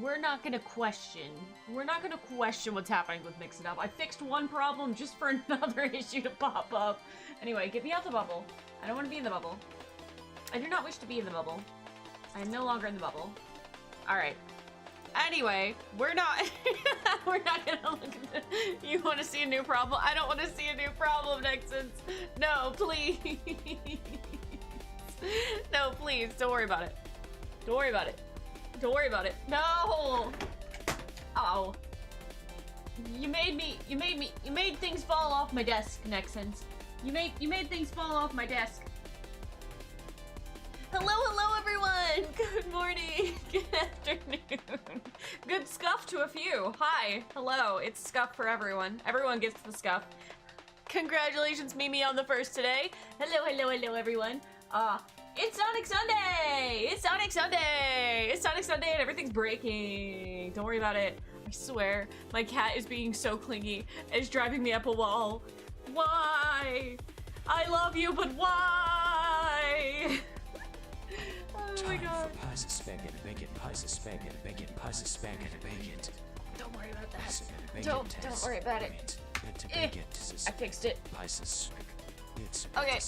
we're not gonna question. We're not gonna question what's happening with Mix It Up. I fixed one problem just for another issue to pop up. Anyway, get me out the bubble. I don't want to be in the bubble. I do not wish to be in the bubble. I am no longer in the bubble. Alright. Anyway, we're not we're not gonna look at the, you want to see a new problem? I don't want to see a new problem, Nexus. No, please. No, please, don't worry about it. Don't worry about it. Don't worry about it. No! Oh. You made things fall off my desk, Nexus. You made things fall off my desk. Hello, everyone! Good morning, good afternoon. Good scuff to a few. Hi, hello, it's scuff for everyone. Everyone gets the scuff. Congratulations, Mimi, on the first today. Hello, everyone. It's Sonic Sunday! It's Sonic Sunday! It's Sonic Sunday and everything's breaking. Don't worry about it. I swear, my cat is being so clingy. It's driving me up a wall. Why? I love you, but why? Oh my god. Pies of spaghetti, bacon, pies of spaghetti, bacon, pies of spaghetti, bacon. Don't worry about that. Don't worry about it. I fixed it. Okay. Okay.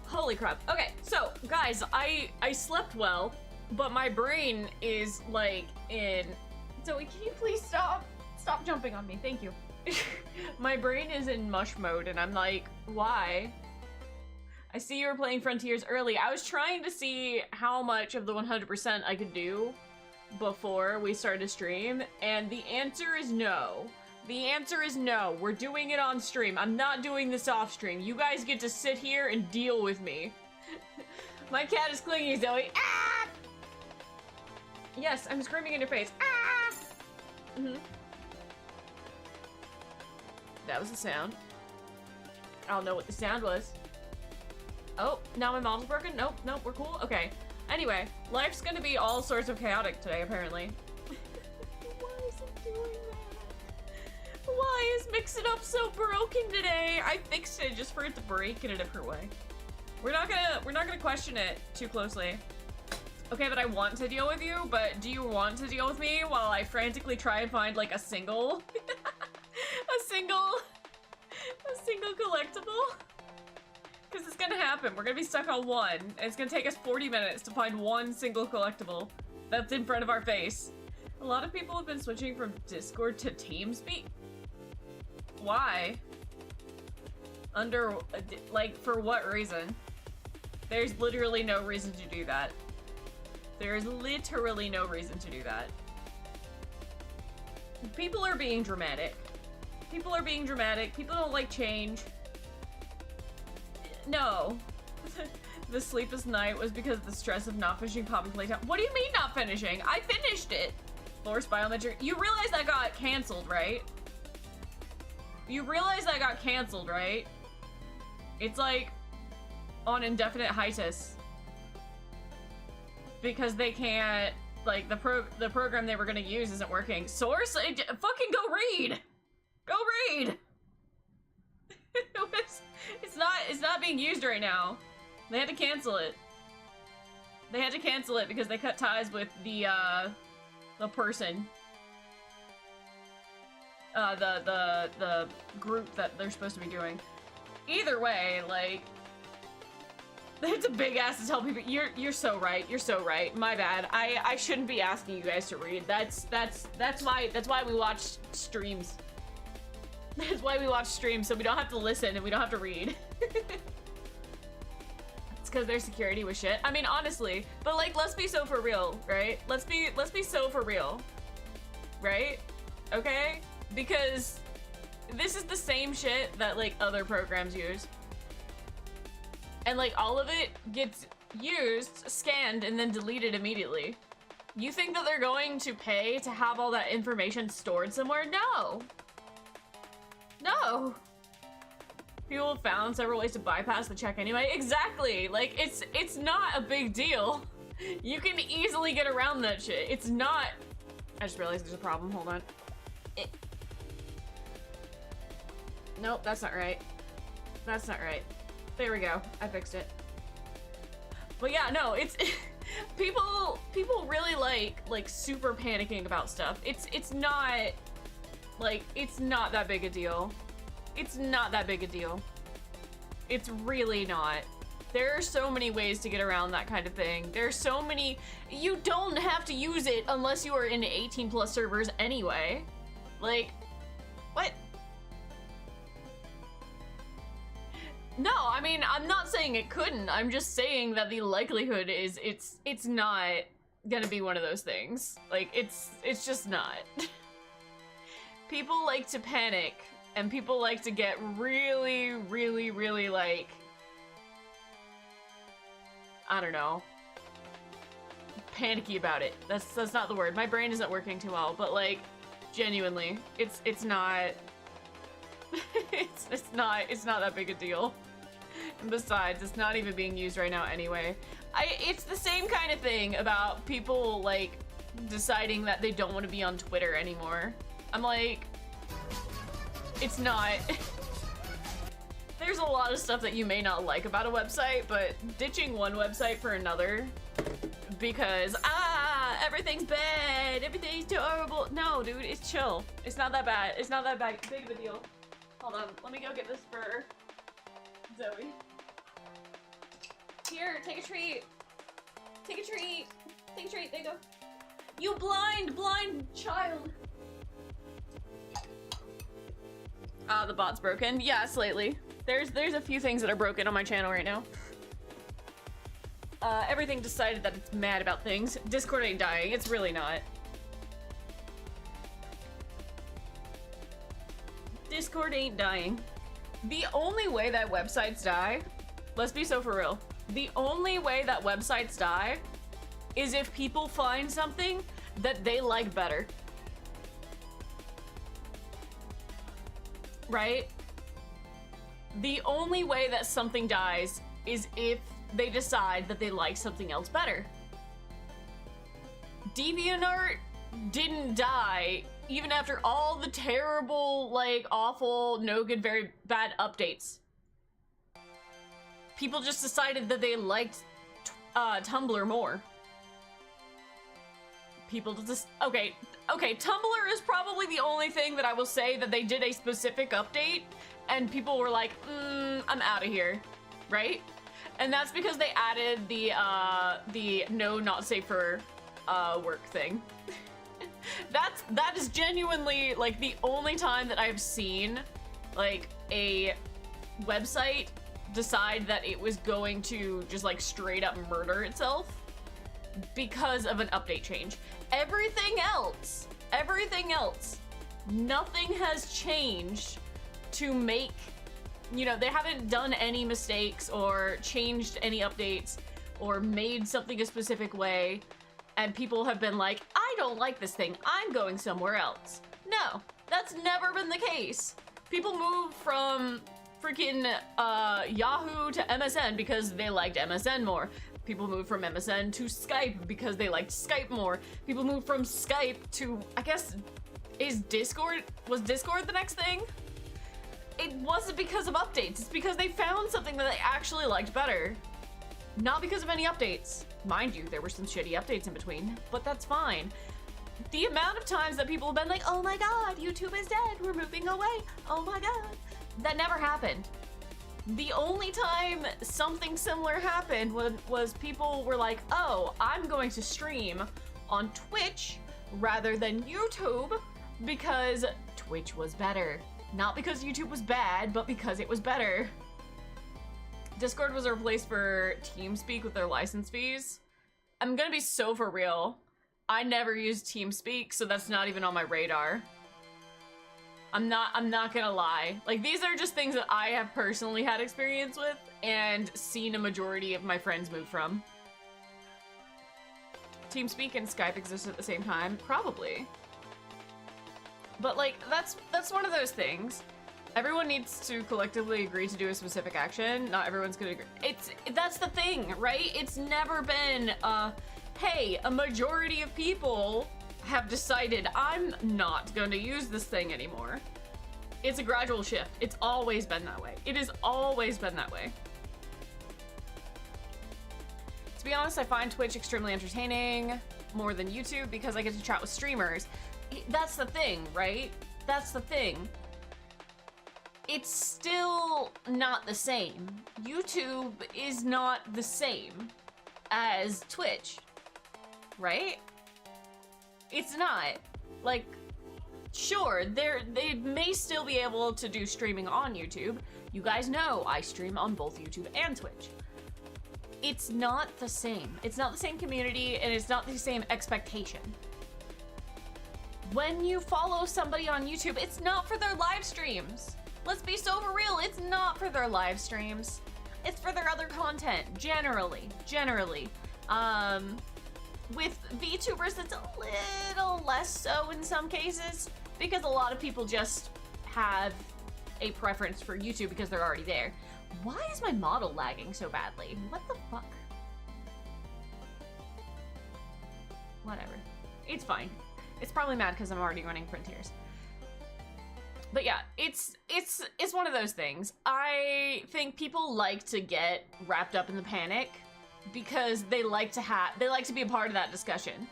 Holy crap. Okay, so guys, I slept well, but my brain is like in. Zoe, can you please stop jumping on me? Thank you. My brain is in mush mode, and I'm like, why? I see you were playing Frontiers early. I was trying to see how much of the 100% I could do before we started to stream, and the answer is no. The answer is no. We're doing it on stream. I'm not doing this off stream. You guys get to sit here and deal with me. My cat is clinging, Zoe. Ah! Yes, I'm screaming in your face. Ah! That was the sound. I don't know what the sound was. Oh, now my model's broken? Nope, we're cool. Okay. Anyway, life's gonna be all sorts of chaotic today, apparently. Why is it doing that? Why is Mix It Up so broken today? I fixed it just for it to break in a different way. We're not gonna question it too closely. Okay, but I want to deal with you, but do you want to deal with me while I frantically try and find like a single a single collectible? Because it's gonna happen. We're gonna be stuck on one. And it's gonna take us 40 minutes to find one single collectible that's in front of our face. A lot of people have been switching from Discord to TeamSpeak. Why? Like, for what reason? There's literally no reason to do that. There's literally no reason to do that. People are being dramatic. People are being dramatic. People don't like change. No. The sleepless night was because of the stress of not finishing Poppy Playtime. What do you mean not finishing? I finished it! Forced biometric. You realize that got canceled, right? You realize that got canceled, right? It's like on indefinite hiatus. Because they can't, like, the program they were gonna use isn't working. Source? Fucking go read! Go read! It's not being used right now. They had to cancel it. They had to cancel it because they cut ties with the person. The group that they're supposed to be doing. Either way, like, it's a big ass to tell people. You're so right. You're so right. My bad. I shouldn't be asking you guys to read. That's why we watch streams. That's why we watch streams, so we don't have to listen and we don't have to read. It's because their security was shit. I mean, honestly, but like, let's be so for real, right? Let's be so for real, right? Okay? Because this is the same shit that like other programs use. And like all of it gets used, scanned, and then deleted immediately. You think that they're going to pay to have all that information stored somewhere? No. No. People have found several ways to bypass the check anyway. Exactly. Like, it's not a big deal. You can easily get around that shit. It's not. I just realized there's a problem. Hold on. Nope, that's not right. That's not right. There we go. I fixed it. But yeah, no, it's people really like super panicking about stuff. It's not like it's not that big a deal. It's not that big a deal. It's really not. There are so many ways to get around that kind of thing. There's so many. You don't have to use it unless you are in 18+ servers anyway. Like, what? No, I mean, I'm not saying it couldn't. I'm just saying that the likelihood is it's not gonna be one of those things. Like, it's just not. People like to panic, and people like to get really, really, really, like, I don't know, panicky about it. That's not the word. My brain isn't working too well, but like, genuinely, it's not it's not that big a deal. And besides, it's not even being used right now anyway. It's the same kind of thing about people like deciding that they don't want to be on Twitter anymore. I'm like, it's not. There's a lot of stuff that you may not like about a website, but ditching one website for another because everything's bad, everything's terrible. No, dude, it's chill. It's not that bad. It's not that big of a deal. Hold on, let me go get this for Zoe. Here, take a treat. Take a treat. Take a treat. There you go. You blind child. The bot's broken. Yeah, slightly. There's a few things that are broken on my channel right now. Everything decided that it's mad about things. Discord ain't dying. It's really not. Discord ain't dying. The only way that websites die, let's be so for real, the only way that websites die is if people find something that they like better. Right? The only way that something dies is if they decide that they like something else better. DeviantArt didn't die even after all the terrible, like, awful, no good, very bad updates. People just decided that they liked Tumblr more. People just, okay, Tumblr is probably the only thing that I will say that they did a specific update and people were like, I'm out of here, right? And that's because they added the no, not safe for work thing. That is genuinely like the only time that I've seen like a website decide that it was going to just like straight up murder itself because of an update change. Everything else, nothing has changed to make, you know, they haven't done any mistakes or changed any updates or made something a specific way and people have been like, I don't like this thing, I'm going somewhere else. No, that's never been the case. People move from freaking Yahoo to MSN because they liked MSN more. People move from MSN to Skype because they liked Skype more. People move from Skype to, I guess, was Discord the next thing? It wasn't because of updates, it's because they found something that they actually liked better. Not because of any updates. Mind you, there were some shitty updates in between, but that's fine. The amount of times that people have been like, oh my god, YouTube is dead, we're moving away, oh my god. That never happened. The only time something similar happened was people were like, oh, I'm going to stream on Twitch rather than YouTube because Twitch was better. Not because YouTube was bad, but because it was better. Discord was replaced for TeamSpeak with their license fees. I'm gonna be so for real. I never used TeamSpeak, so that's not even on my radar. I'm not gonna lie. Like, these are just things that I have personally had experience with and seen a majority of my friends move from. TeamSpeak and Skype exist at the same time? Probably. But like, that's one of those things. Everyone needs to collectively agree to do a specific action. Not everyone's gonna agree. That's the thing, right? It's never been, hey, a majority of people have decided I'm not going to use this thing anymore. It's a gradual shift. It's always been that way. It has always been that way. To be honest, I find Twitch extremely entertaining more than YouTube because I get to chat with streamers. That's the thing, right? That's the thing. It's still not the same. YouTube is not the same as Twitch, right? It's not. Like, sure, they may still be able to do streaming on YouTube. You guys know I stream on both YouTube and Twitch. It's not the same. It's not the same community, and it's not the same expectation. When you follow somebody on YouTube, it's not for their live streams. Let's be so for real, it's not for their live streams. It's for their other content, generally. With VTubers, it's a little less so in some cases, because a lot of people just have a preference for YouTube because they're already there. Why is my model lagging so badly? What the fuck? Whatever. It's fine. It's probably mad because I'm already running Frontiers. But yeah, it's one of those things. I think people like to get wrapped up in the panic because they like to be a part of that discussion.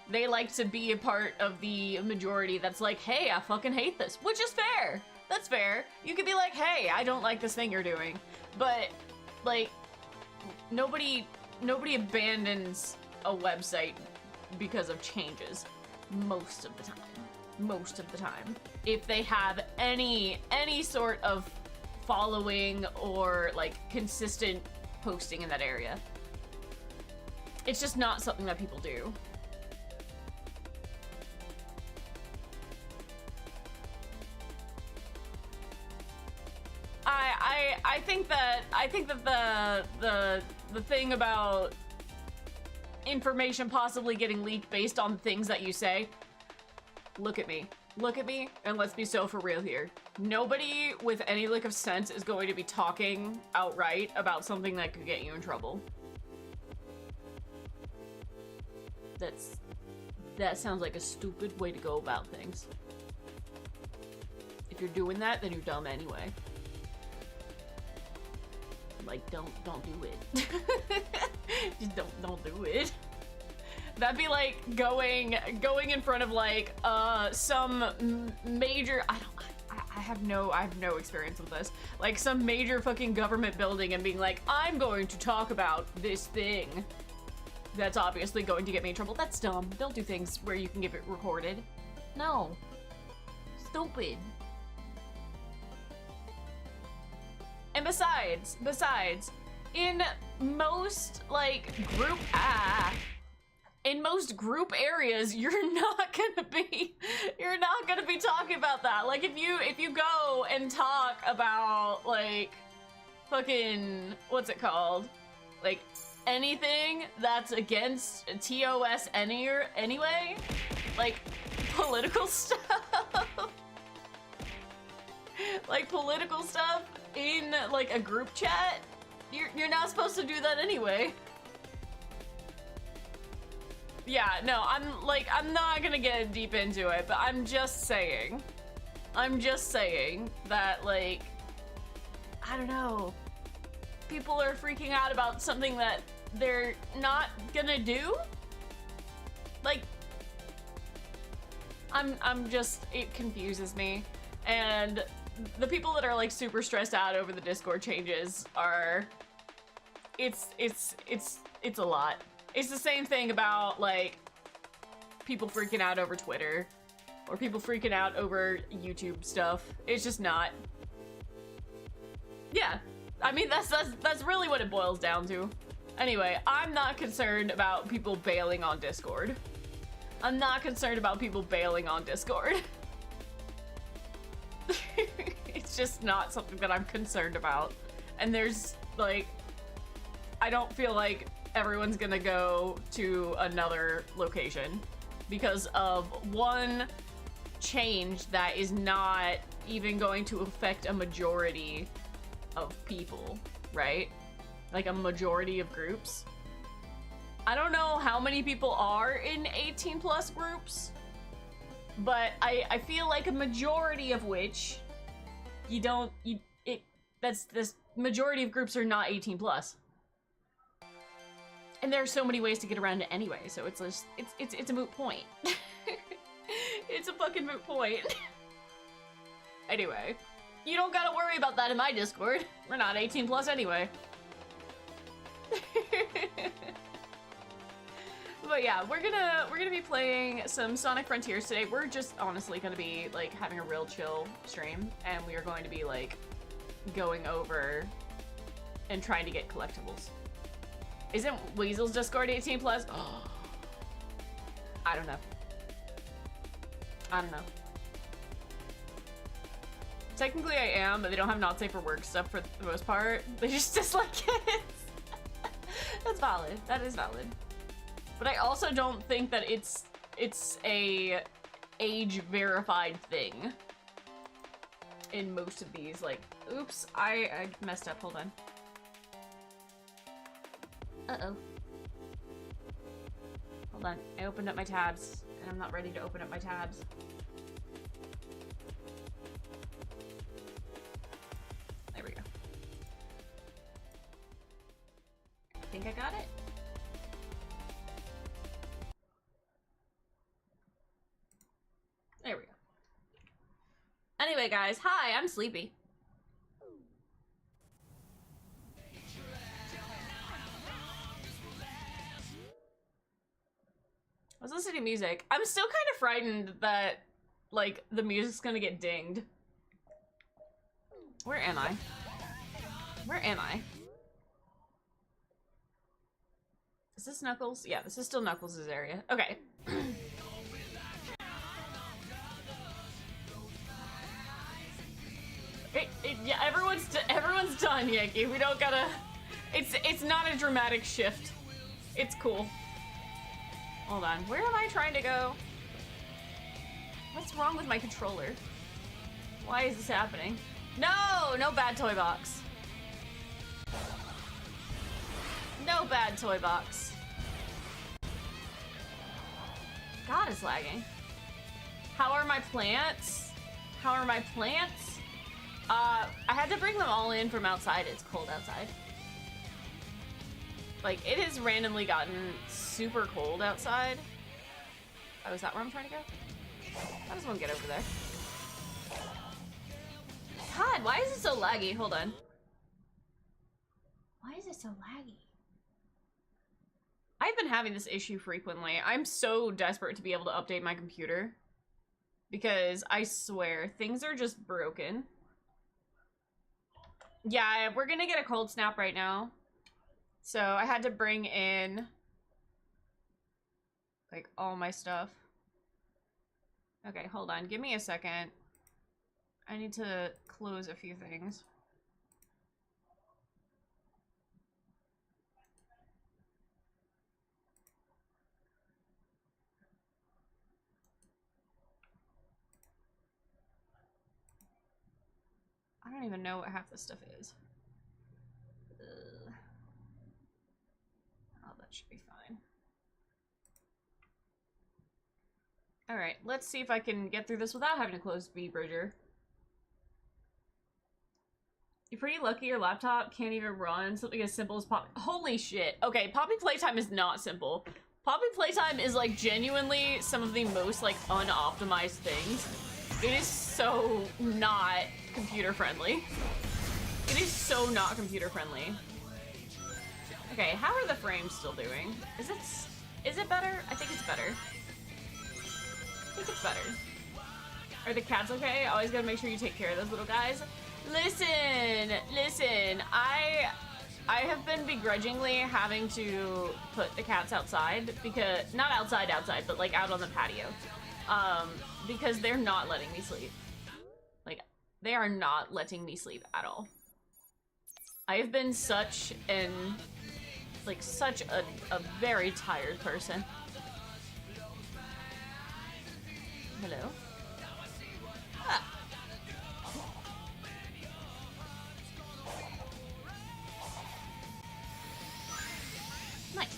They like to be a part of the majority that's like, hey, I fucking hate this, which is fair. That's fair. You could be like, hey, I don't like this thing you're doing. But, like, nobody abandons a website because of changes most of the time. Most of the time. If they have any sort of following or, like, consistent posting in that area. It's just not something that people do. I think that the thing about information possibly getting leaked based on things that you say, look at me, and let's be so for real here. Nobody with any lick of sense is going to be talking outright about something that could get you in trouble. That sounds like a stupid way to go about things. If you're doing that, then you're dumb anyway. Like, don't do it. Just don't do it. That'd be like going in front of like some major, I have no experience with this. Like some major fucking government building and being like, I'm going to talk about this thing that's obviously going to get me in trouble. That's dumb. Don't do things where you can get it recorded. No. Stupid. And besides, in most like in most group areas, you're not gonna be talking about that. Like if you go and talk about like fucking what's it called? Like anything that's against TOS anyway, like political stuff. Like political stuff in like a group chat, you're not supposed to do that anyway. Yeah, no, I'm not gonna get deep into it, but I'm just saying that like, I don't know, people are freaking out about something that they're not gonna do. Like, it confuses me. And the people that are like super stressed out over the Discord changes are, it's a lot. It's the same thing about like people freaking out over Twitter or people freaking out over YouTube stuff. It's just not. Yeah, I mean that's really what it boils down to. Anyway, I'm not concerned about people bailing on Discord. I'm not concerned about people bailing on Discord. It's just not something that I'm concerned about. And there's like, I don't feel like everyone's gonna go to another location because of one change that is not even going to affect a majority of people, right? Like a majority of groups. I don't know how many people are in 18 plus groups, but I feel like a majority of which this majority of groups are not 18 plus. And there are so many ways to get around it anyway, so it's just, it's a moot point. It's a fucking moot point. Anyway, you don't gotta worry about that in my Discord. We're not 18 plus anyway. But yeah, we're gonna be playing some Sonic Frontiers today. We're just honestly gonna be like having a real chill stream, and we are going to be like going over and trying to get collectibles. Isn't Weasel's Discord 18 plus? Oh, I don't know. I don't know. Technically I am, but they don't have not safe for work stuff for the most part. They just dislike kids. That's valid. That is valid. But I also don't think that it's a age verified thing in most of these. Like, oops, I messed up. Hold on. Uh-oh. Hold on. I opened up my tabs, and I'm not ready to open up my tabs. There we go. I think I got it. There we go. Anyway, guys, hi, I'm sleepy. I was listening to music. I'm still kind of frightened that, like, the music's gonna get dinged. Where am I? Where am I? Is this Knuckles? Yeah, this is still Knuckles' area. Okay. Yeah, everyone's done, Yankee. We don't gotta... It's not a dramatic shift. It's cool. Hold on. Where am I trying to go? What's wrong with my controller? Why is this happening? No! No bad toy box. No bad toy box. God, it's lagging. How are my plants? How are my plants? I had to bring them all in from outside. It's cold outside. Like, it has randomly gotten super cold outside. Oh, is that where I'm trying to go? I just want to get over there. God, why is it so laggy? Hold on. Why is it so laggy? I've been having this issue frequently. I'm so desperate to be able to update my computer. Because I swear, things are just broken. Yeah, we're gonna get a cold snap right now. So I had to bring in like all my stuff. Okay, hold on. Give me a second. I need to close a few things. I don't even know what half this stuff is. Ugh. Oh, that should be fine. Alright, let's see if I can get through this without having to close vBridger. You're pretty lucky your laptop can't even run something as simple as Poppy. Holy shit. Okay, Poppy Playtime is not simple. Poppy Playtime is like genuinely some of the most like unoptimized things. It is so not computer friendly. It is so not computer friendly. Okay, how are the frames still doing? Is it better? I think it's better. I think it's better. Are the cats okay? Always gotta make sure you take care of those little guys. Listen, I have been begrudgingly having to put the cats outside because, not outside, but like out on the patio. Because they're not letting me sleep. Like, they are not letting me sleep at all. I have been such a very tired person. Hello? Ah. Nice.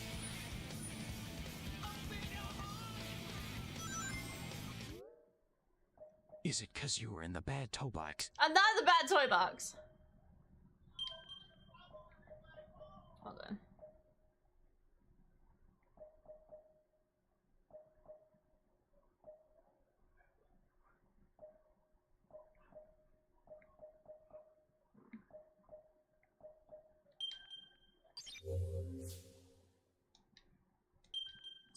Is it 'cause you were in the bad toe box? I'm not in the bad toy box. Hold on.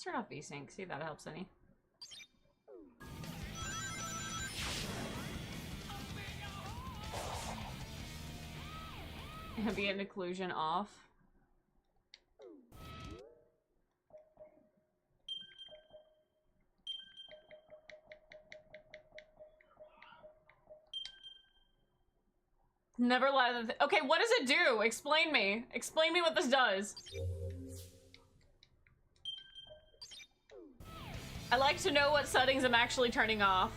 Let's turn off VSync, see if that helps any. Ambient occlusion off. Never let it. Okay, what does it do? Explain me. Explain me what this does. I like to know what settings I'm actually turning off.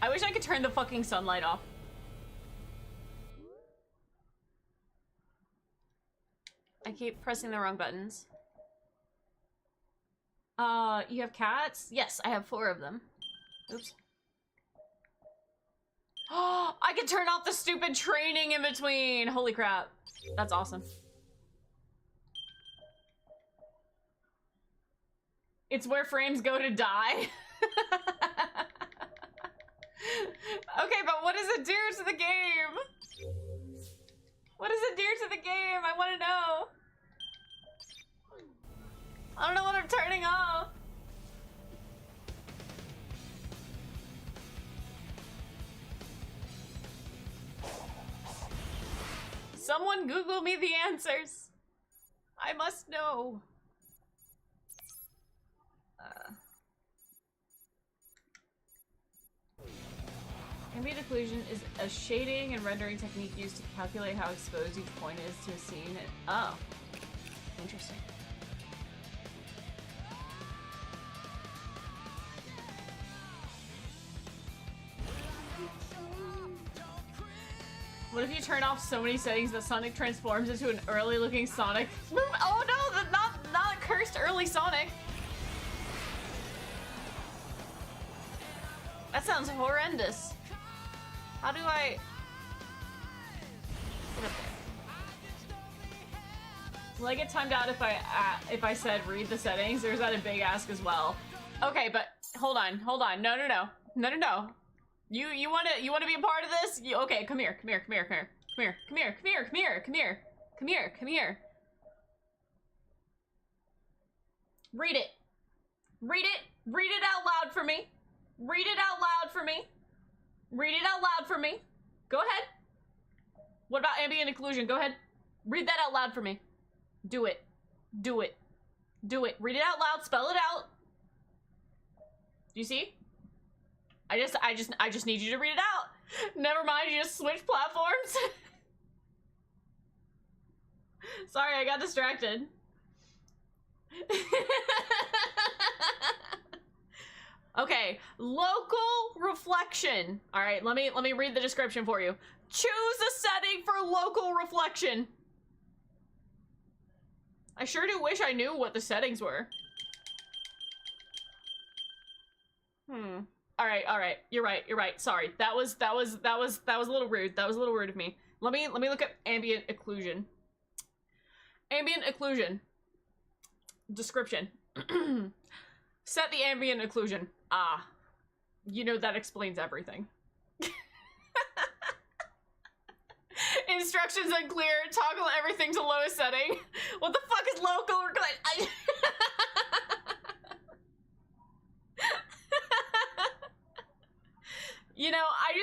I wish I could turn the fucking sunlight off. I keep pressing the wrong buttons. You have cats? Yes, I have 4 of them. Oops. Oh, I can turn off the stupid training in between. Holy crap. That's awesome. It's where frames go to die. Okay, but what does it do to the game? What does it do to the game? I want to know. I don't know what I'm turning off. Someone Google me the answers. I must know. Ambient occlusion is a shading and rendering technique used to calculate how exposed each point is to a scene. Oh, interesting. What if you turn off so many settings that Sonic transforms into an early-looking Sonic? Oh no, not cursed early Sonic. That sounds horrendous. How do I get up there? Will I get timed out if I said read the settings, or is that a big ask as well? Okay, but hold on. No. You wanna be a part of this? Okay, come here. Read it. Read it out loud for me. Read it out loud for me. Read it out loud for me. Go ahead. What about ambient occlusion? Go ahead. Read that out loud for me. Do it. Read it out loud. Spell it out. Do you see? I just need you to read it out. Never mind, you just switch platforms. Sorry, I got distracted. Okay, local reflection. All right, let me read the description for you. Choose a setting for local reflection. I sure do wish I knew what the settings were. All right. You're right. Sorry. That was a little rude. That was a little rude of me. Let me look at ambient occlusion. Ambient occlusion. Description. Set the ambient occlusion. Ah. You know that explains everything. Instructions unclear. Toggle everything to lowest setting. What the fuck is local? You know, I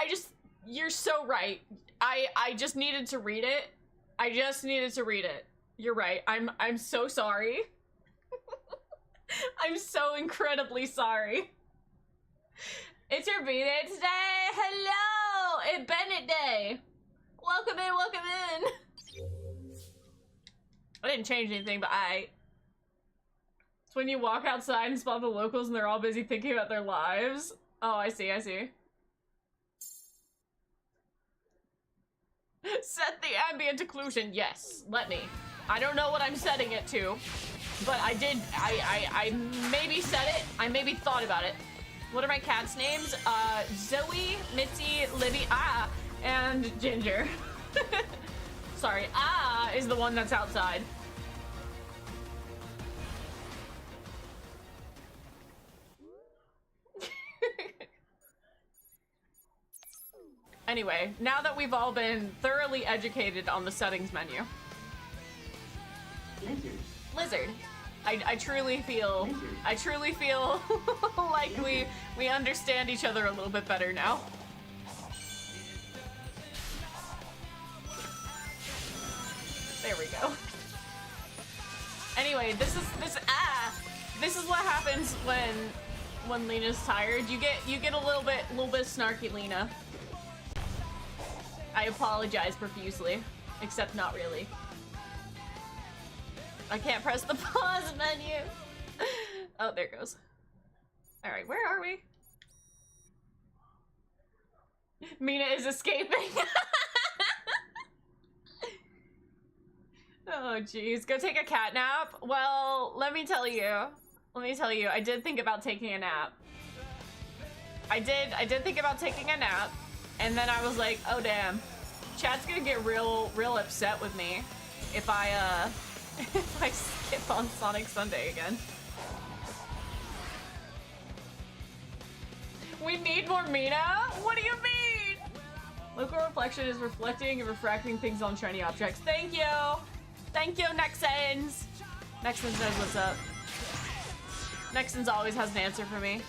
just, you're so right. I just needed to read it. You're right. I'm so sorry. I'm so incredibly sorry. It's your B-Day today. Hello, it's Bennett Day. Welcome in. I didn't change anything, but it's when you walk outside and spot the locals and they're all busy thinking about their lives. Oh, I see. Set the ambient occlusion. Yes, let me. I don't know what I'm setting it to, but I did. I maybe set it. I maybe thought about it. What are my cats' names? Zoe, Mitzi, Libby, and Ginger. Sorry, is the one that's outside. Anyway, now that we've all been thoroughly educated on the settings menu. Lizard. I truly feel like we understand each other a little bit better now. There we go. Anyway, this is what happens when Lena's tired. You get a little bit snarky, Lena. I apologize profusely, except not really. I can't press the pause menu. Oh, there it goes. All right, where are we? Mina is escaping. Oh, jeez. Go take a cat nap? Well, let me tell you. I did think about taking a nap. I did think about taking a nap. And then I was like, oh, damn. Chat's gonna get real upset with me if I skip on Sonic Sunday again. We need more Mina? What do you mean? Local reflection is reflecting and refracting things on shiny objects. Thank you! Thank you, Nexens! Nexens knows what's up. Nexens always has an answer for me.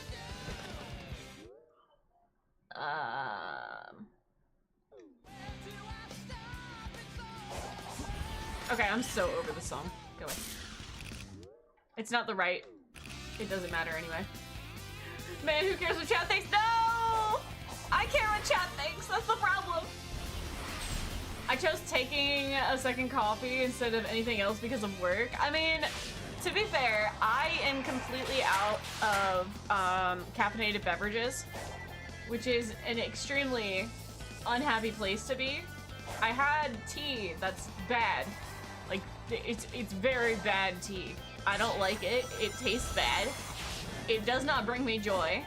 Okay, I'm so over the song. Go away. It's not the right. It doesn't matter anyway. Man, who cares what chat thinks? No! I care what chat thinks. That's the problem. I chose taking a second coffee instead of anything else because of work. I mean, to be fair, I am completely out of caffeinated beverages, which is an extremely unhappy place to be. I had tea that's bad. Like, it's very bad tea. I don't like it. It tastes bad. It does not bring me joy.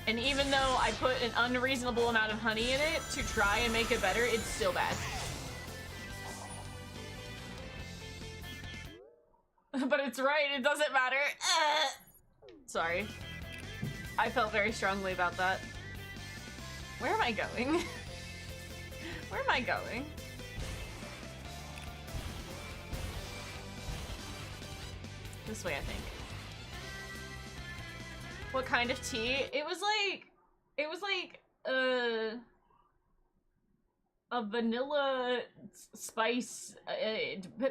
And even though I put an unreasonable amount of honey in it to try and make it better, it's still bad. But it's right, it doesn't matter. Sorry. I felt very strongly about that. Where am I going? Where am I going? This way, I think. What kind of tea? It was like a vanilla spice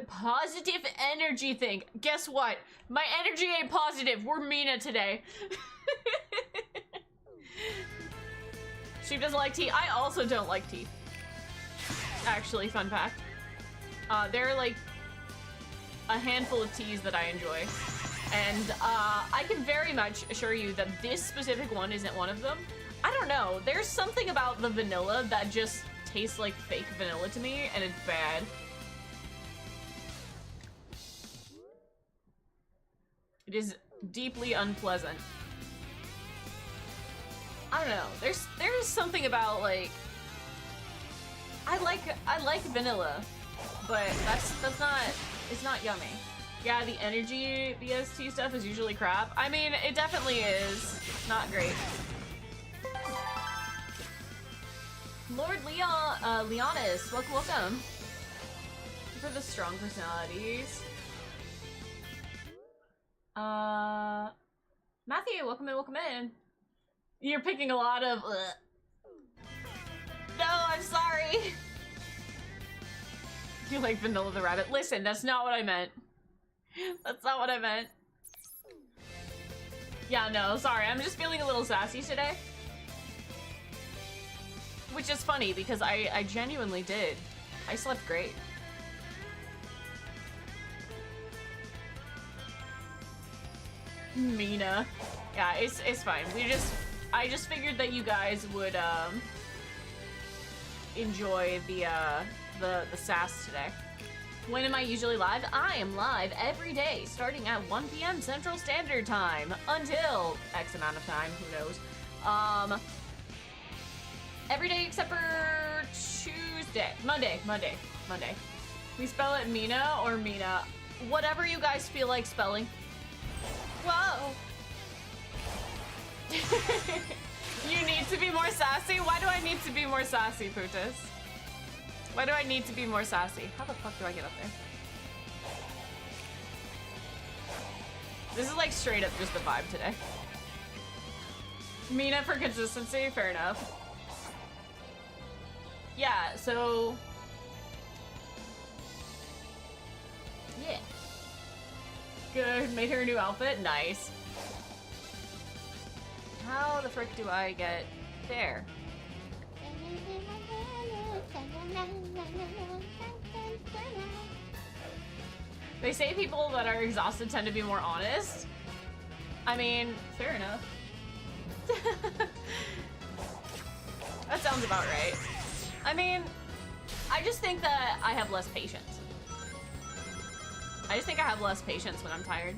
positive energy thing. Guess what? My energy ain't positive. We're Mina today. She doesn't like tea. I also don't like tea. Actually, fun fact. There are like a handful of teas that I enjoy. And I can very much assure you that this specific one isn't one of them. I don't know. There's something about the vanilla that just tastes like fake vanilla to me, and it's bad. It is deeply unpleasant. I don't know. There's something about like I like vanilla, but it's not yummy. Yeah, the energy BST stuff is usually crap. I mean, it definitely is not great. Lord Leonis, welcome. For the strong personalities. Matthew, welcome in. You're picking a lot of. No, I'm sorry. You like Vanilla the Rabbit? Listen, that's not what I meant. That's not what I meant. Yeah, no, sorry. I'm just feeling a little sassy today. Which is funny because I genuinely did. I slept great. Mina. Yeah, it's fine. I just figured that you guys would enjoy the sass today. When am I usually live? I am live every day, starting at 1 p.m. Central Standard Time until X amount of time, who knows. Every day except for Tuesday. Monday. We spell it Mina or Mina. Whatever you guys feel like spelling. Whoa! You need to be more sassy? Why do I need to be more sassy, Putus? Why do I need to be more sassy? How the fuck do I get up there? This is like straight up just the vibe today. Mina for consistency, fair enough. Yeah, so... yeah. Good, made her a new outfit, nice. How the frick do I get there? They say people that are exhausted tend to be more honest. I mean, fair enough. That sounds about right. I mean, I just think that I have less patience. I just think I have less patience when I'm tired.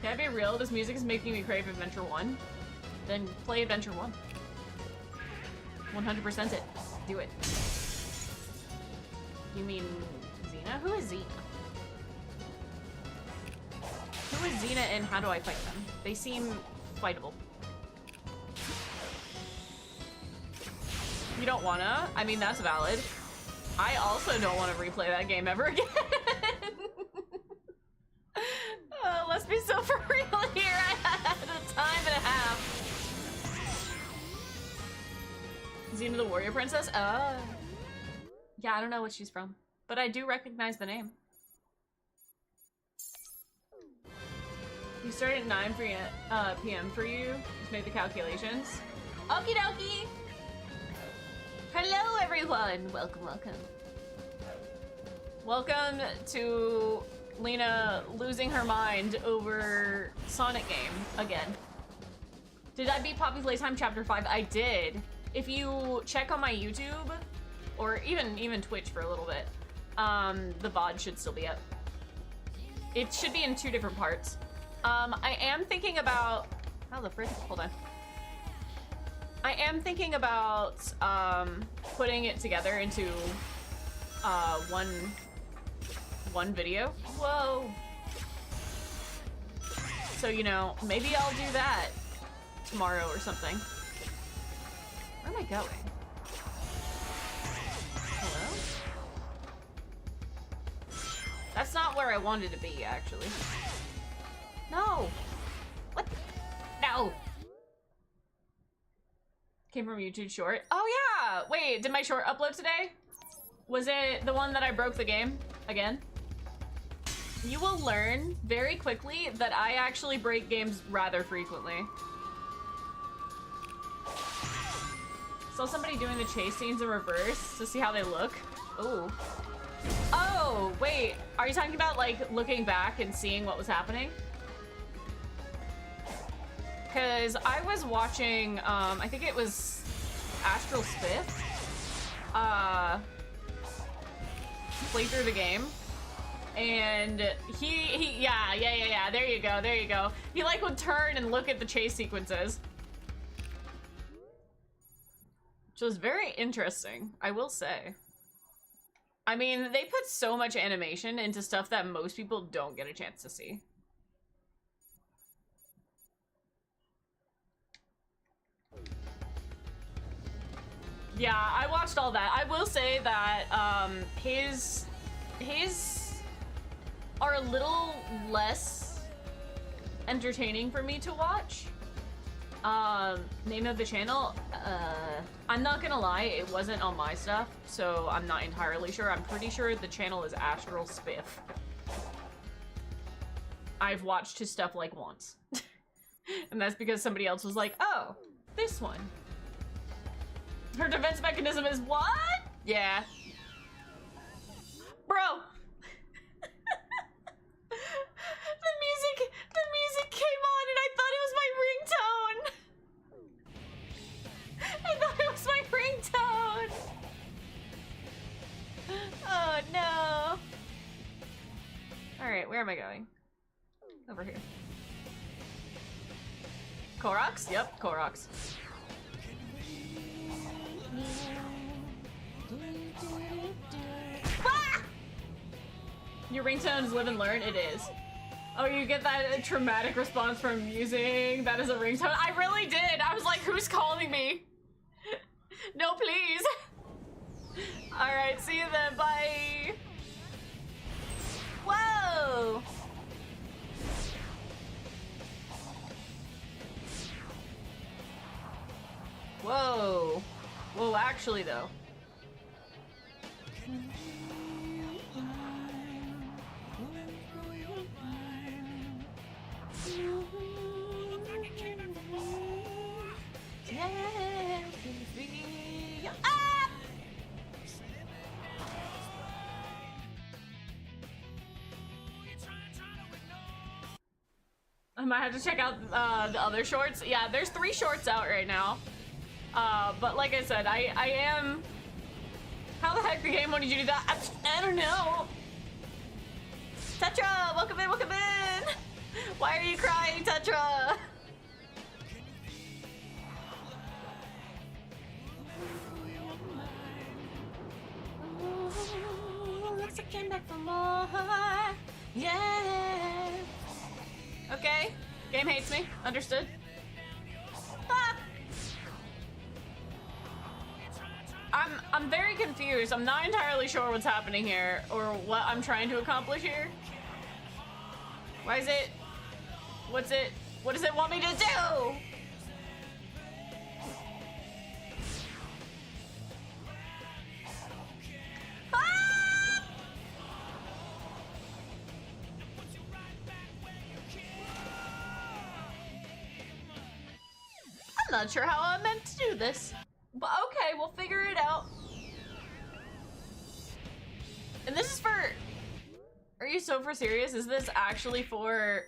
Can I be real? This music is making me crave Adventure 1. Then play Adventure 1. 100% it. Do it. You mean Xena? Who is Xena? Who is Xena and how do I fight them? They seem fightable. You don't wanna? I mean, that's valid. I also don't want to replay that game ever again. Let's be so for real here. I had a time and a half. Xena the Warrior Princess? Yeah, I don't know what she's from, but I do recognize the name. You started at 9 p.m. for you. Just made the calculations. Okie dokie. Hello, everyone. Welcome, welcome. Welcome to Lena losing her mind over Sonic game again. Did I beat Poppy Playtime Chapter 5? I did. If you check on my YouTube, or even Twitch for a little bit, the VOD should still be up. It should be in 2 different parts. I am thinking about... how the frick? Hold on. I am thinking about putting it together into one video. Whoa. So, you know, maybe I'll do that tomorrow or something. Where am I going? Hello? That's not where I wanted to be, actually. No! What? No! Came from YouTube short. Oh yeah! Wait, did my short upload today? Was it the one that I broke the game again? You will learn very quickly that I actually break games rather frequently. Saw somebody doing the chase scenes in reverse to see how they look. Ooh. Oh, wait. Are you talking about like looking back and seeing what was happening? Because I was watching, I think it was Astral Spiff, play through the game, and yeah, there you go. He like would turn and look at the chase sequences. Which was very interesting, I will say. I mean, they put so much animation into stuff that most people don't get a chance to see. Yeah, I watched all that. I will say that his are a little less entertaining for me to watch. Name of the channel, I'm not gonna lie, it wasn't on my stuff, so I'm not entirely sure. I'm pretty sure the channel is Astral Spiff. I've watched his stuff like once. And that's because somebody else was like, oh, this one. Her defense mechanism is what? Yeah. Bro. The music came on and I thought it was my ringtone. I thought it was my ringtone. Oh no. All right, where am I going? Over here. Koroks? Yep, Koroks. Ah! Your ringtone is live and learn? It is. Oh, you get that traumatic response from using that as a ringtone? I really did. I was like, who's calling me? No, please. All right, see you then. Bye. Whoa. actually, though. I might have to check out the other shorts. Yeah, there's 3 shorts out right now. But like I said, I am... How the heck the game wanted you to do that? I don't know. Tetra, welcome in, welcome in. Why are you crying, Tetra? Looks like I came back for more. Yeah. Okay. Game hates me. Understood. Ah. I'm very confused. I'm not entirely sure what's happening here or what I'm trying to accomplish here. Why is it? What does it want me to do? Ah! I'm not sure how I meant to do this. But okay, we'll figure it out. And this is for... Are you so for serious? Is this actually for...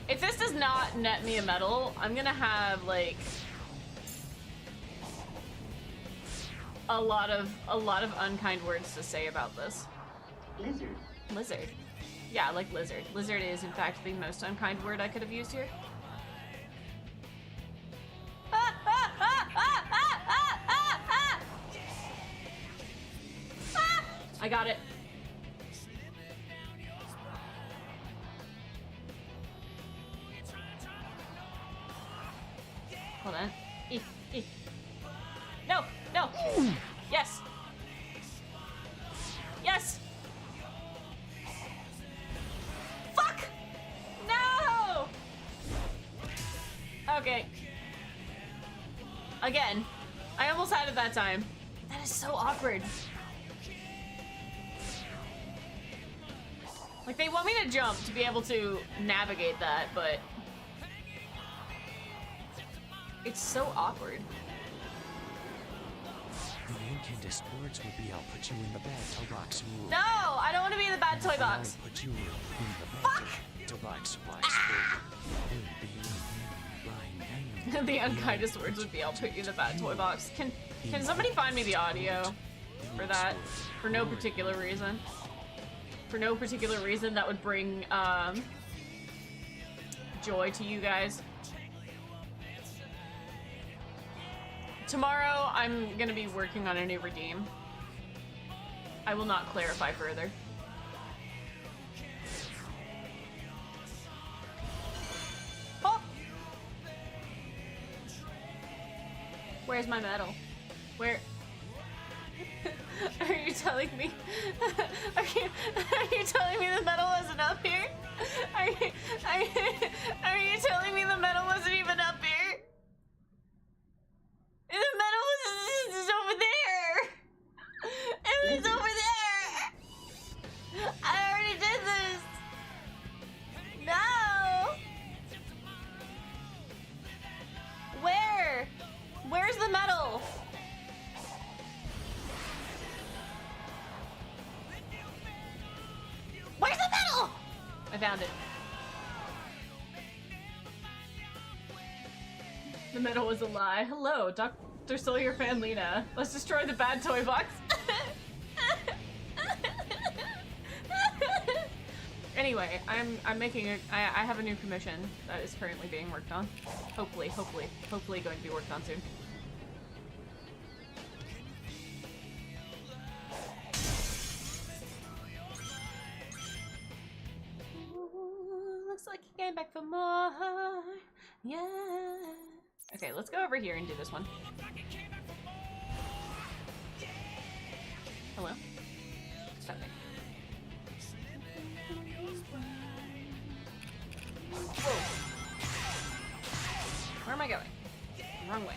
If this does not net me a medal, I'm gonna have, like... a lot of unkind words to say about this. Lizard. Lizard. Yeah, like lizard. Lizard is, in fact, the most unkind word I could have used here. I got it. Hold on. No, no. Yes. Yes. Fuck. No. Okay. Again. I almost had it that time. That is so awkward. Like, they want me to jump to be able to navigate that, but... It's so awkward. The incandescent words would be, I'll put you in the bad toy box. Ooh. No! I don't want to be in the bad toy box. I'll put you in the Fuck! bad toy box. The unkindest words would be, I'll put you in the bad toy box. Can somebody find me the audio for that? For no particular reason. For no particular reason that would bring joy to you guys. Tomorrow, I'm gonna be working on a new redeem. I will not clarify further. Oh! Where's my medal? Where? Are you telling me? Are you telling me the medal wasn't up here? Are you telling me the medal wasn't even up here? The medal was over there. It was over there. I already did this. No. Where? Where's the medal? Where's the medal? I found it. The medal was a lie. Hello, Dr. Sawyer fan Lena. Let's destroy the bad toy box. Anyway, I'm making a I have a new commission that is currently being worked on. Hopefully going to be worked on soon. Ooh, looks like he came back for more. Yeah. Okay, let's go over here and do this one. Hello? Stop there. Whoa. Where am I going? Wrong way.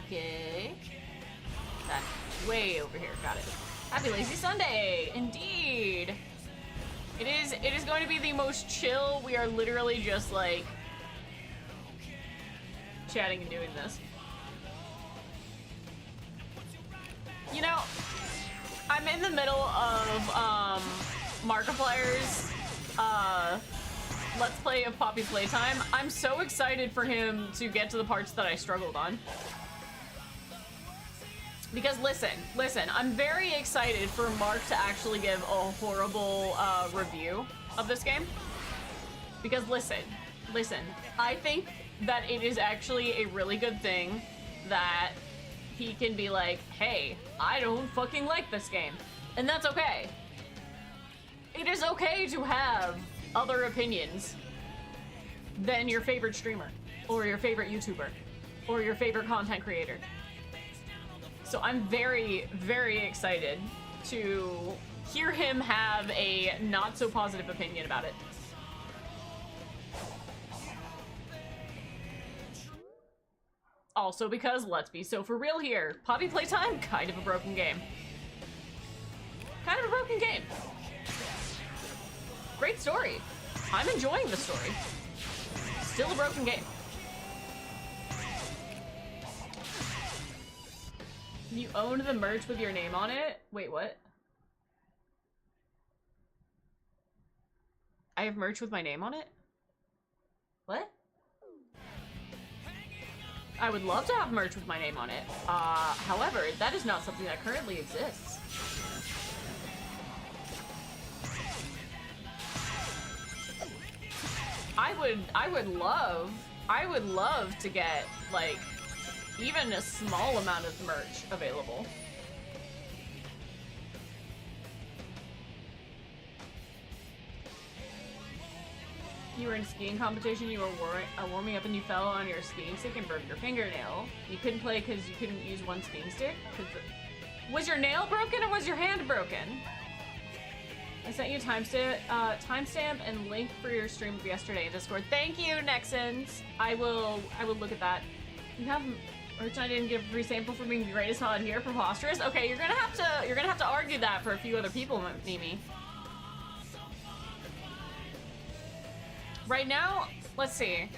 Okay. Happy Lazy Sunday! Indeed! It is going to be the most chill. We are literally just like chatting and doing this. You know, I'm in the middle of Markiplier's Let's Play of Poppy's Playtime. I'm so excited for him to get to the parts that I struggled on. Because listen, I'm very excited for Mark to actually give a horrible review of this game. Because listen, I think that it is actually a really good thing that he can be like, hey, I don't fucking like this game. And that's okay. It is okay to have other opinions than your favorite streamer, or your favorite YouTuber, or your favorite content creator. So I'm very, very excited to hear him have a not so positive opinion about it. Also because, let's be so for real here, Poppy Playtime, kind of a broken game. Kind of a broken game. Great story. I'm enjoying the story. Still a broken game. You owned the merch with your name on it? Wait, what? I have merch with my name on it? What? I would love to have merch with my name on it. However, that is not something that currently exists. I would love to get, like, even a small amount of merch available. You were in a skiing competition, you were warming up and you fell on your skiing stick and broke your fingernail. You couldn't play because you couldn't use one skiing stick? Was your nail broken or was your hand broken? I sent you timestamp and link for your stream of yesterday in Discord. Thank you, Nexons. I will look at that. You have merch. I didn't give a free sample for being the greatest mod here, preposterous. Okay, you're gonna have to argue that for a few other people, Mimi. Right now, let's see.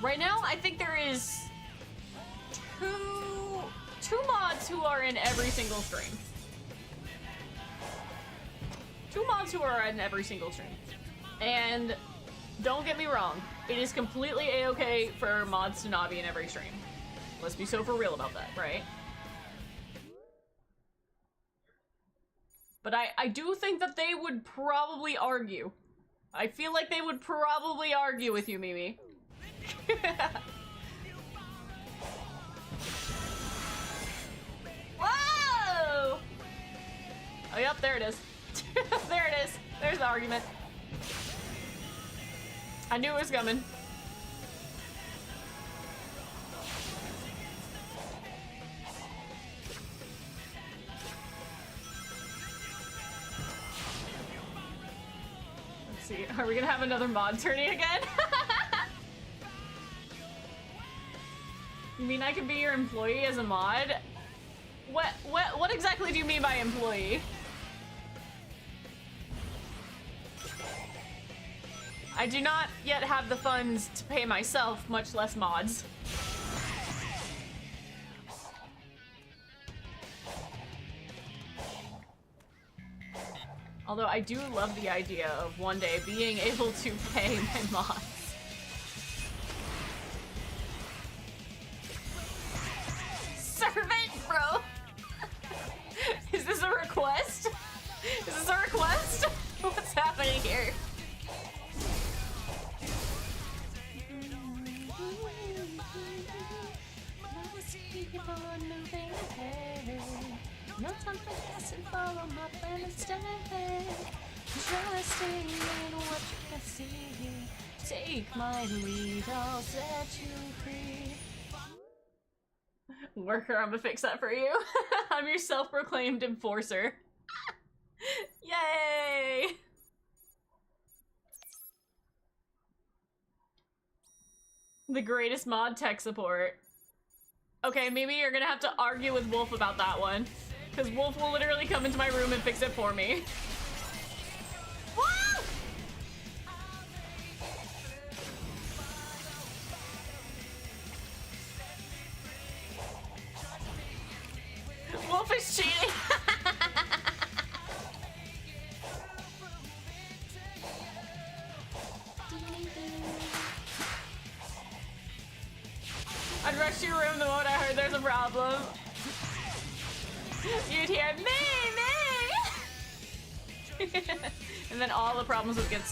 Right now, I think there is two mods who are in every single stream. Two mods who are in every single stream. And don't get me wrong, it is completely a-okay for mods to not be in every stream. Let's be so for real about that, right? But I do think that they would probably argue. I feel like they would probably argue with you, Mimi. Whoa! Oh, yep, there it is. There it is. There's the argument. I knew it was coming. Let's see. Are we gonna have another mod tourney again? You mean I can be your employee as a mod? What exactly do you mean by employee? I do not yet have the funds to pay myself, much less mods. Although I do love the idea of one day being able to pay my mods. Servant, bro! Is this a request? Is this a request? What's happening here? No time for this and follow my plan instead. Trusting in what you can see. Take my lead, I'll set you free. Worker, I'm gonna fix that for you. I'm your self-proclaimed enforcer. Yay! The greatest mod tech support. Okay, maybe you're gonna have to argue with Wolf about that one. Because Wolf will literally come into my room and fix it for me. Woo! Wolf is cheating. I'd rush to your room the moment I heard there's a problem. You'd hear me. And then all the problems would get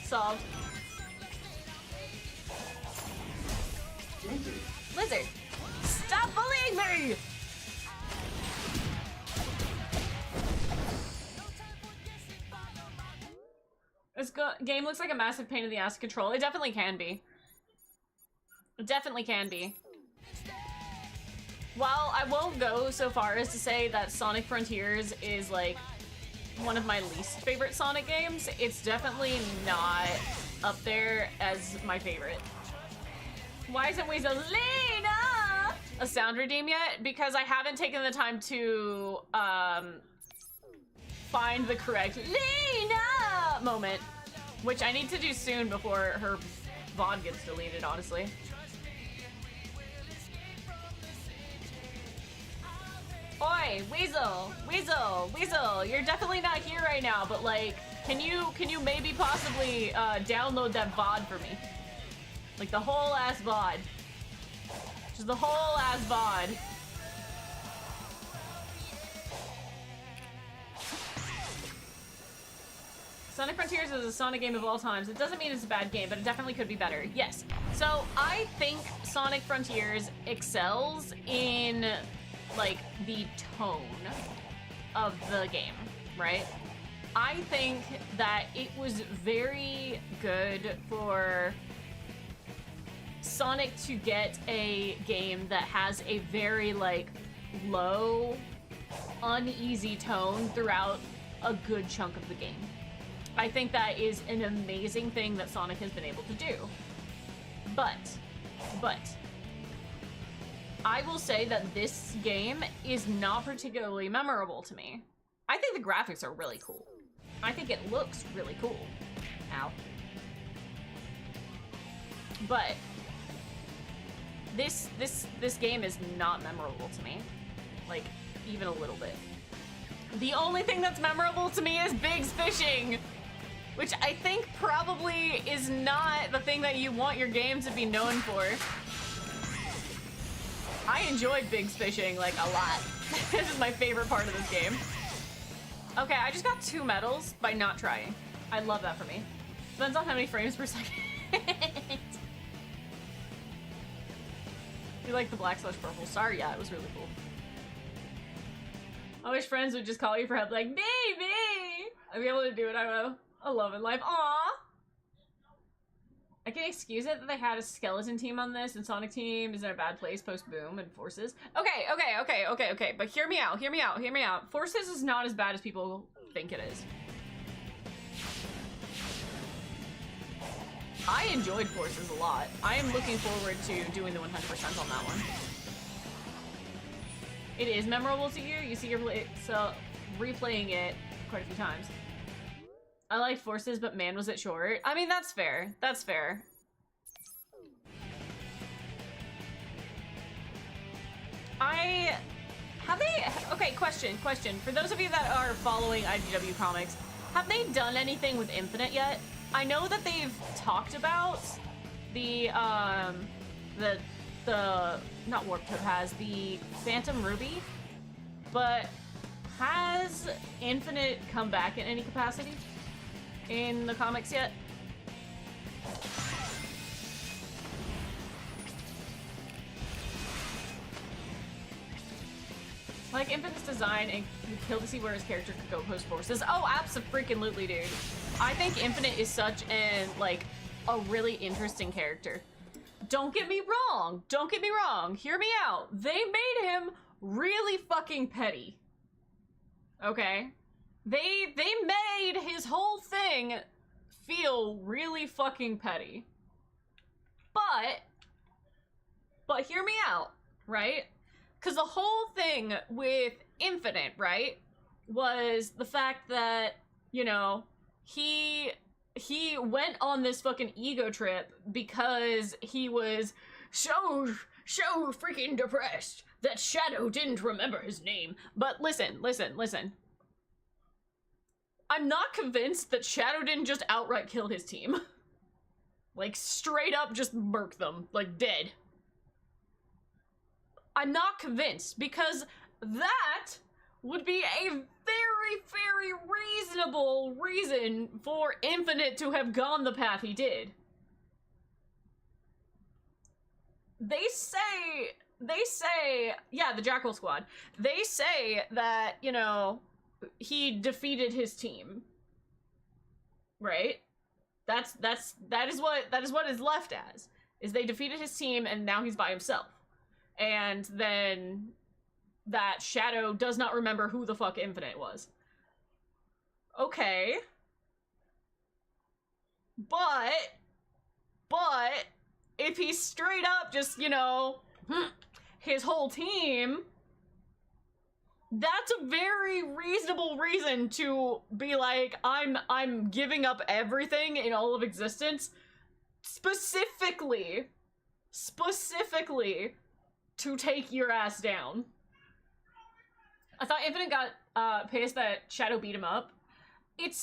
solved. Lizard, stop bullying me! This game looks like a massive pain in the ass to control. It definitely can be. It definitely can be. While I won't go so far as to say that Sonic Frontiers is like one of my least favorite Sonic games, it's definitely not up there as my favorite. Why isn't Weaselina a sound redeem yet? Because I haven't taken the time to find the correct Lena moment, which I need to do soon before her VOD gets deleted, honestly. Oi, Weasel, you're definitely not here right now, but like, can you maybe possibly download that VOD for me? Like the whole ass VOD. Just the whole ass VOD. Sonic Frontiers is a Sonic game of all times. It doesn't mean it's a bad game, but it definitely could be better. Yes. So I think Sonic Frontiers excels in like the tone of the game, right? I think that it was very good for Sonic to get a game that has a very like low, uneasy tone throughout a good chunk of the game. I think that is an amazing thing that Sonic has been able to do. But I will say that this game is not particularly memorable to me. I think the graphics are really cool. I think it looks really cool. Ow. But this game is not memorable to me. Like, even a little bit. The only thing that's memorable to me is Big's fishing, which I think probably is not the thing that you want your game to be known for. I enjoyed Big's fishing, like, a lot. This is my favorite part of this game. Okay, I just got 2 medals by not trying. I love that for me. Depends on how many frames per second. You like the black/purple star? Yeah, it was really cool. I wish friends would just call you for help, like, baby! I'd be able to do what I will. I love in life. Aww! I can excuse it that they had a skeleton team on this, and Sonic Team is in a bad place post-Boom and Forces. Okay, but hear me out. Forces is not as bad as people think it is. I enjoyed Forces a lot. I am looking forward to doing the 100% on that one. It is memorable to you. You see your replaying it quite a few times. I liked Forces, but man, was it short. I mean, that's fair. That's fair. Okay, question. For those of you that are following IDW Comics, have they done anything with Infinite yet? I know that they've talked about the not Warp Toad has, the Phantom Ruby, but has Infinite come back in any capacity in the comics yet? Like Infinite's design and kill to see where his character could go post Forces. Oh, abso-freaking-lutely, dude. I think Infinite is such an, like, a really interesting character. Don't get me wrong. Hear me out. They made him really fucking petty. Okay? They made his whole thing feel really fucking petty. But But hear me out, right? Because the whole thing with Infinite, right, was the fact that, you know, he went on this fucking ego trip because he was so freaking depressed that Shadow didn't remember his name. But listen. I'm not convinced that Shadow didn't just outright kill his team. Like, straight up just murk them, like, dead. I'm not convinced, because that would be a very, very reasonable reason for Infinite to have gone the path he did. They say, yeah, the Jackal Squad, they say that, you know, he defeated his team. Right? That is what is left as. Is they defeated his team and now he's by himself. And then that Shadow does not remember who the fuck Infinite was. Okay. But if he's straight up just, you know, his whole team, that's a very reasonable reason to be like, I'm giving up everything in all of existence specifically to take your ass down. I thought Infinite got pissed that Shadow beat him up. It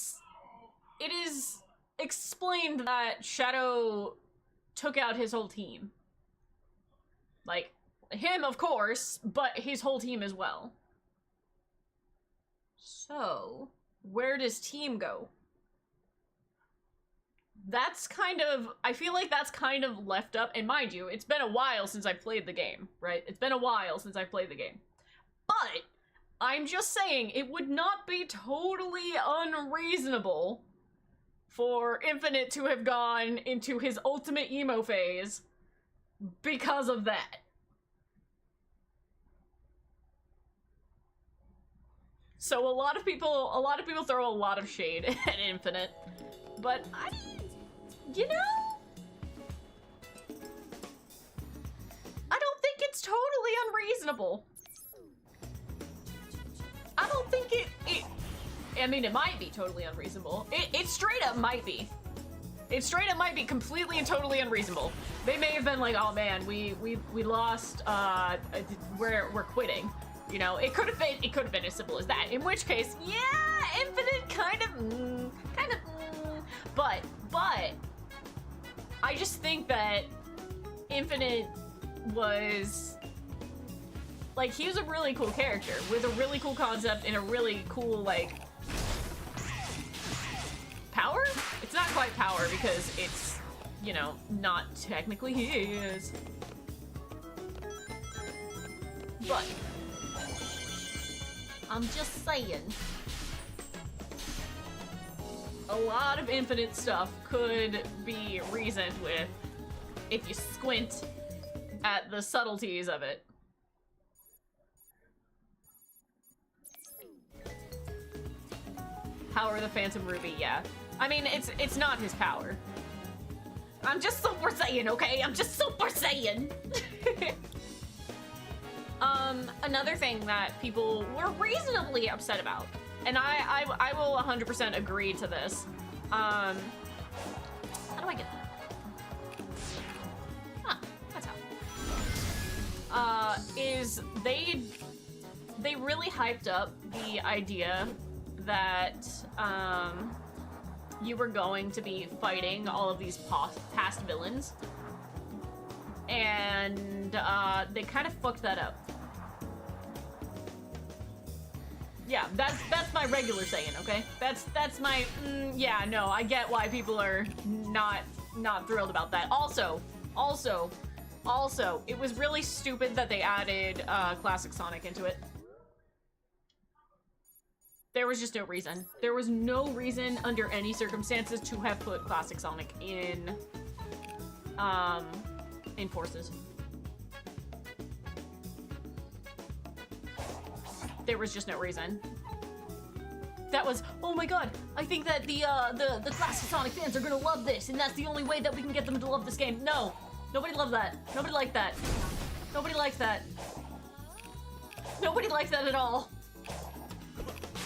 is explained that Shadow took out his whole team. Like, him, of course, but his whole team as well. So, where does team go? That's kind of, I feel like that's kind of left up, and mind you, it's been a while since I played the game, right? It's been a while since I played the game. But, I'm just saying, it would not be totally unreasonable for Infinite to have gone into his ultimate emo phase because of that. So a lot of people throw a lot of shade at Infinite, but you know, I don't think it's totally unreasonable. I don't think I mean, it might be totally unreasonable. It straight up might be. It straight up might be completely and totally unreasonable. They may have been like, oh man, we lost, we're quitting. You know, it could have been as simple as that. In which case, yeah, Infinite kind of, but I just think that Infinite was, like, he was a really cool character with a really cool concept and a really cool, like, power? It's not quite power because it's, you know, not technically his. But I'm just saying, a lot of Infinite stuff could be reasoned with if you squint at the subtleties of it. Power of the Phantom Ruby, yeah. I mean, it's not his power. I'm just super saiyan, okay? I'm just super saiyan. Another thing that people were reasonably upset about, and I will 100% agree to this. How do I get that? Huh, that's how. Is they really hyped up the idea that, you were going to be fighting all of these past villains. And, they kind of fucked that up. Yeah, that's my regular saying, okay? That's my, yeah, no, I get why people are not thrilled about that. Also, it was really stupid that they added, Classic Sonic into it. There was just no reason. There was no reason under any circumstances to have put Classic Sonic in Forces. There was just no reason. That was, oh my god, I think that the Classic Sonic fans are gonna love this, and that's the only way that we can get them to love this game. No, Nobody loved that. Nobody liked that. Nobody liked that. Nobody liked that at all.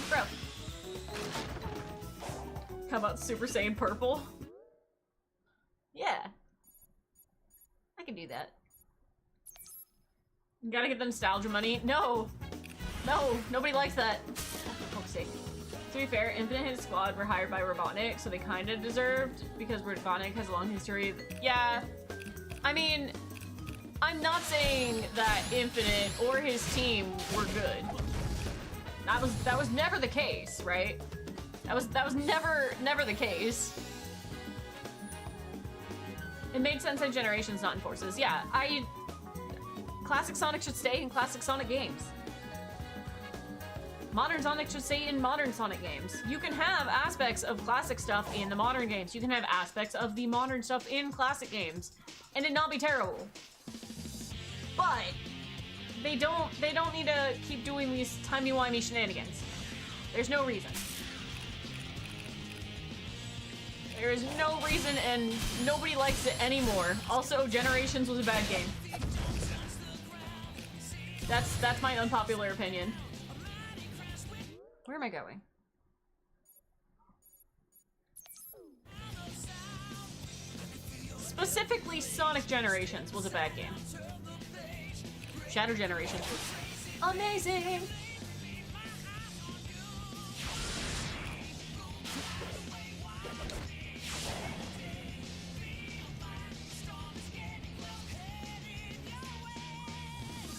Bro. How about Super Saiyan Purple? Yeah. I can do that. You gotta get the nostalgia money. No! No! Nobody likes that. For fuck's sake. To be fair, Infinite and his squad were hired by Robotnik, so they kinda deserved, because Robotnik has a long history. Yeah. I mean, I'm not saying that Infinite or his team were good. That was never the case, right? That was never the case. It made sense in Generations, not in Forces. Yeah, Classic Sonic should stay in Classic Sonic games. Modern Sonic should stay in modern Sonic games. You can have aspects of classic stuff in the modern games. You can have aspects of the modern stuff in classic games, and it not be terrible. But they don't need to keep doing these timey-wimey shenanigans. There's no reason. There is no reason, and nobody likes it anymore. Also, Generations was a bad game. That's my unpopular opinion. Where am I going? Specifically, Sonic Generations was a bad game. Shadow Generations was amazing!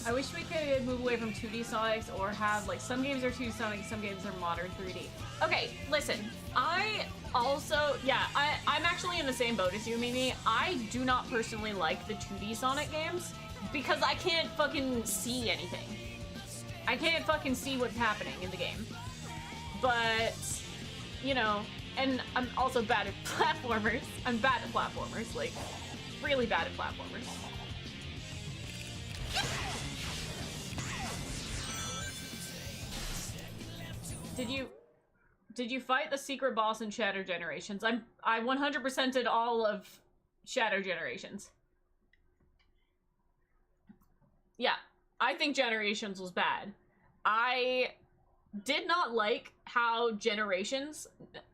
I wish we could move away from 2D Sonics or have, like, some games are 2D Sonic, some games are modern 3D. Okay, listen, I also, yeah, I'm actually in the same boat as you, Mimi. I do not personally like the 2D Sonic games because I can't fucking see anything. I can't fucking see what's happening in the game. But, you know, and I'm also bad at platformers. I'm bad at platformers, like, really bad at platformers. Did you fight the secret boss in Shadow Generations? I 100%ed all of Shadow Generations. Yeah, I think Generations was bad. I did not like how Generations,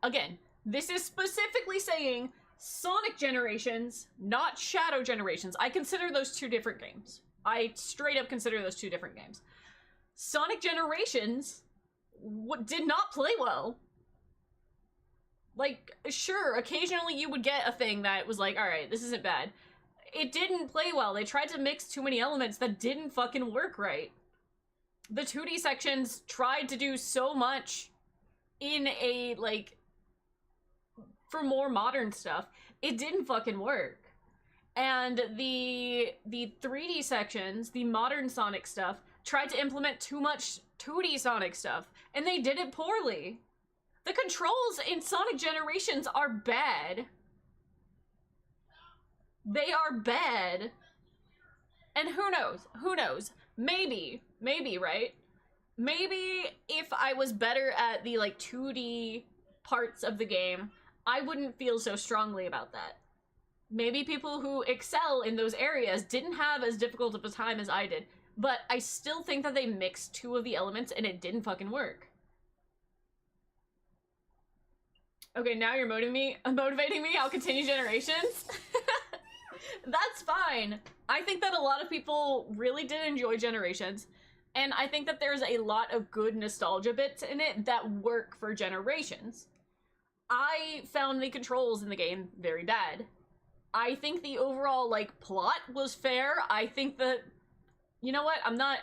again, this is specifically saying Sonic Generations, not Shadow Generations. I consider those two different games. I straight up consider those two different games. Sonic Generations did not play well. Like, sure, occasionally you would get a thing that was like, alright, this isn't bad. It didn't play well. They tried to mix too many elements that didn't fucking work right. The 2D sections tried to do so much in a, like, for more modern stuff. It didn't fucking work. And the 3D sections, the modern Sonic stuff, tried to implement too much 2D Sonic stuff, and they did it poorly. The controls in Sonic Generations are bad. They are bad. And who knows? Who knows? Maybe, right? Maybe if I was better at the, like, 2D parts of the game, I wouldn't feel so strongly about that. Maybe people who excel in those areas didn't have as difficult of a time as I did. But I still think that they mixed two of the elements and it didn't fucking work. Okay, now you're motivating me. I'll continue Generations. That's fine. I think that a lot of people really did enjoy Generations. And I think that there's a lot of good nostalgia bits in it that work for Generations. I found the controls in the game very bad. I think the overall, like, plot was fair. I think that, you know what? I'm not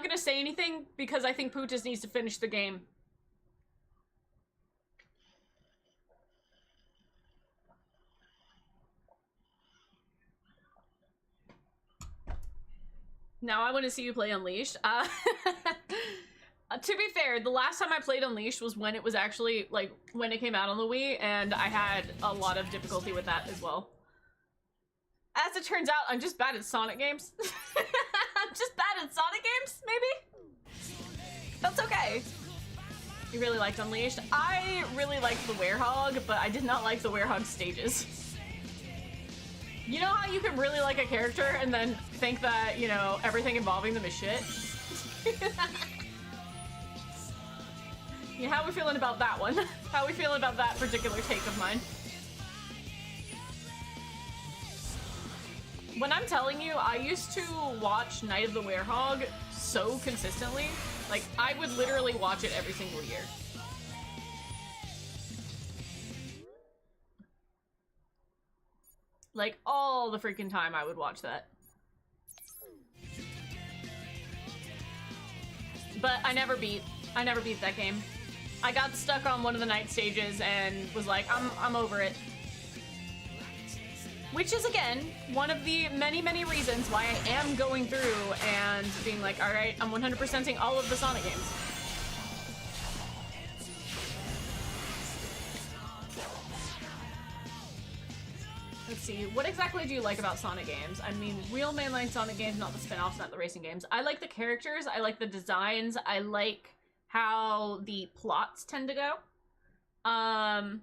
gonna say anything because I think Pootis needs to finish the game. Now I want to see you play Unleashed. To be fair, the last time I played Unleashed was when it was actually, like, when it came out on the Wii, and I had a lot of difficulty with that as well. As it turns out, I'm just bad at Sonic games. I'm just bad at Sonic games, maybe? That's okay. You really liked Unleashed? I really liked the Werehog, but I did not like the Werehog stages. You know how you can really like a character and then think that, you know, everything involving them is shit? Yeah, how are we feeling about that one? How are we feeling about that particular take of mine? When I'm telling you, I used to watch Night of the Werehog so consistently. Like, I would literally watch it every single year. Like, all the freaking time I would watch that. But I never beat that game. I got stuck on one of the night stages and was like, I'm over it. Which is, again, one of the many, many reasons why I am going through and being like, all right, I'm 100%ing all of the Sonic games. Let's see, what exactly do you like about Sonic games? I mean, real mainline Sonic games, not the spin-offs, not the racing games. I like the characters, I like the designs, I like how the plots tend to go. I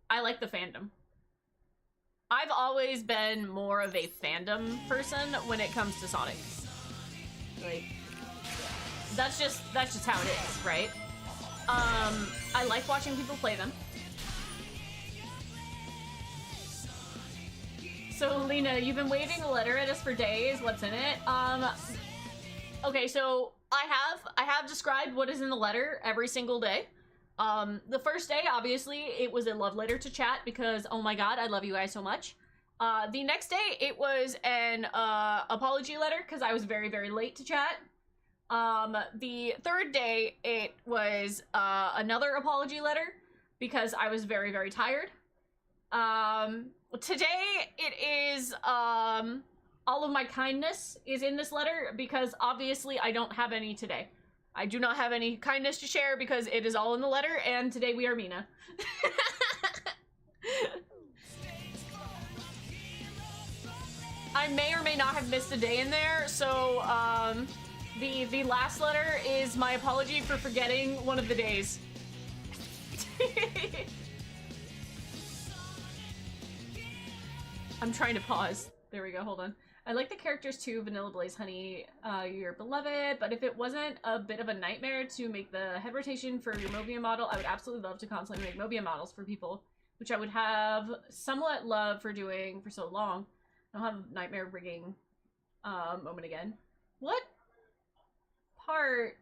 like the fandom. I've always been more of a fandom person when it comes to Sonic. Like, that's just how it is, right? I like watching people play them. So, Lena, you've been waving a letter at us for days. What's in it? Okay, so I have described what is in the letter every single day. The first day, obviously, it was a love letter to chat because, oh my god, I love you guys so much. The next day, it was an apology letter because I was very, very late to chat. The third day, it was another apology letter because I was very, very tired. Today, it is, all of my kindness is in this letter because obviously I don't have any today. I do not have any kindness to share because it is all in the letter, and today we are Mina. I may or may not have missed a day in there, so, the last letter is my apology for forgetting one of the days. I'm trying to pause. There we go, hold on. I like the characters too, Vanilla Blaze Honey, you're beloved, but if it wasn't a bit of a nightmare to make the head rotation for your Mobian model, I would absolutely love to constantly make Mobian models for people, which I would have somewhat love for doing for so long. I don't have nightmare rigging moment again. What part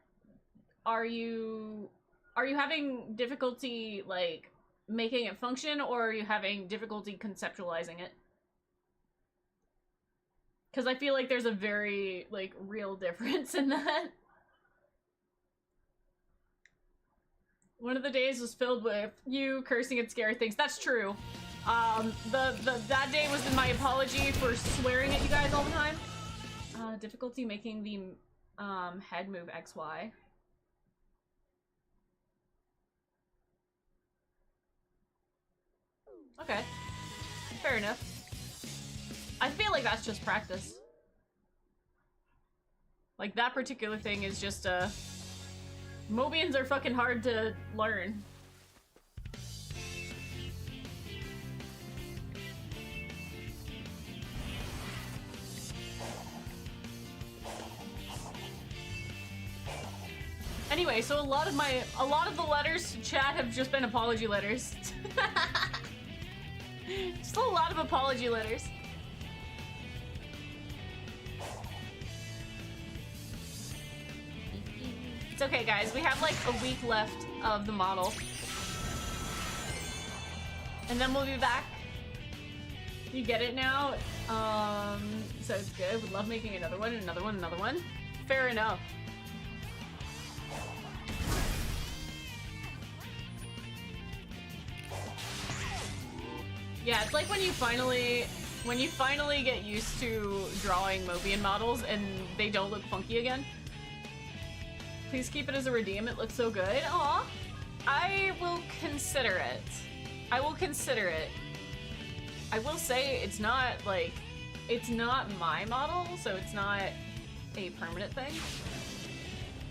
are you having difficulty, like, making it function, or are you having difficulty conceptualizing it? Because I feel like there's a very, like, real difference in that. One of the days was filled with you cursing and scary things. That's true. That day was in my apology for swearing at you guys all the time. Difficulty making the, head move XY. Okay. Fair enough. I feel like that's just practice. Like, that particular thing is just, Mobians are fucking hard to learn. Anyway, so a lot of the letters to chat have just been apology letters. Just a lot of apology letters. It's okay, guys. We have like a week left of the model. And then we'll be back. You get it now? So it's good. Would love making another one, another one, another one. Fair enough. Yeah, it's like when you finally get used to drawing Mobian models and they don't look funky again. Please keep it as a redeem, it looks so good. Aw. I will consider it. I will consider it. I will say it's not, like, it's not my model, so it's not a permanent thing.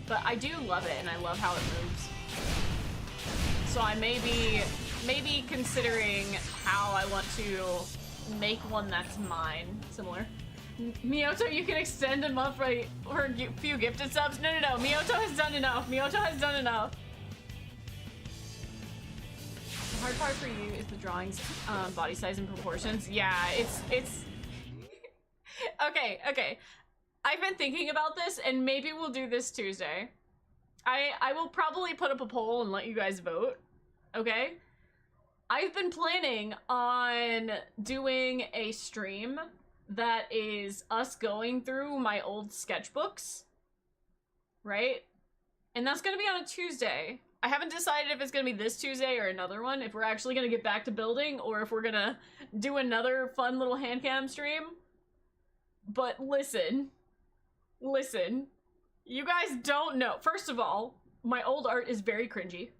But I do love it, and I love how it moves. So I may be considering how I want to make one that's mine. Similar. Miyoto, you can extend a month for a few gifted subs. No, Miyoto has done enough. Miyoto has done enough. The hard part for you is the drawings, body size and proportions. Yeah, it's okay. I've been thinking about this, and maybe we'll do this Tuesday. I will probably put up a poll and let you guys vote. Okay? I've been planning on doing a stream that is us going through my old sketchbooks, right? And that's gonna be on a Tuesday. I haven't decided if it's gonna be this Tuesday or another one, if we're actually gonna get back to building, or if we're gonna do another fun little hand cam stream. But listen, you guys don't know. First of all, my old art is very cringy.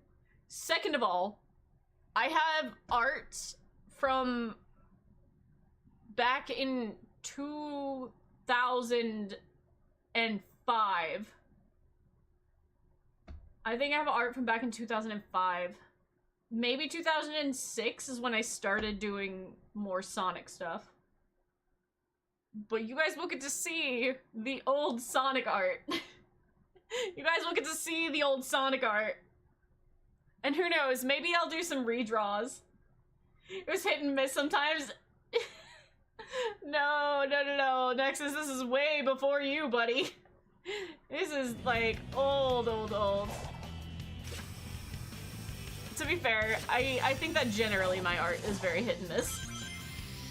Second of all, I have art from back in 2005. I think I have art from back in 2005. Maybe 2006 is when I started doing more Sonic stuff. But you guys will get to see the old Sonic art. You guys will get to see the old Sonic art. And who knows, maybe I'll do some redraws. It was hit and miss sometimes. No. Nexus, this is way before you, buddy. This is like old. To be fair, I think that generally my art is very hit and miss.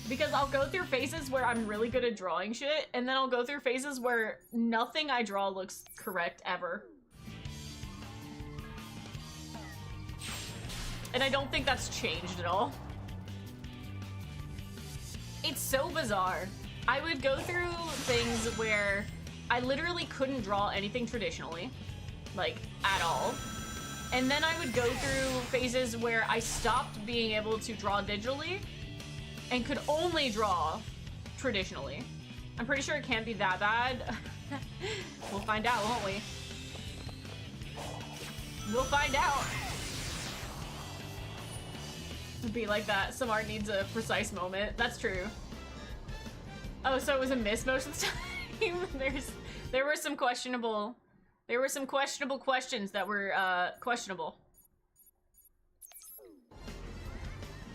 Because I'll go through phases where I'm really good at drawing shit, and then I'll go through phases where nothing I draw looks correct ever. And I don't think that's changed at all. It's so bizarre. I would go through things where I literally couldn't draw anything traditionally, like, at all. And then I would go through phases where I stopped being able to draw digitally and could only draw traditionally. I'm pretty sure it can't be that bad. We'll find out, won't we? We'll find out. It'd be like that. Some art needs a precise moment. That's true. Oh, so it was a miss most of the time? There were some questionable questions that were questionable.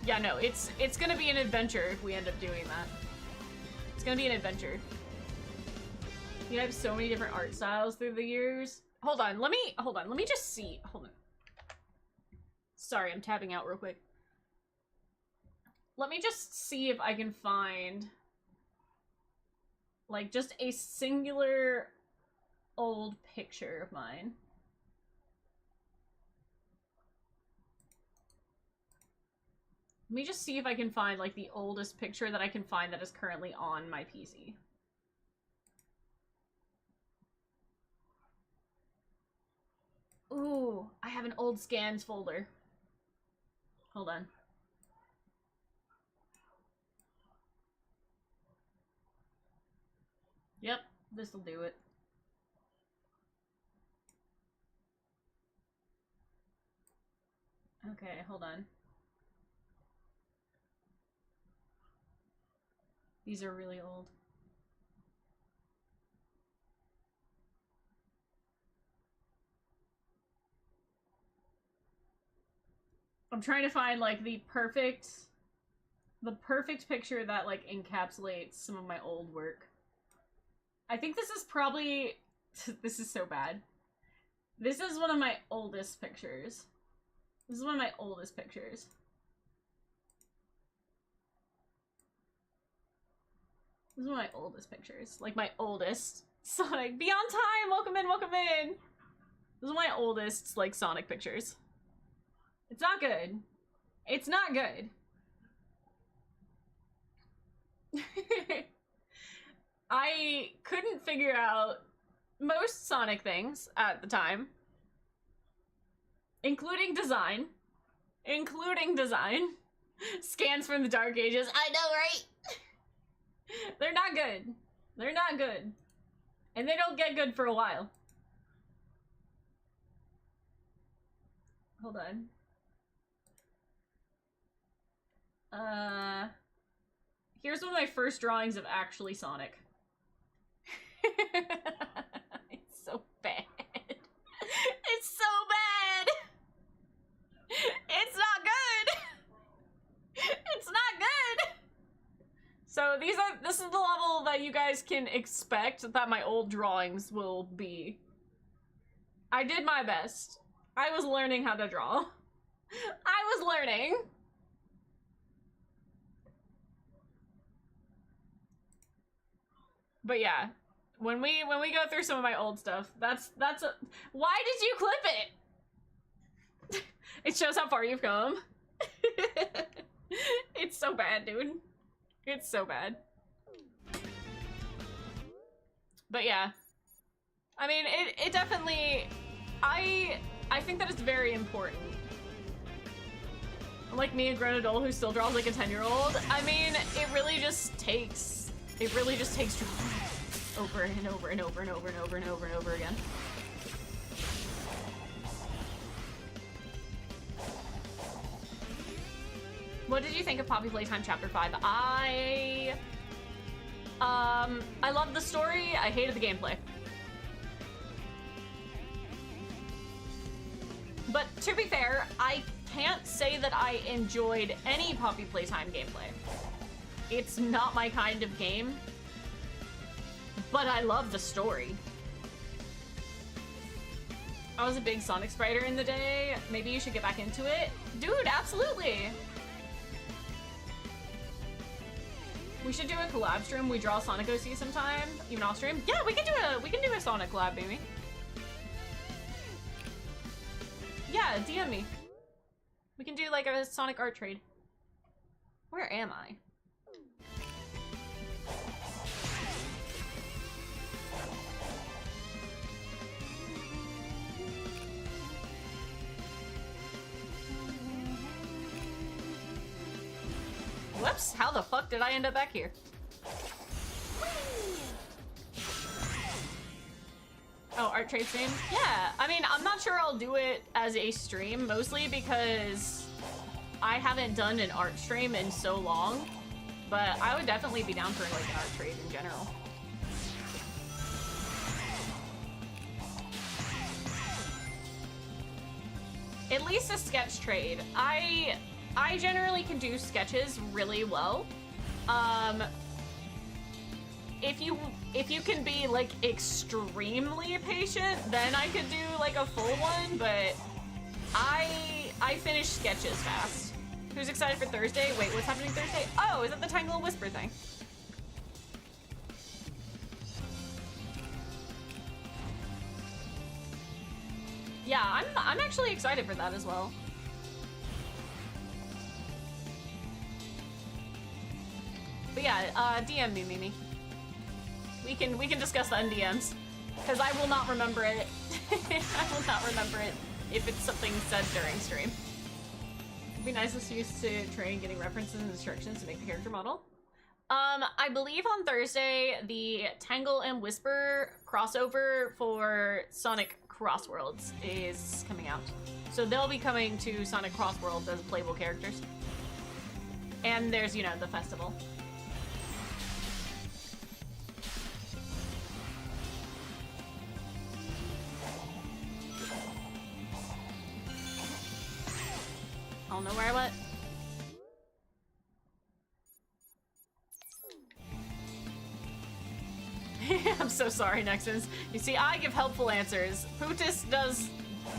Yeah, no, it's gonna be an adventure if we end up doing that. It's gonna be an adventure. You have so many different art styles through the years. Hold on, let me just see. Hold on. Sorry, I'm tapping out real quick. Let me just see if I can find, like, just a singular old picture of mine. Let me just see if I can find, like, the oldest picture that I can find that is currently on my PC. Ooh, I have an old scans folder. Hold on. Yep, this'll do it. Okay, hold on. These are really old. I'm trying to find, like, the perfect picture that, like, encapsulates some of my old work. I think this is probably... This is so bad. This is one of my oldest pictures. This is one of my oldest pictures. This is one of my oldest pictures. Like, my oldest Sonic. Beyond Time! Welcome in, welcome in! This is my oldest, like, Sonic pictures. It's not good. It's not good. I couldn't figure out most Sonic things at the time. Including design. Scans from the Dark Ages. I know, right? They're not good. They're not good. And they don't get good for a while. Hold on. Here's one of my first drawings of actually Sonic. It's so bad. It's so bad! It's not good! It's not good! So this is the level that you guys can expect that my old drawings will be. I did my best. I was learning how to draw. I was learning. But yeah, when we go through some of my old stuff, that's a, why did you clip it? It shows how far you've come. It's so bad, dude. It's so bad. But yeah, I mean, it definitely, I think that it's very important. Like me, a grown adult who still draws like a 10-year-old. I mean, it really just takes drawing over and over and over and over and over and over and over again. What did you think of Poppy Playtime Chapter 5? I loved the story. I hated the gameplay. But to be fair, I can't say that I enjoyed any Poppy Playtime gameplay. It's not my kind of game, but I love the story. I was a big Sonic Spriter in the day. Maybe you should get back into it. Dude, absolutely. We should do a collab stream. We draw Sonic OC sometime, even off stream. Yeah, we can do a Sonic collab, baby. Yeah, DM me. We can do like a Sonic art trade. Where am I? Whoops, how the fuck did I end up back here? Oh, art trade stream? Yeah, I mean, I'm not sure I'll do it as a stream, mostly because I haven't done an art stream in so long, but I would definitely be down for like an art trade in general. At least a sketch trade. I generally can do sketches really well. If you can be like extremely patient, then I could do like a full one, but I finish sketches fast. Who's excited for Thursday? Wait, what's happening Thursday? Oh, is that the Tangle and Whisper thing? Yeah, I'm actually excited for that as well. But yeah, DM me, Mimi. We can discuss that in DMs, because I will not remember it. I will not remember it if it's something said during stream. It'd be nice to use to train getting references and instructions to make the character model. I believe on Thursday the Tangle and Whisper crossover for Sonic Crossworlds is coming out, so they'll be coming to Sonic Crossworlds as playable characters. And there's, you know, the festival. I don't know where I went. I'm so sorry, Nexans. You see, I give helpful answers. Pootis does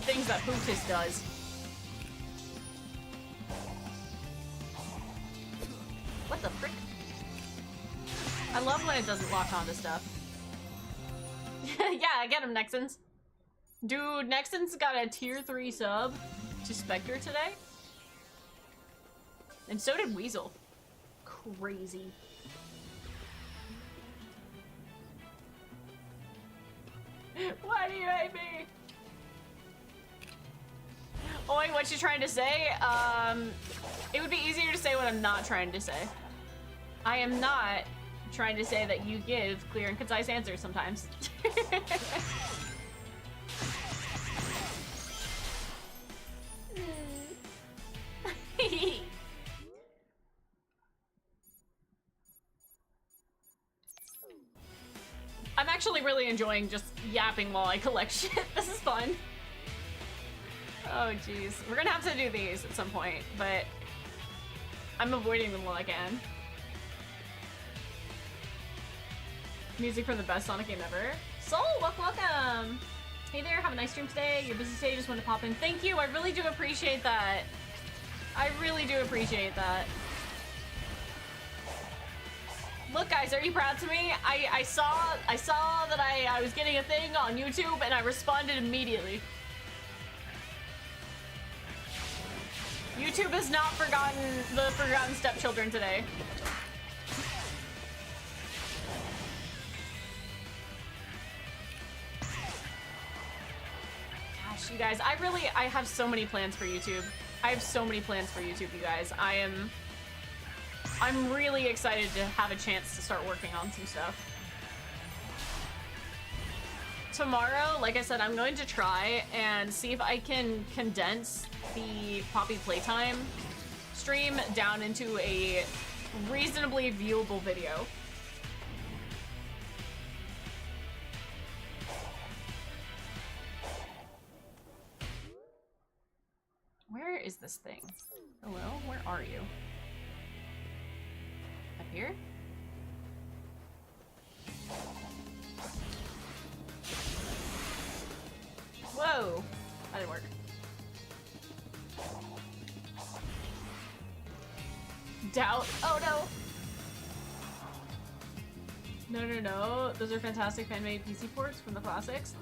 things that Pootis does. What the frick? I love when it doesn't lock onto stuff. Yeah, I get him, Nexans. Dude, Nexans got a tier 3 sub to Spectre today. And so did Weasel. Crazy. Why do you hate me? Oi, what you trying to say? It would be easier to say what I'm not trying to say. I am not trying to say that you give clear and concise answers sometimes. actually really enjoying just yapping while I collect shit. This is fun. Oh, jeez. We're gonna have to do these at some point, but I'm avoiding them while I can. Music from the best Sonic game ever. Soul, welcome! Hey there, have a nice stream today. Your busy day, just want to pop in. Thank you, I really do appreciate that. I really do appreciate that. Look, guys, are you proud to me? I saw that I was getting a thing on YouTube and I responded immediately. YouTube has not forgotten the forgotten stepchildren today. Gosh, you guys, I have so many plans for YouTube. I have so many plans for YouTube, you guys. I'm really excited to have a chance to start working on some stuff. Tomorrow, like I said, I'm going to try and see if I can condense the Poppy Playtime stream down into a reasonably viewable video. Where is this thing? Hello? Where are you? Up here? Whoa! That didn't work. Doubt. Oh no! No. Those are fantastic fan-made PC ports from the classics.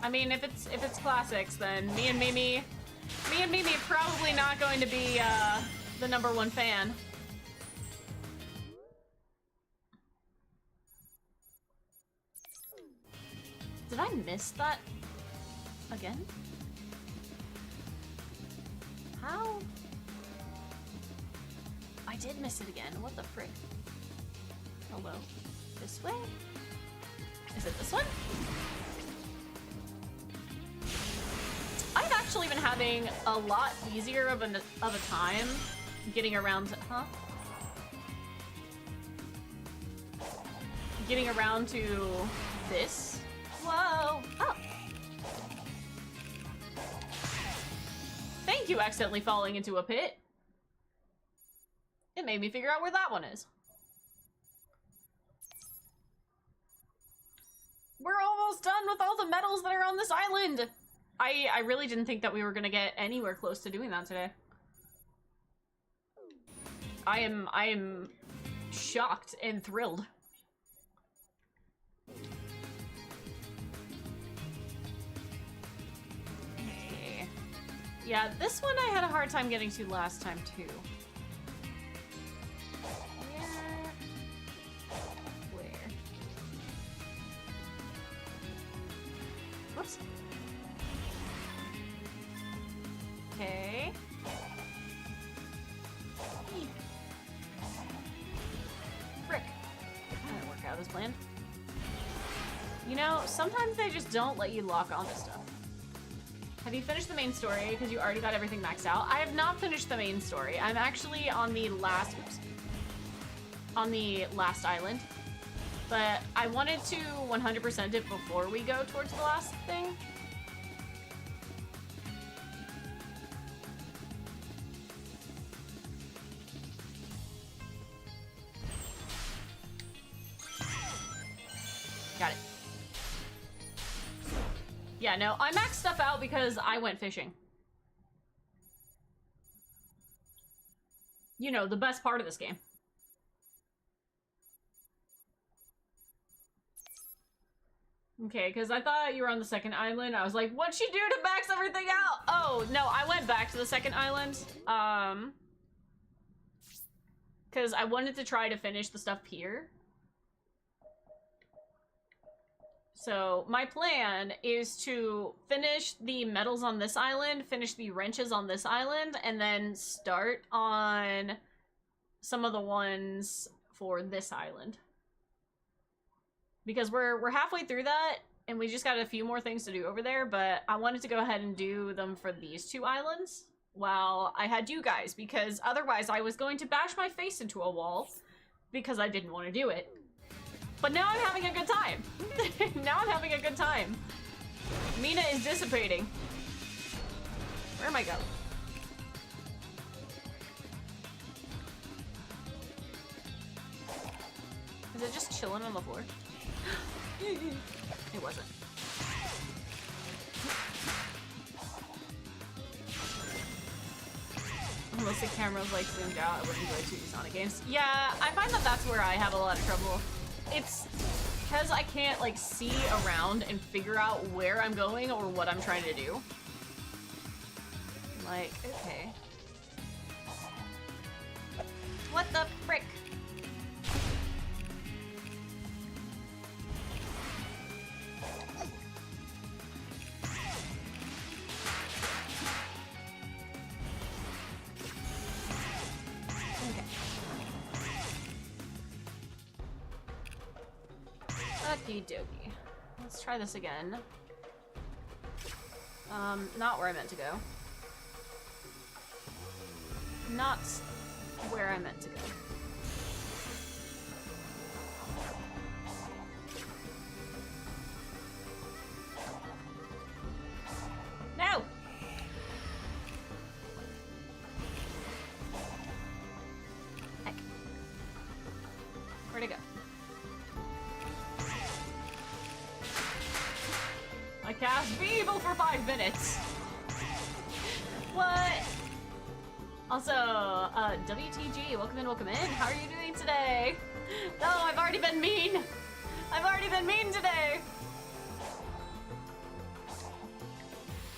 I mean, if it's classics, then me and Mimi probably not going to be the #1 fan. Did I miss that again? How? I did miss it again. What the frick? Hello? This way? Is it this one? I've actually been having a lot easier of a time getting around to, getting around to this. Whoa! Oh! Thank you, accidentally falling into a pit. It made me figure out where that one is. We're almost done with all the medals that are on this island! I really didn't think that we were gonna get anywhere close to doing that today. I am shocked and thrilled. Okay. Yeah, this one I had a hard time getting to last time too. Where? Whoops. Okay. Frick. That didn't work out as planned. You know, sometimes they just don't let you lock onto stuff. Have you finished the main story? Because you already got everything maxed out. I have not finished the main story. I'm actually on the last, on the last island. But I wanted to 100% it before we go towards the last thing. Got it. Yeah, no, I maxed stuff out because I went fishing. You know, the best part of this game. Okay, because I thought you were on the second island. I was like, what'd she do to max everything out? Oh, no, I went back to the second island. Because I wanted to try to finish the stuff here. So my plan is to finish the medals on this island, finish the wrenches on this island, and then start on some of the ones for this island. Because we're halfway through that, and we just got a few more things to do over there, but I wanted to go ahead and do them for these two islands while I had you guys, because otherwise I was going to bash my face into a wall because I didn't want to do it. But now I'm having a good time. Now I'm having a good time. Mina is dissipating. Where am I going? Is it just chilling on the floor? It wasn't. Unless the camera's like zoomed out, I would enjoy 2D Sonic games. Yeah, I find that that's where I have a lot of trouble. It's because I can't like see around and figure out where I'm going or what I'm trying to do. Like, okay. What the frick? Okie dokie. Let's try this again. Not where I meant to go. Not where I meant to go. No! Heck. Where'd it go? I cast Feeble for 5 minutes. What? Also, WTG, welcome in, welcome in. How are you doing today? No, I've already been mean. I've already been mean today.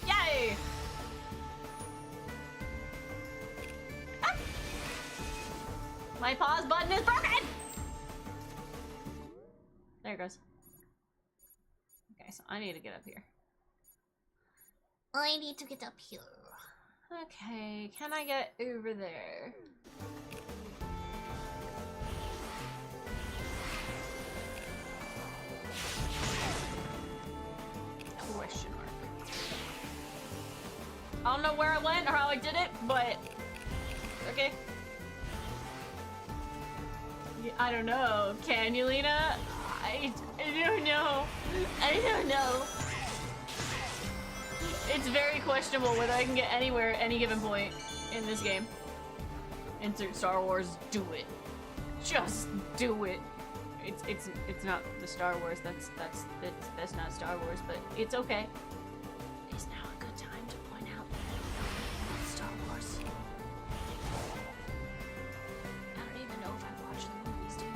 Yay! Ah! My pause button is broken! There it goes. Okay, so I need to get up here. I need to get up here. Okay, can I get over there? Question mark. I don't know where I went or how I did it, but okay. I don't know. Can you, Lena? I don't know. I don't know. It's very questionable whether I can get anywhere at any given point in this game. Insert Star Wars, do it. Just do it. It's not the Star Wars. That's not Star Wars, but it's okay. Is now a good time to point out Star Wars? I don't even know if I've watched the movies, dude.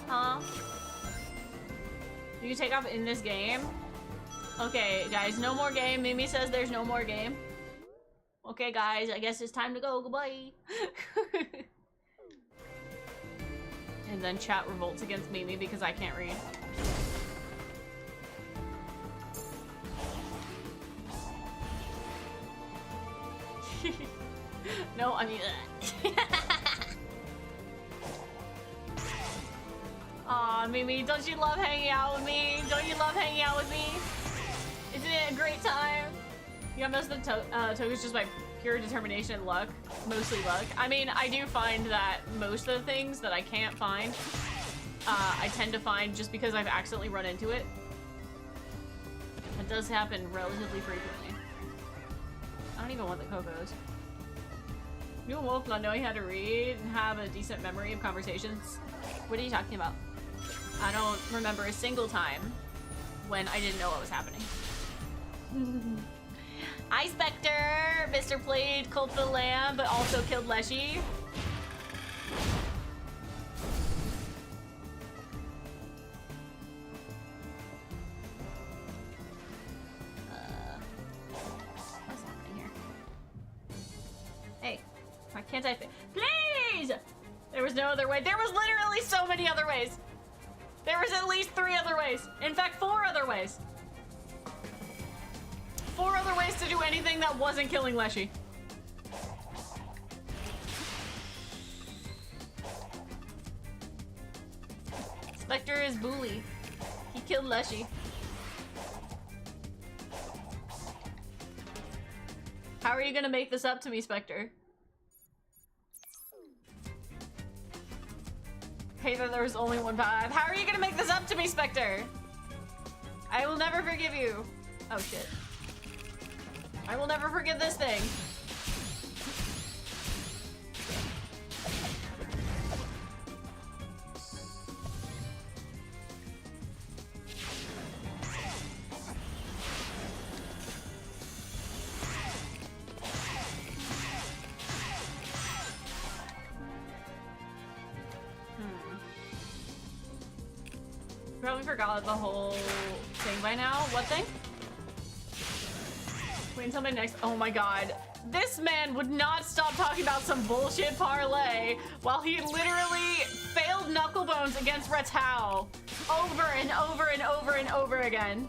Huh? Do you take off in this game? Okay, guys, no more game. Mimi says there's no more game. Okay, guys, I guess it's time to go. Goodbye. And then chat revolts against Mimi because I can't read. No, I mean... Aw, Mimi, don't you love hanging out with me? Don't you love hanging out with me? Isn't it a great time? Yeah, most of the tokens just by pure determination and luck. Mostly luck. I mean, I do find that most of the things that I can't find, I tend to find just because I've accidentally run into it. It does happen relatively frequently. I don't even want the Cocos. You and Wolf not knowing how to read and have a decent memory of conversations? What are you talking about? I don't remember a single time when I didn't know what was happening. Hi, Spectre! Mr. played Cult of the Lamb, but also killed Leshy. What's happening here? Hey, why can't I fit? Please! There was no other way. There was literally so many other ways. There was at least 3 other ways. In fact, 4 other ways. 4 other ways to do anything that wasn't killing Leshy. Spectre is bully. He killed Leshy. How are you gonna make this up to me, Spectre? Hey, that there was only one path. How are you gonna make this up to me, Spectre? I will never forgive you. Oh, shit. I will never forgive this thing. Probably forgot the whole thing by now. What thing? Wait until my next. Oh my god. This man would not stop talking about some bullshit parlay while he literally failed Knucklebones against Ratau over and over and over and over again.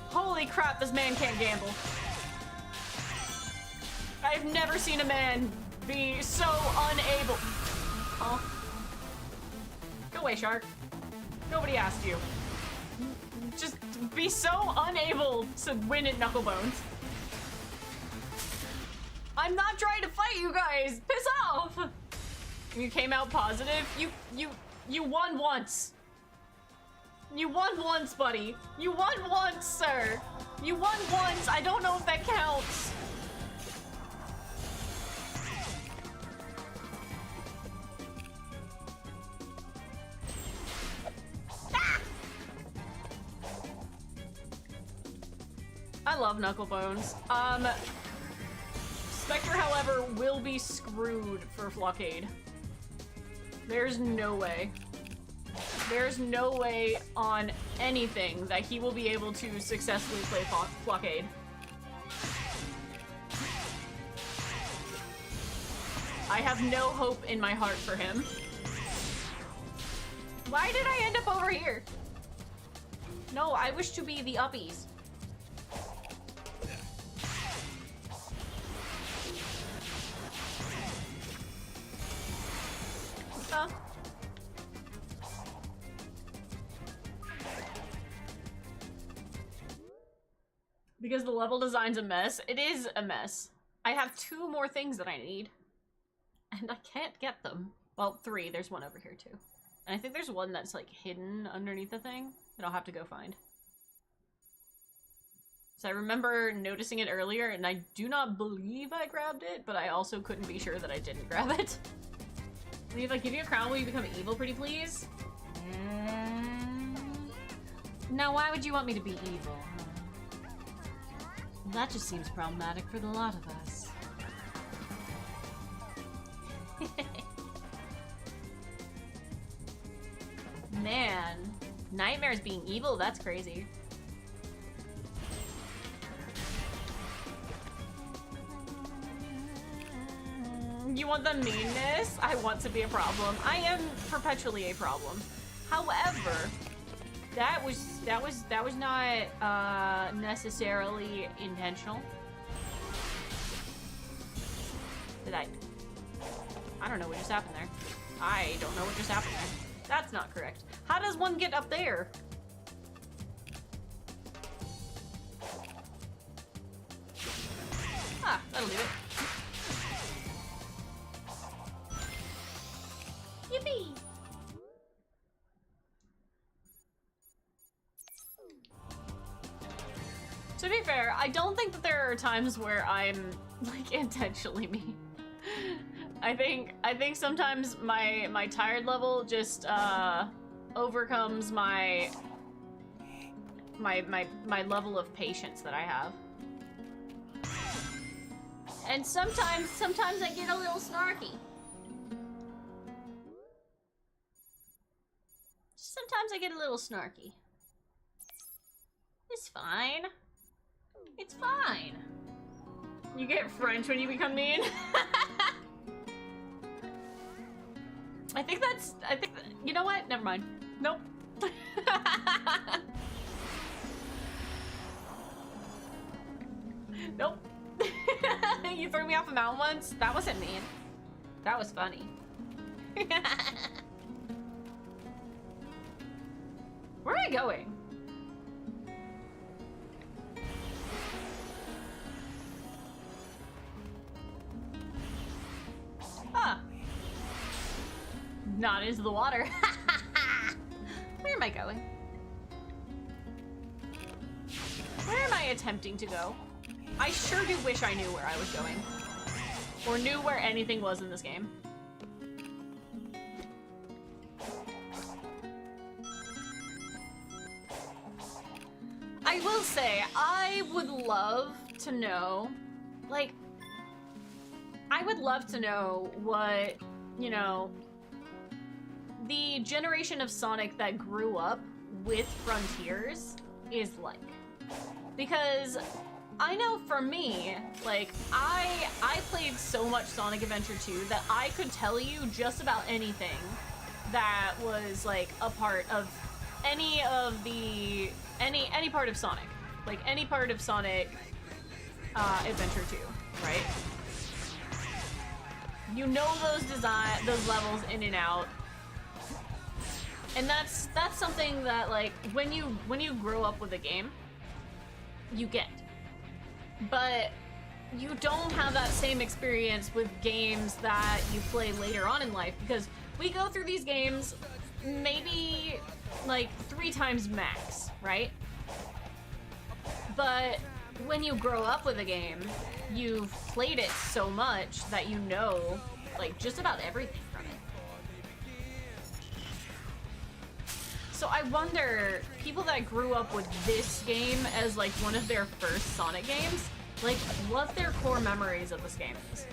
Holy crap, this man can't gamble. I've never seen a man be so unable. Oh. Go away, shark. Nobody asked you. Just be so unable to win at Knucklebones. I'm not trying to fight you guys. Piss off. You came out positive. You won once. You won once, buddy. You won once, sir. You won once. I don't know if that counts. I love Knucklebones. Spectre, however, will be screwed for Flockade. There's no way. There's no way on anything that he will be able to successfully play Flockade. I have no hope in my heart for him. Why did I end up over here? No, I wish to be the uppies. Because the level design's a mess. It is a mess. I have 2 more things that I need. And I can't get them. Well, 3. There's one over here, too. And I think there's one that's, like, hidden underneath the thing that I'll have to go find. So I remember noticing it earlier, and I do not believe I grabbed it, but I also couldn't be sure that I didn't grab it. If I give you a crown, will you become evil, pretty please? Now, why would you want me to be evil? That just seems problematic for the lot of us. Man, Nightmare's being evil, that's crazy. You want the meanness? I want to be a problem. I am perpetually a problem. However, that was not necessarily intentional. Did I don't know what just happened there. I don't know what just happened there. That's not correct. How does one get up there? Ah, that'll do it. Yippee! To be fair, I don't think that there are times where I'm, like, intentionally mean. I think sometimes my tired level just overcomes my level of patience that I have. And sometimes I get a little snarky. Sometimes I get a little snarky. It's fine. It's fine. You get French when you become mean? You know what? Never mind. Nope. Nope. You threw me off a mountain once? That wasn't mean. That was funny. Where am I going? Not into the water. Where am I going? Where am I attempting to go? I sure do wish I knew where I was going. Or knew where anything was in this game. I will say, I would love to know, like, I would love to know what, you know, the generation of Sonic that grew up with Frontiers is like. Because I know for me, like, I played so much Sonic Adventure 2 that I could tell you just about anything that was, like, a part of any of the, any part of Sonic. Like, any part of Sonic Adventure 2, right? You know those levels in and out. And that's something that, like, when you grow up with a game, you get. But you don't have that same experience with games that you play later on in life, because we go through these games maybe like 3 times max, right? But when you grow up with a game, you've played it so much that you know, like, just about everything from it. So I wonder, people that grew up with this game as, like, one of their first Sonic games, like, what their core memories of this game is.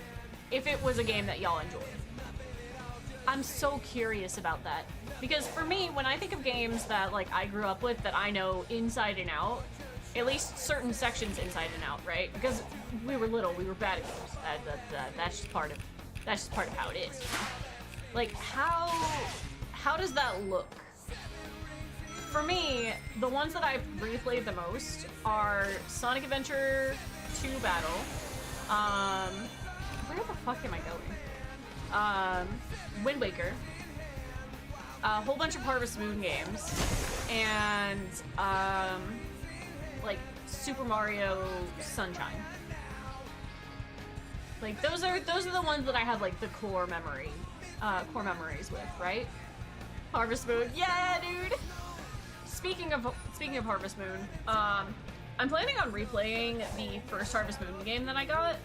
If it was a game that y'all enjoyed. I'm so curious about that. Because for me, when I think of games that, like, I grew up with that I know inside and out, at least certain sections inside and out, right? Because we were little, we were bad at games. That's just part of how it is. You know? Like, how does that look? For me, the ones that I've replayed the most are Sonic Adventure 2 Battle. Where the fuck am I going? Wind Waker. A whole bunch of Harvest Moon games. And, like, Super Mario Sunshine. Like, those are the ones that I have, like, the core memories with, right? Harvest Moon, yeah, dude! Speaking of Harvest Moon, I'm planning on replaying the first Harvest Moon game that I got.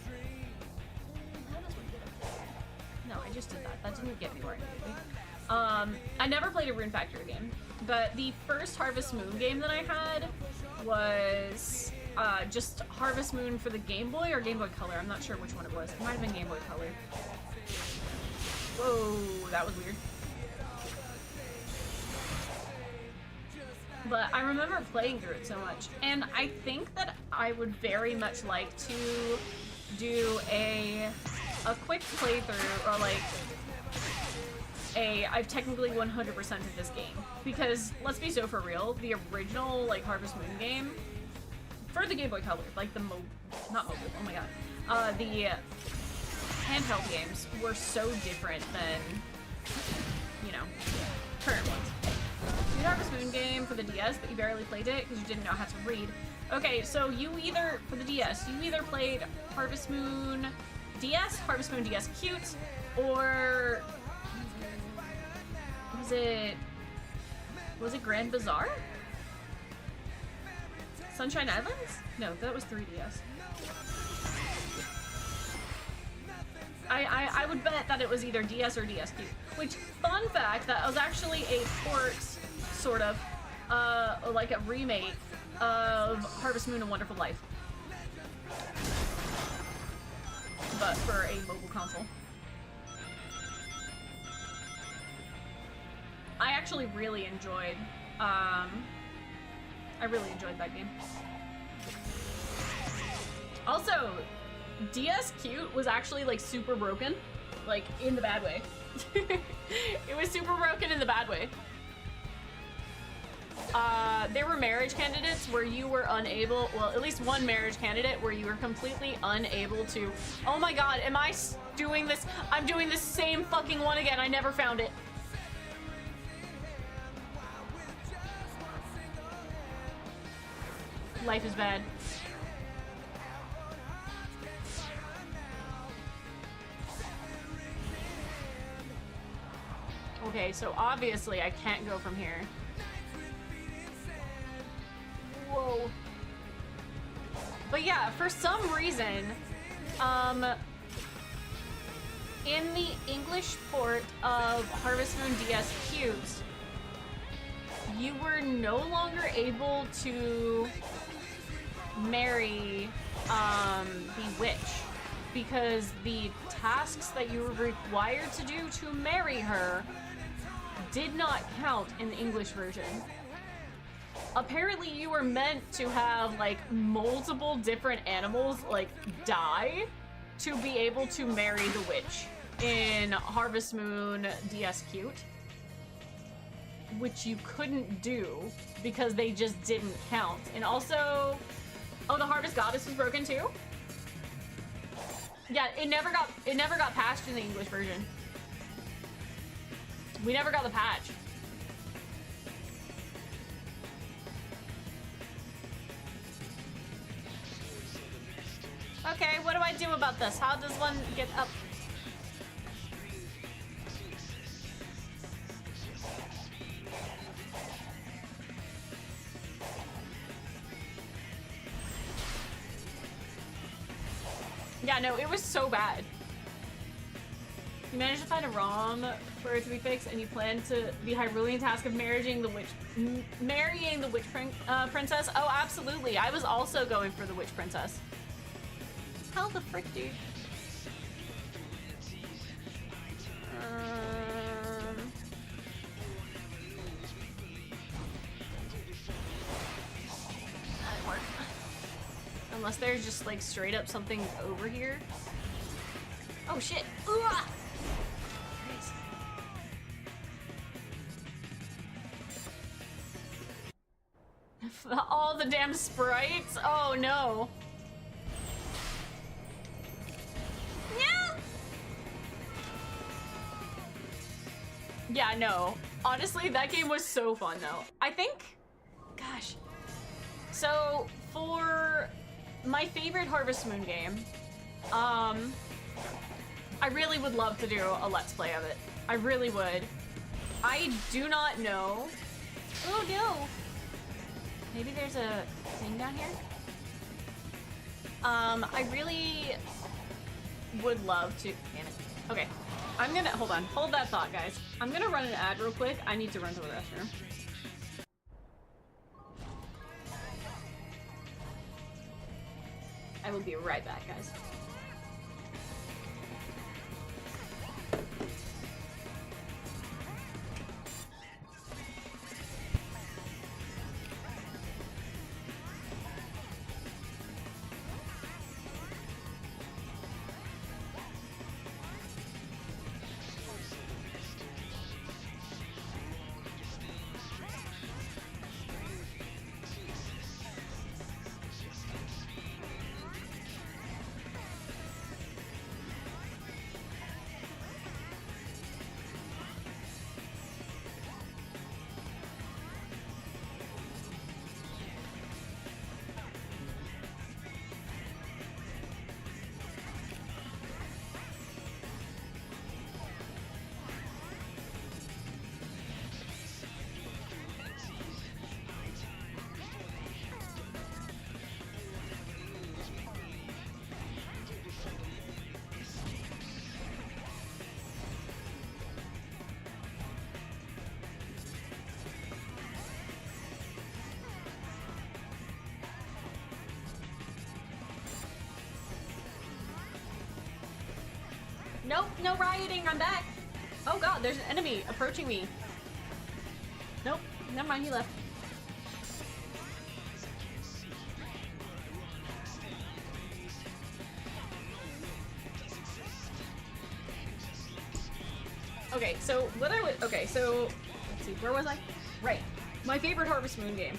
No, I just did that. That didn't get me where I needed to be. I never played a Rune Factory game, but the first Harvest Moon game that I had was just Harvest Moon for the Game Boy or Game Boy Color. I'm not sure which one it was. It might have been Game Boy Color. Whoa, that was weird. But I remember playing through it so much, and I think that I would very much like to do a quick playthrough, or like I've technically 100%ed this game, because let's be so for real, the original like Harvest Moon game for the Game Boy Color, like the not mobile, oh my god, the handheld games were so different than, you know, current ones. You had Harvest Moon game for the DS, but you barely played it because you didn't know how to read. Okay, so you either, for the DS, you either played Harvest Moon DS, Harvest Moon DS Cute, or was it Grand Bazaar? Sunshine Islands? No, that was 3DS. I would bet that it was either DS or DS Cute. Which, fun fact, that was actually a port, sort of, like a remake of Harvest Moon: A Wonderful Life. But for a mobile console. I actually really enjoyed, I really enjoyed that game. Also, DS Cute was actually, like, super broken. Like, in the bad way. It was super broken in the bad way. There were marriage candidates where you were unable, well, at least one marriage candidate where you were completely unable to, oh my god, am I doing this? I'm doing the same fucking one again. I never found it. Life is bad. Okay, so obviously I can't go from here. Whoa. But yeah, for some reason, in the English port of Harvest Moon DS Cubes, you were no longer able to marry the witch because the tasks that you were required to do to marry her did not count in the English version. Apparently you were meant to have like multiple different animals like die to be able to marry the witch in Harvest Moon DS Cute, which you couldn't do because they just didn't count. And also, oh, the Harvest Goddess was broken too? Yeah, it never got patched in the English version. We never got the patch. Okay, what do I do about this? How does one get up? Yeah, no, it was so bad. You managed to find a ROM for it to be fixed, and you plan to the Hyrulean task of marrying the witch princess. Oh, absolutely. I was also going for the witch princess. How the frick, dude? That'd work. Unless there's just like straight up something over here. Oh shit! Ooh, ah! All the damn sprites? Oh no. No! Yeah, no. Honestly, that game was so fun though. I think, gosh. So for my favorite Harvest Moon game, I really would love to do a Let's Play of it. I really would. I do not know. Oh no. Maybe there's a thing down here? I really would love to, damn it. Okay, I'm gonna, hold on, hold that thought, guys. I'm gonna run an ad real quick. I need to run to the restroom. I will be right back, guys. Nope, no rioting, I'm back. Oh god, there's an enemy approaching me. Nope, never mind, he left. Okay, so what I would, okay, so, let's see, where was I? Right, my favorite Harvest Moon game.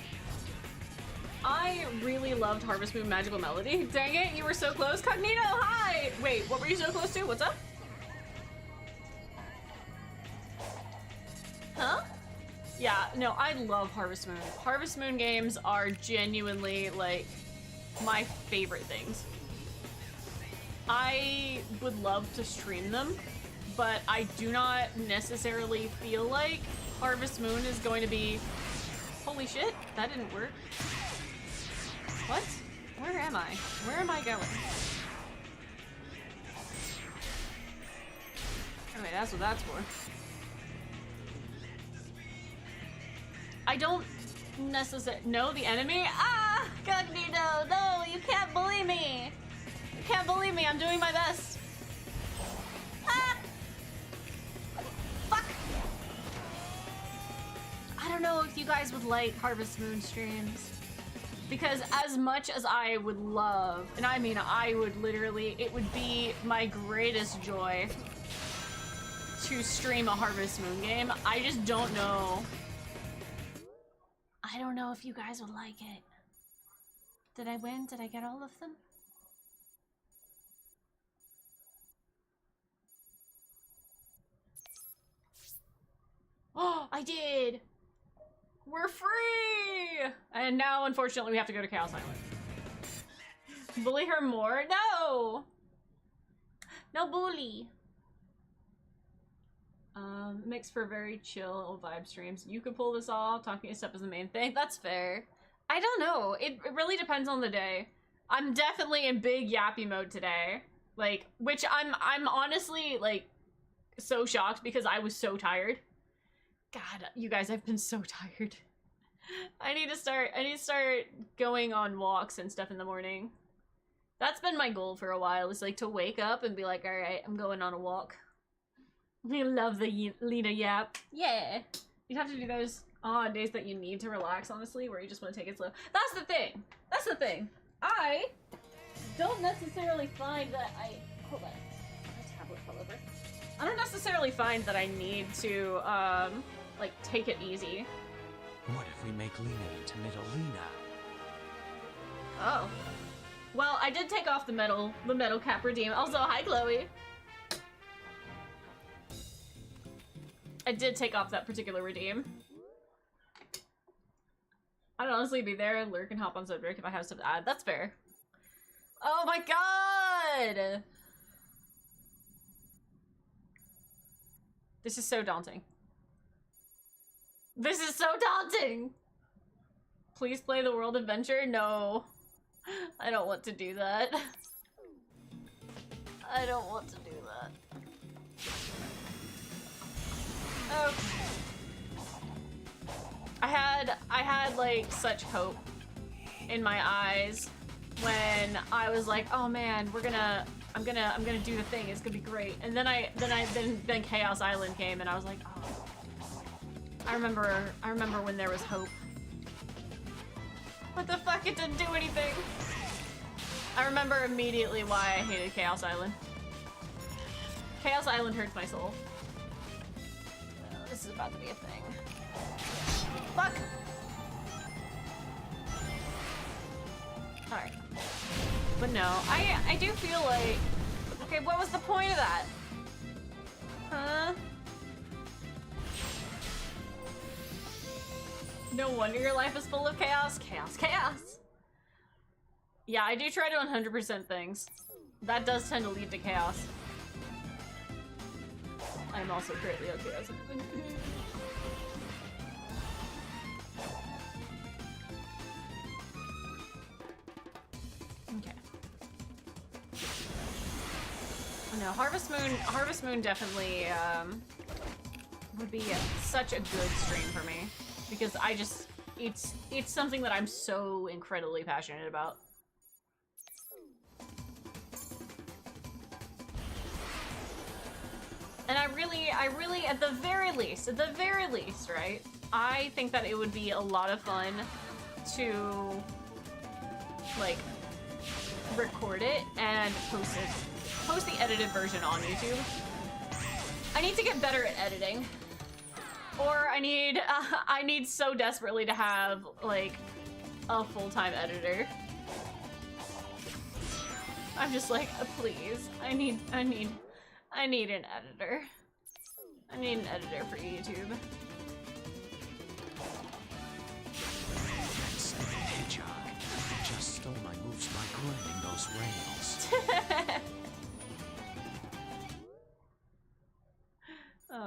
I really loved Harvest Moon Magical Melody. Dang it, you were so close. Cognito, hi! Wait, what were you so close to? What's up? Huh? Yeah, no, I love Harvest Moon. Harvest Moon games are genuinely, like, my favorite things. I would love to stream them, but I do not necessarily feel like Harvest Moon is going to be... Holy shit, that didn't work. What? Where am I? Where am I going? Oh wait, that's what that's for. I don't necessarily know the enemy. Ah! Cognito! No, you can't bully me! You can't bully me, I'm doing my best. Ah! Fuck! I don't know if you guys would like Harvest Moon streams. Because as much as I would love, and I mean I would literally, it would be my greatest joy to stream a Harvest Moon game, I just don't know. I don't know if you guys would like it. Did I win? Did I get all of them? Oh, I did! We're free! And now, unfortunately, we have to go to Chaos Island. Bully her more? No! No bully! Makes for very chill vibe streams. You could pull this off. Talking to Step is the main thing. That's fair. I don't know. It really depends on the day. I'm definitely in big yappy mode today. Like, which I'm honestly, like, so shocked because I was so tired. God, you guys, I've been so tired. I need to start going on walks and stuff in the morning. That's been my goal for a while, is like to wake up and be like, all right, I'm going on a walk. I love the Lena yap. Yeah. You'd have to do those days that you need to relax, honestly, where you just want to take it slow. That's the thing. That's the thing. I don't necessarily find that hold on. My tablet fell over. I don't necessarily find that I need to, like, take it easy. What if we make Lena into Middle-Lena? Oh. Well, I did take off the metal cap redeem. Also, hi, Chloe. I did take off that particular redeem. I'd honestly be there, lurk, and hop on subject if I have stuff to add. That's fair. Oh my god! This is so daunting. This is so daunting! Please play the World Adventure? No. I don't want to do that. I don't want to do that. Okay. I had like such hope in my eyes when I was like, oh man, I'm gonna do the thing, it's gonna be great. And then Chaos Island came and I was like, oh. I remember when there was hope. What the fuck, it didn't do anything. I remember immediately why I hated Chaos Island. Chaos Island hurts my soul. This is about to be a thing. Fuck! Alright. But no, I do feel like... Okay, what was the point of that? Huh? No wonder your life is full of chaos. Chaos, chaos! Yeah, I do try to 100% things. That does tend to lead to chaos. I'm also currently on chaos. Okay. No, Harvest Moon definitely would be such a good stream for me because it's something that I'm so incredibly passionate about. And I really, at the very least, right? I think that it would be a lot of fun to, like, record it and post the edited version on YouTube. I need to get better at editing. Or I need so desperately to have, like, a full-time editor. I'm just like, please, I need an editor. I need an editor for YouTube. That's the hedgehog. Just stole my moves by grinding those rails.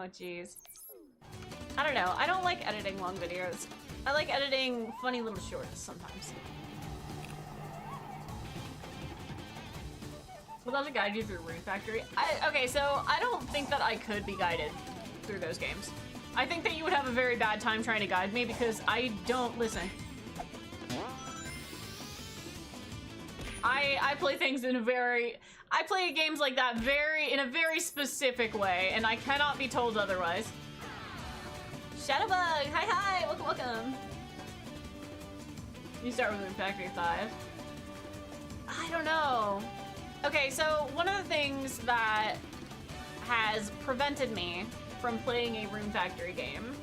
Oh, jeez. I don't know. I don't like editing long videos. I like editing funny little shorts sometimes. Would love to guide you through Rune Factory. Okay, so I don't think that I could be guided through those games. I think that you would have a very bad time trying to guide me because I don't listen. I play things in a very... I play games like that in a very specific way, and I cannot be told otherwise. Shadowbug! Hi! Welcome! You start with Rune Factory 5. I don't know. Okay, so one of the things that has prevented me from playing a Rune Factory game,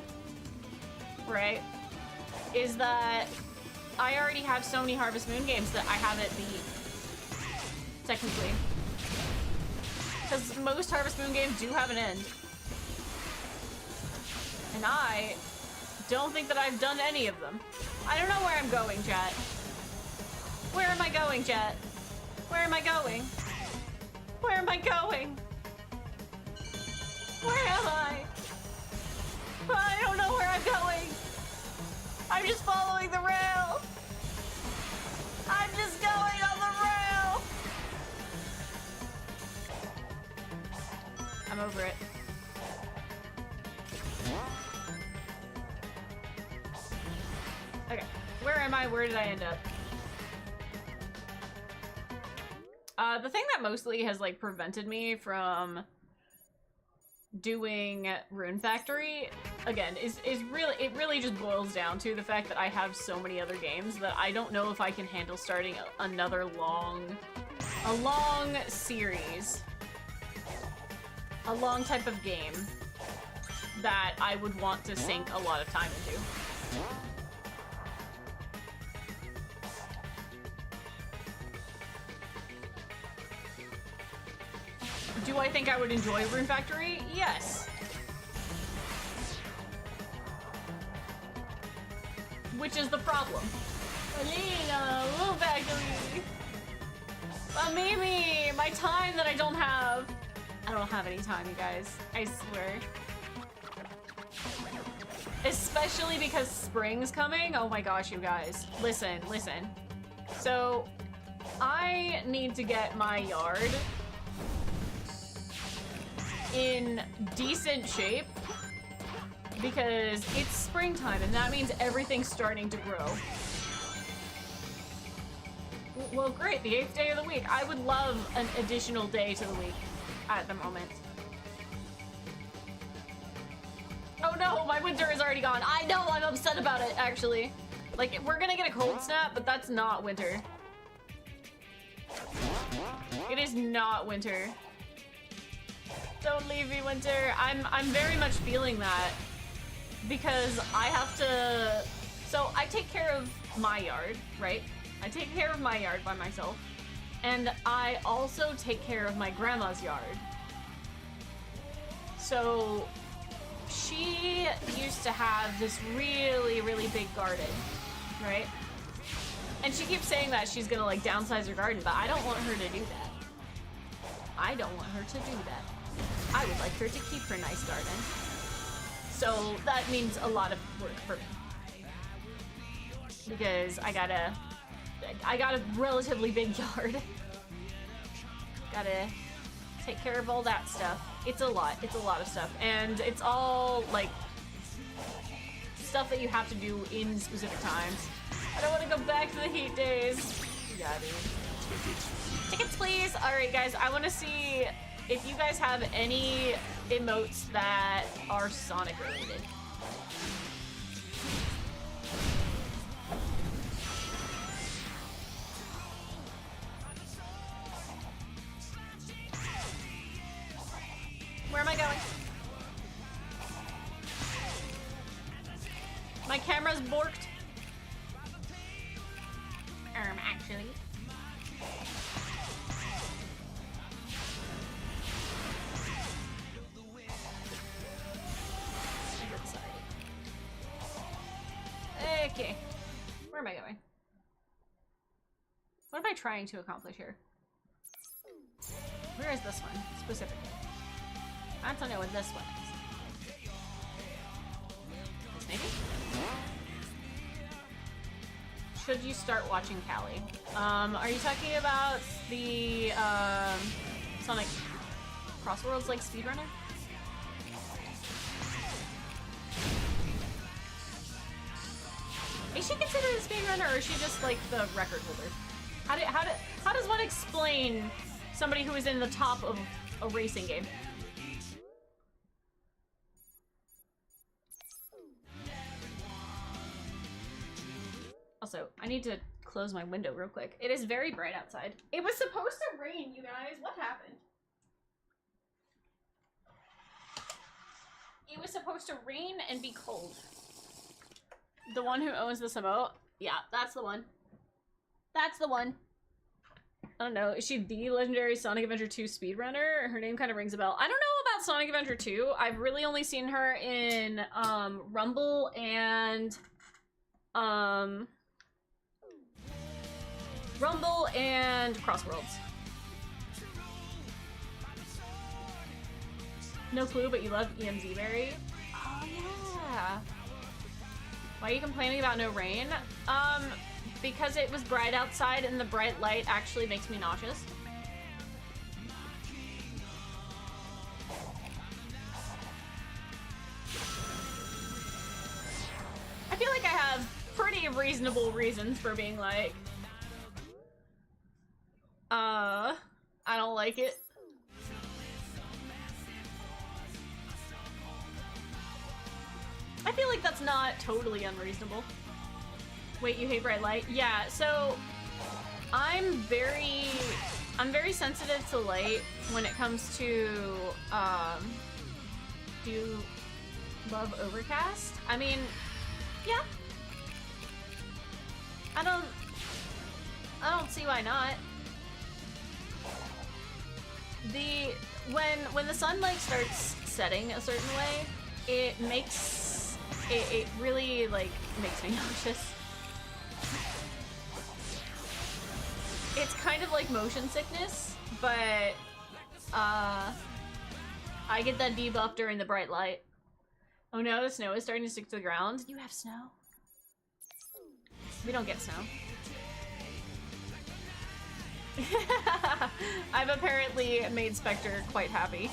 right, is that I already have so many Harvest Moon games that I haven't beat, technically. Because most Harvest Moon games do have an end. And I don't think that I've done any of them. I don't know where I'm going, chat. Where am I going, chat? Where am I going? Where am I going? Where am I? I don't know where I'm going. I'm just following the rail. I'm just going on the rail. I'm over it. Okay, where am I? Where did I end up? The thing that mostly has like prevented me from doing Rune Factory again is really just boils down to the fact that I have so many other games that I don't know if I can handle starting another long series, a long type of game that I would want to sink a lot of time into. Do I think I would enjoy Rune Factory? Yes. Which is the problem. Alina, Rune Factory. But Mimi, my time that I don't have. I don't have any time, you guys. I swear. Especially because spring's coming. Oh my gosh, you guys. Listen. So, I need to get my yard in decent shape because it's springtime and that means everything's starting to grow. Well, great, the 8th day of the week. I would love an additional day to the week at the moment. Oh no, my winter is already gone. I know, I'm upset about it, actually. Like, we're gonna get a cold snap, but that's not winter. It is not winter. Don't leave me, winter. I'm very much feeling that because I have to. So I take care of my yard, right? I take care of my yard by myself, and I also take care of my grandma's yard. So she used to have this really big garden, right? And she keeps saying that she's gonna like downsize her garden, but I don't want her to do that. I don't want her to do that. I would like her to keep her nice garden. So that means a lot of work for me. Because I got a relatively big yard. Gotta take care of all that stuff. It's a lot of stuff. And it's all like stuff that you have to do in specific times. I don't want to go back to the heat days. Yeah, dude. Tickets, please. All right, guys, I want to see if you guys have any emotes that are Sonic related. Where am I going? My camera's borked. Actually. Okay. Where am I going? What am I trying to accomplish here? Where is this one, specifically? I want to know what this one is. should you start watching Callie? Are you talking about the Sonic Crossworlds like speedrunner? Is she considered a speedrunner, or is she just like the record holder? How does one explain somebody who is in the top of a racing game? Also, I need to close my window real quick. It is very bright outside. It was supposed to rain, you guys. What happened? It was supposed to rain and be cold. The one who owns this emote? Yeah, that's the one. That's the one. I don't know. Is she the legendary Sonic Adventure 2 speedrunner? Her name kind of rings a bell. I don't know about Sonic Adventure 2. I've really only seen her in Rumble and Crossworlds. No clue, but you love EMZ Berry. Oh yeah. Why are you complaining about no rain? Because it was bright outside and the bright light actually makes me nauseous. I feel like I have pretty reasonable reasons for being like, I don't like it. I feel like that's not totally unreasonable. Wait, you hate bright light? Yeah, so I'm very sensitive to light when it comes to do you love Overcast? I mean, yeah. I don't see why not. When the sun like starts setting a certain way, it really like makes me nauseous. It's kind of like motion sickness, but I get that debuff during the bright light. Oh no, the snow is starting to stick to the ground. You have snow? We don't get snow. I've apparently made Spectre quite happy.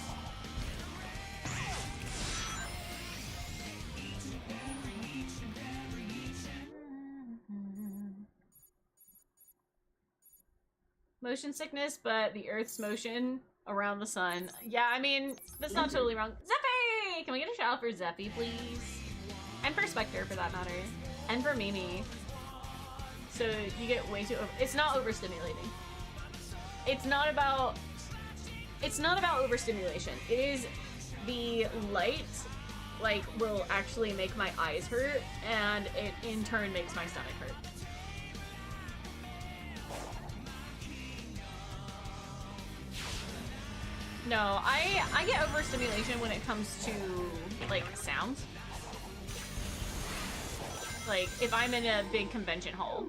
Motion sickness, but the Earth's motion around the sun. Yeah, I mean, that's not totally wrong. Zeppy! Can we get a shout out for Zeppy, please? And for Spectre, for that matter. And for Mimi. So you get way too it's not overstimulating. It's not about overstimulation. It is the light, like, will actually make my eyes hurt, and it in turn makes my stomach hurt. No, I get overstimulation when it comes to, like, sounds. Like, if I'm in a big convention hall,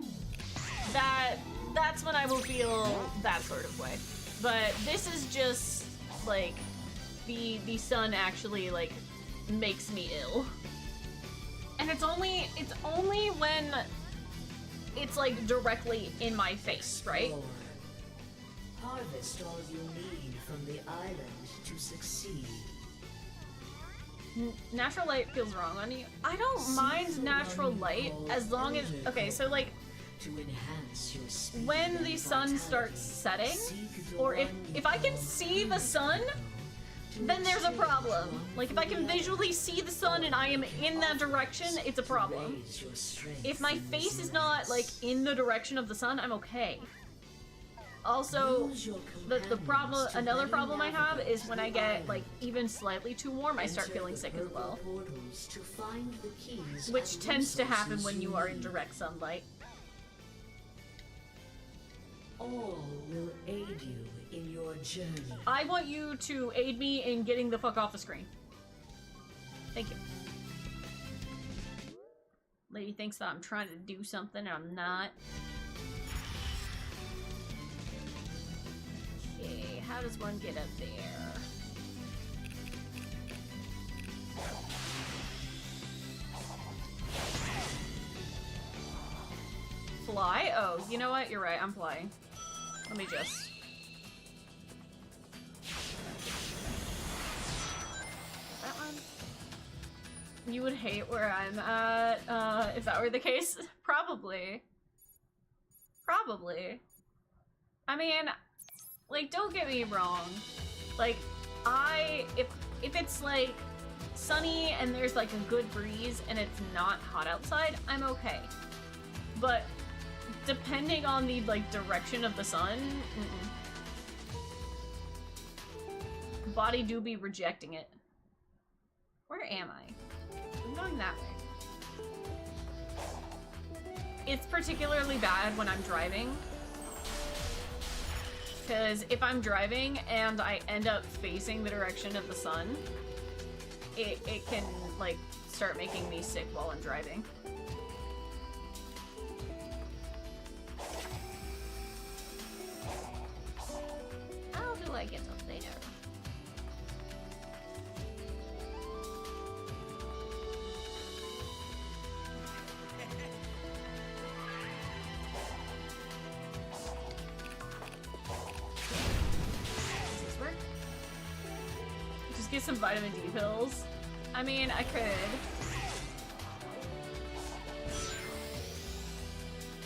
that's when I will feel that sort of way. But this is just, like, the sun actually, like, makes me ill. And it's only when it's, like, directly in my face, right? Lord, harvest all you need from the island to succeed. Natural light feels wrong on you. I don't mind natural light as long as, okay, so like to enhance your speed when the sun starts setting, or if I can see the sun, then there's a problem. Like if I can visually see the sun and I am in that direction, it's a problem. If my face is not like in the direction of the sun, I'm okay. Also, the problem, another problem I have is when I get like even slightly too warm, I start feeling sick as well. Which tends to happen when you are in direct sunlight. All will aid you in your journey. I want you to aid me in getting the fuck off the screen. Thank you. Lady thinks that I'm trying to do something and I'm not. Okay, how does one get up there? fly? Oh, you know what? You're right, I'm flying. Let me just... That one? You would hate where I'm at, if that were the case? Probably. Probably. I mean, like, don't get me wrong. Like, if it's, like, sunny and there's, like, a good breeze and it's not hot outside, I'm okay. But depending on the, like, direction of the sun, body do be rejecting it. Where am I? I'm going that way. It's particularly bad when I'm driving. Because if I'm driving and I end up facing the direction of the sun, it can, like, start making me sick while I'm driving. How do I get up there? Get some vitamin D pills. I mean, I could.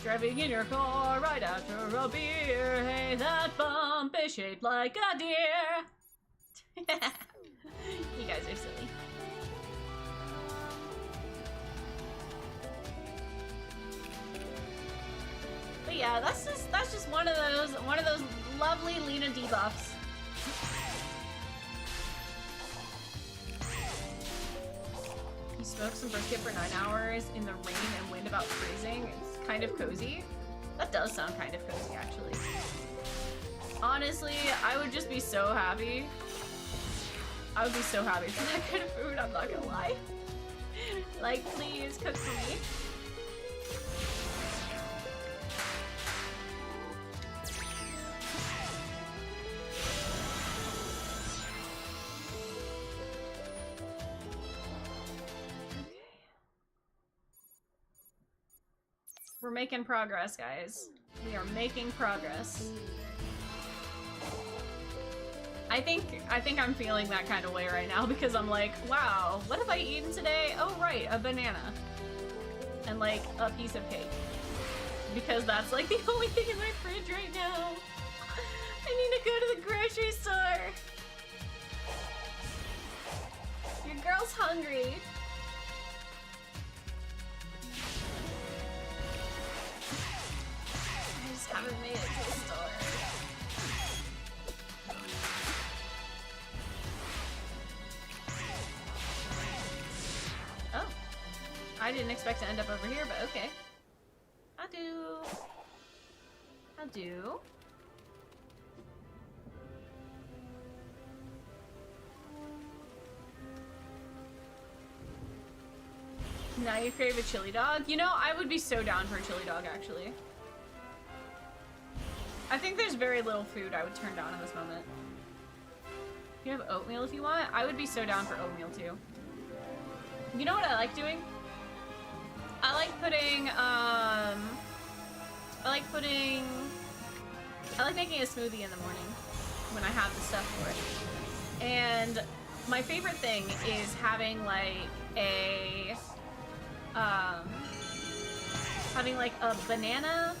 Driving in your car right after a beer. Hey, that bump is shaped like a deer. You guys are silly. But yeah, that's just one of those lovely Lena debuffs. You smoke some brisket for 9 hours in the rain and wind about freezing. It's kind of cozy. That does sound kind of cozy, actually. Honestly, I would just be so happy. I would be so happy for that kind of food, I'm not gonna lie. Like, please cook for me. We're making progress, guys. We are making progress. I think I'm feeling that kind of way right now because I'm like, wow, what have I eaten today? Oh right, a banana. And like a piece of cake. Because that's like the only thing in my fridge right now. I need to go to the grocery store. Your girl's hungry. Haven't made it to the store. Oh. I didn't expect to end up over here, but okay. I'll do. Now you crave a chili dog? You know, I would be so down for a chili dog, actually. I think there's very little food I would turn down in this moment. You have oatmeal if you want? I would be so down for oatmeal too. You know what I like doing? I like making a smoothie in the morning when I have the stuff for it. And my favorite thing is having like a banana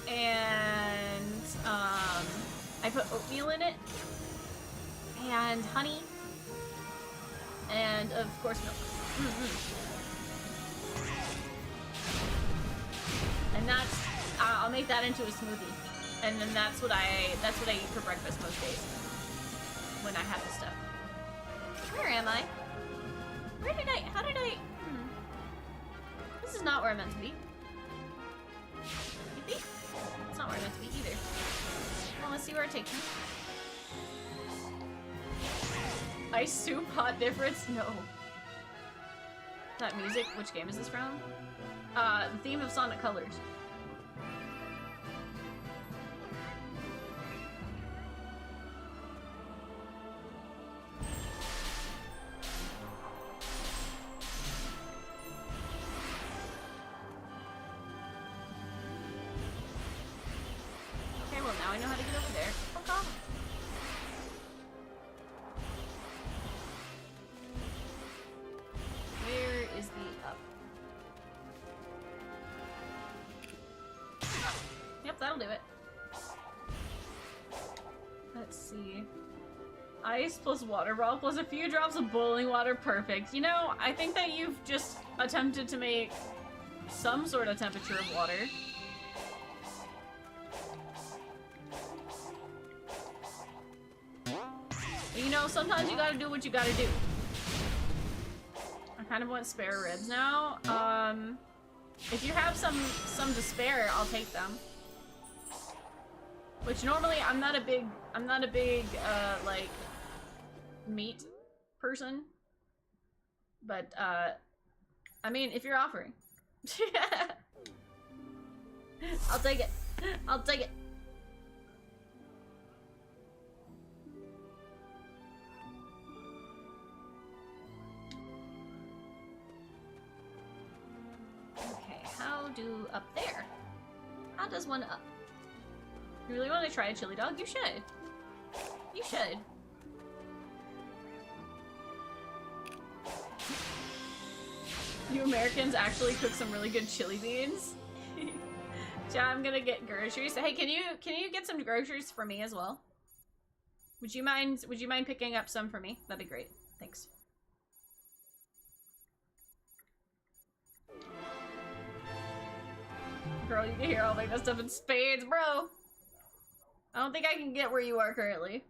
and I put oatmeal in it and honey and of course milk. And that's I'll make that into a smoothie, and then that's what I eat for breakfast most days when I have the stuff. Where am I? How did I This is not where I'm meant to be. You think? It's not where I'm meant to be either. Well, let's see where it takes me. Ice soup, hot difference? No. That music, which game is this from? The theme of Sonic Colors. Ice plus water ball plus a few drops of boiling water. Perfect. You know, I think that you've just attempted to make some sort of temperature of water. But you know, sometimes you gotta do what you gotta do. I kind of want spare ribs now. If you have some to spare, I'll take them. Which normally I'm not a big like meat person. But I mean, if you're offering. I'll take it. I'll take it. Okay, how do up there? How does one up? You really want to try a chili dog? You should. You should. You Americans actually cook some really good chili beans. Yeah, I'm gonna get groceries. Hey, can you get some groceries for me as well? Would you mind picking up some for me? That'd be great. Thanks. Girl, you can hear all like that stuff in spades, bro. I don't think I can get where you are currently.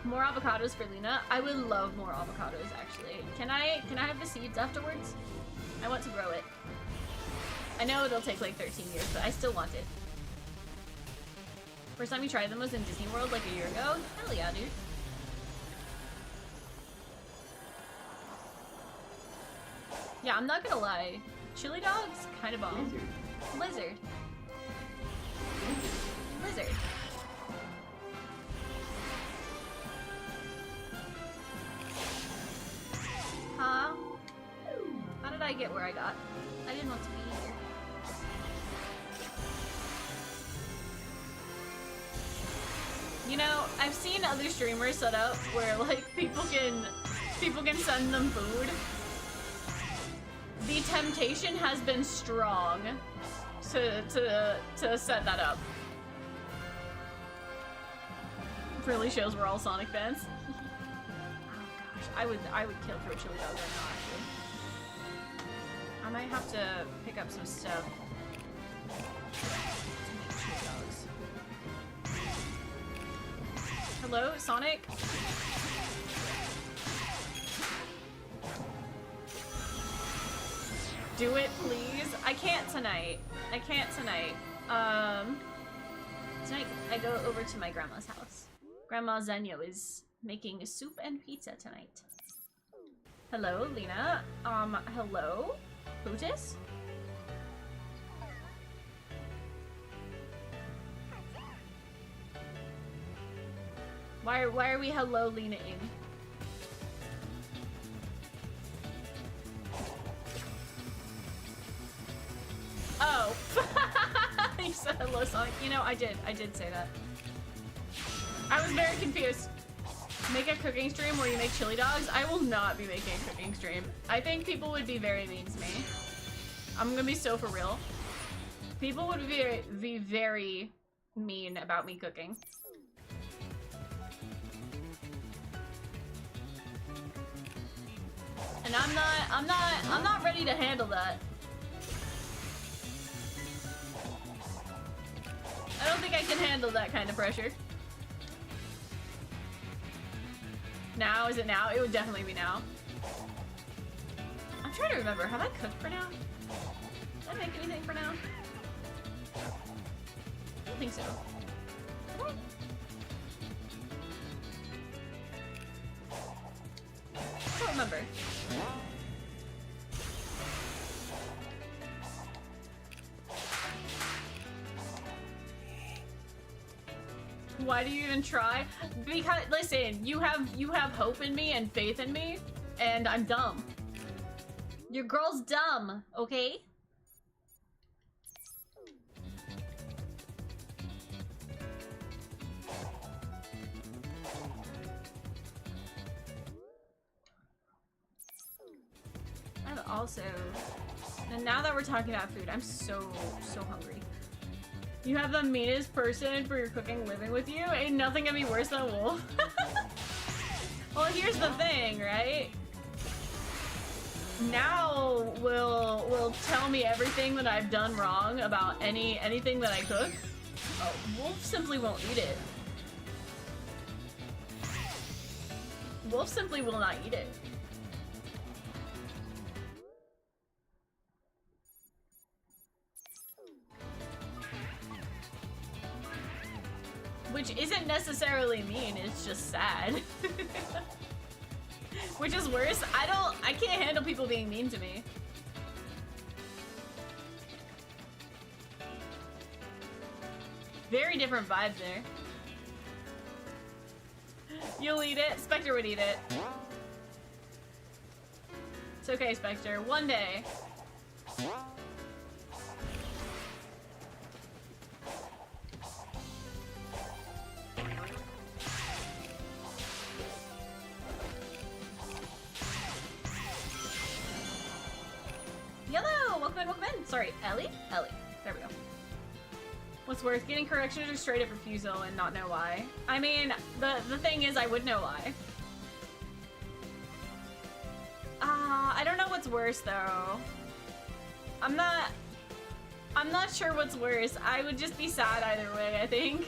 More avocados for Lena. I would love more avocados, actually. Can I have the seeds afterwards? I want to grow it. I know it'll take like 13 years, but I still want it. First time you tried them was in Disney World like a year ago? Hell yeah, dude. Yeah, I'm not gonna lie. Chili dogs, kind of bomb. Lizard. Lizard. Huh? How did I get where I got? I didn't want to be here. You know, I've seen other streamers set up where like people can send them food. The temptation has been strong to set that up. Really shows we're all Sonic fans. Oh gosh, I would kill for a chili dog right now, actually. I might have to pick up some stuff to make chili dogs. Hello, Sonic? Do it, please. I can't tonight. I can't tonight. Tonight I go over to my grandma's house. Grandma Zenyo is making soup and pizza tonight. Hello, Lena. Hello? Bootis? Why are we hello Lena-ing? Oh. You said hello, Sonic. You know, I did say that. I was very confused. Make a cooking stream where you make chili dogs? I will not be making a cooking stream. I think people would be very mean to me. I'm gonna be so for real. People would be very mean about me cooking. And I'm not ready to handle that. I don't think I can handle that kind of pressure. Now? Is it now? It would definitely be now. I'm trying to remember. Have I cooked for now? Did I make anything for now? I don't think so. I don't remember. Why do you even try? Because listen, you have hope in me and faith in me, and I'm dumb. Your girl's dumb, okay? I'm also, and now that we're talking about food, I'm so hungry. You have the meanest person for your cooking living with you? Ain't nothing gonna be worse than a wolf. Well, here's the thing, right? Now will tell me everything that I've done wrong about anything that I cook. Oh, Wolf simply won't eat it. Wolf simply will not eat it. Which isn't necessarily mean, it's just sad. Which is worse, I can't handle people being mean to me. Very different vibe there. You'll eat it. Spectre would eat it. It's okay, Spectre. One day. Yellow! Welcome in, welcome in! Sorry, Ellie? Ellie. There we go. What's worse, getting corrections or straight up refusal and not know why? I mean, the thing is I would know why. I don't know what's worse though. I'm not sure what's worse. I would just be sad either way, I think.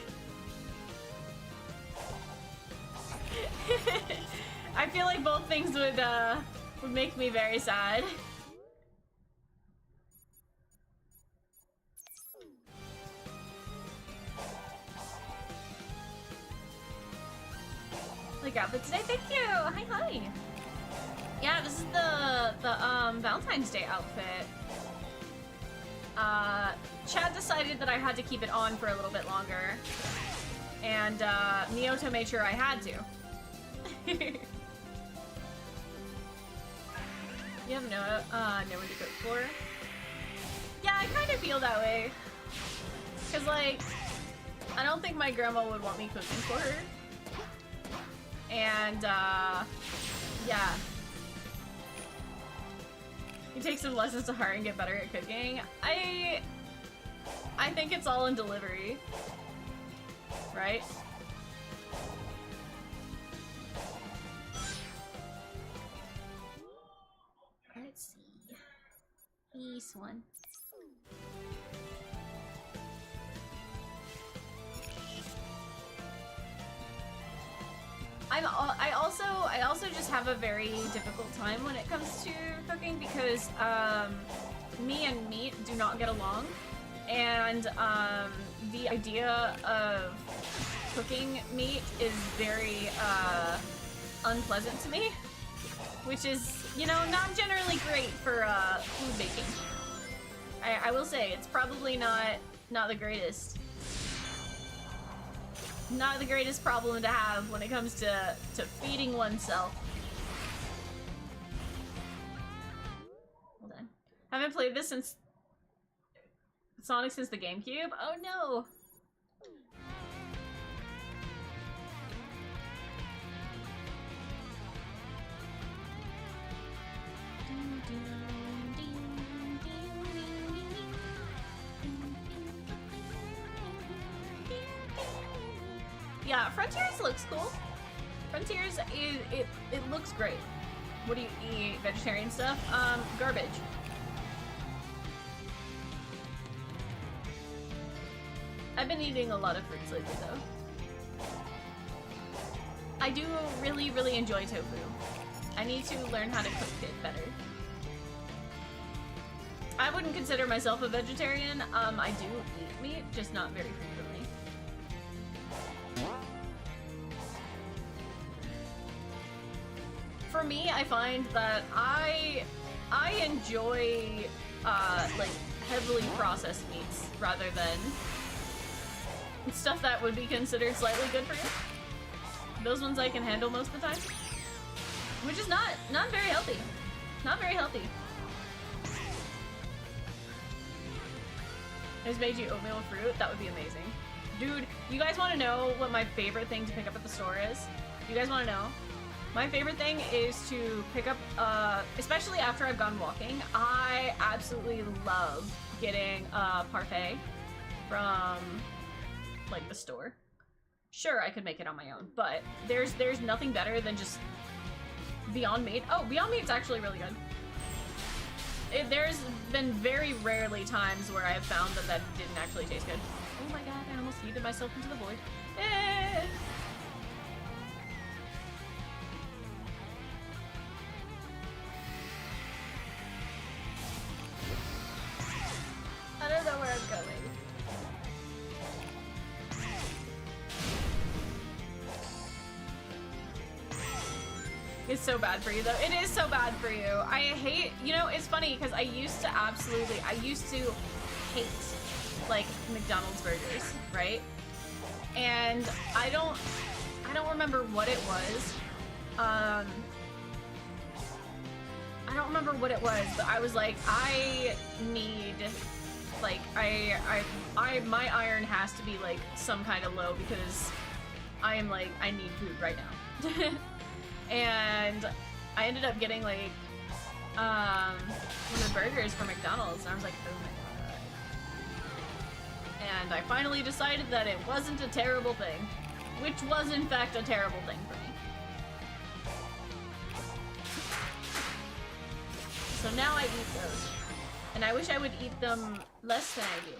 I feel like both things would make me very sad. Like outfit today, thank you. Hi. Yeah, this is the Valentine's Day outfit. Chad decided that I had to keep it on for a little bit longer, and Miyoto made sure I had to. You have no one to cook for? Yeah, I kind of feel that way. Cause like, I don't think my grandma would want me cooking for her. And, yeah. You take some lessons to heart and get better at cooking. I think it's all in delivery. Right? Let's see. This one. I also just have a very difficult time when it comes to cooking because me and meat do not get along, and the idea of cooking meat is very unpleasant to me, which is, you know, not generally great for food baking. I will say it's probably not the greatest. Not the greatest problem to have when it comes to feeding oneself. Hold on. Haven't played this since Sonic since the GameCube? Oh no! Yeah, Frontiers looks cool. Frontiers, it looks great. What do you eat? Vegetarian stuff? Garbage. I've been eating a lot of fruits lately, though. I do really enjoy tofu. I need to learn how to cook it better. I wouldn't consider myself a vegetarian. I do eat meat, just not very frequently. For me, I find that I enjoy like heavily processed meats rather than stuff that would be considered slightly good for you. Those ones I can handle most of the time, which is not very healthy. Not very healthy. I just made you oatmeal with fruit. That would be amazing. Dude, you guys want to know what my favorite thing to pick up at the store is? You guys want to know? My favorite thing is to pick up, especially after I've gone walking, I absolutely love getting parfait from, like, the store. Sure, I could make it on my own, but there's nothing better than just Beyond Meat. Oh, Beyond Meat's actually really good. There's been very rarely times where I have found that didn't actually taste good. Oh my god, I almost yeeted myself into the void. I don't know where I'm going. It's so bad for you, though. It is so bad for you. I hate, you know, it's funny because I used to hate, like, McDonald's burgers, right? And I don't remember what it was. I don't remember what it was, but I was like, I need, like, my iron has to be, like, some kind of low because I am, like, I need food right now. And I ended up getting, like, one of the burgers from McDonald's, and I was like, oh my god. And I finally decided that it wasn't a terrible thing, which was, in fact, a terrible thing for me. So now I eat those. And I wish I would eat them less than I do.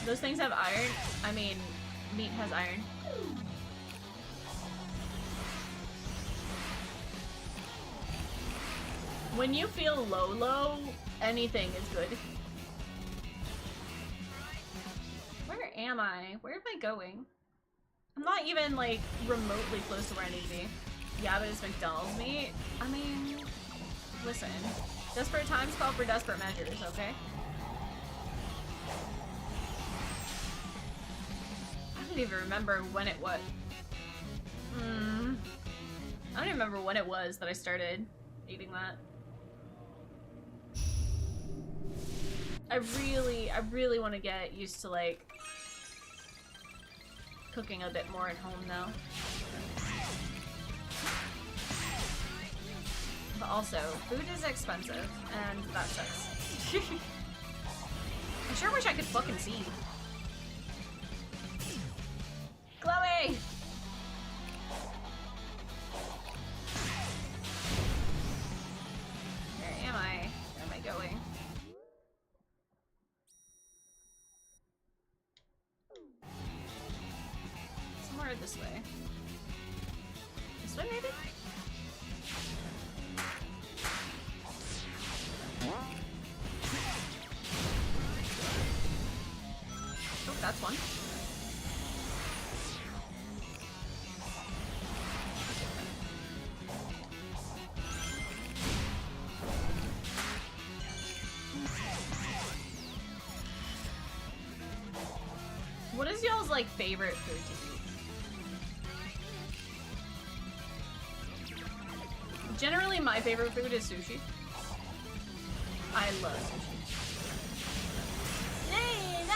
Those things have iron. I mean, meat has iron. When you feel low, anything is good. Where am I? Where am I going? I'm not even, like, remotely close to where I need to be. Yeah, but it's McDonald's meat. I mean, listen. Desperate times call for desperate measures, okay? I don't even remember when it was. I don't even remember when it was that I started eating that. I really want to get used to, like, cooking a bit more at home now. But also, food is expensive, and that sucks. I sure wish I could fucking see. Chloe! Where am I? Where am I going? Somewhere this way. This way, maybe? Oh, that's one. What is y'all's, like, favorite food to eat? Generally, my favorite food is sushi. I love sushi. Hey, no!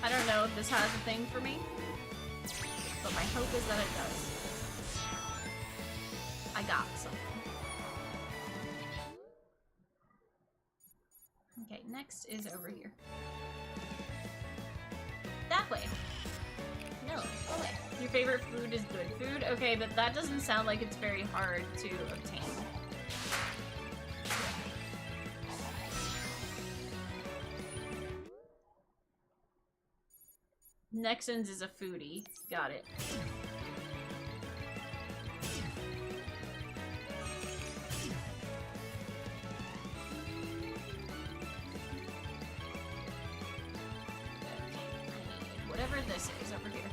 I don't know if this has a thing for me, but my hope is that it does. I got something. Okay, next is over here. That way. No, away. Your favorite food is good food? Okay, but that doesn't sound like it's very hard to obtain. Nexons is a foodie. Got it. Whatever this is over here.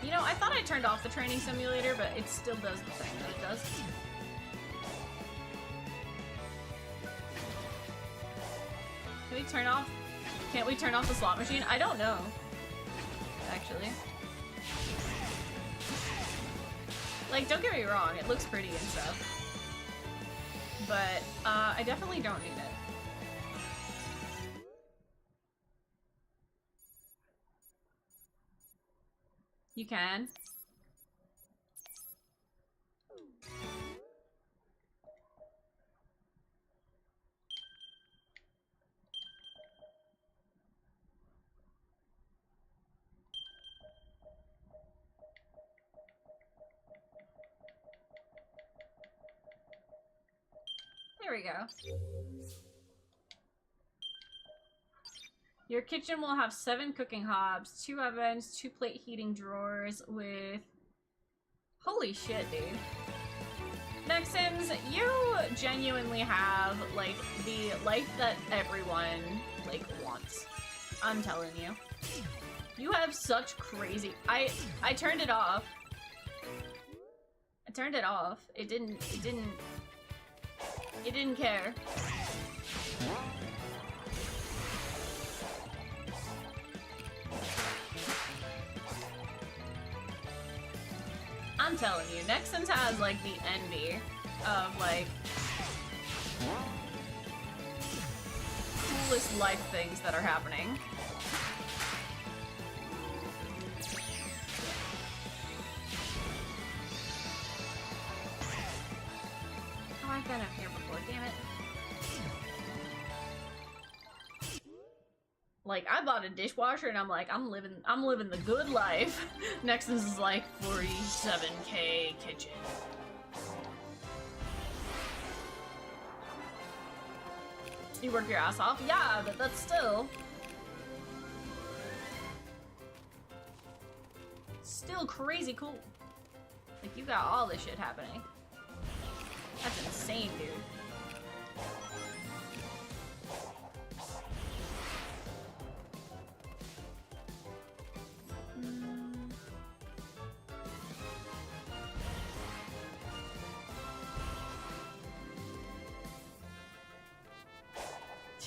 You know, I thought I turned off the training simulator, but it still does the thing that it does. Can we turn off? Can't we turn off the slot machine? I don't know. actually. Like, don't get me wrong, it looks pretty and stuff. But, I definitely don't need it. You can. There we go. Your kitchen will have 7 cooking hobs, 2 ovens, 2 plate heating drawers with... Holy shit, dude. Nexans, you genuinely have, like, the life that everyone, like, wants. I'm telling you. You have such crazy... I turned it off. I turned it off. It didn't care. I'm telling you, Nexans has, like, the envy of, like, coolest life things that are happening. Oh, I've been up here before, damn it. Like, I bought a dishwasher and I'm like, I'm living the good life. Nexus is like 47K kitchen. You work your ass off? Yeah, but that's still crazy cool. Like, you got all this shit happening. That's insane, dude.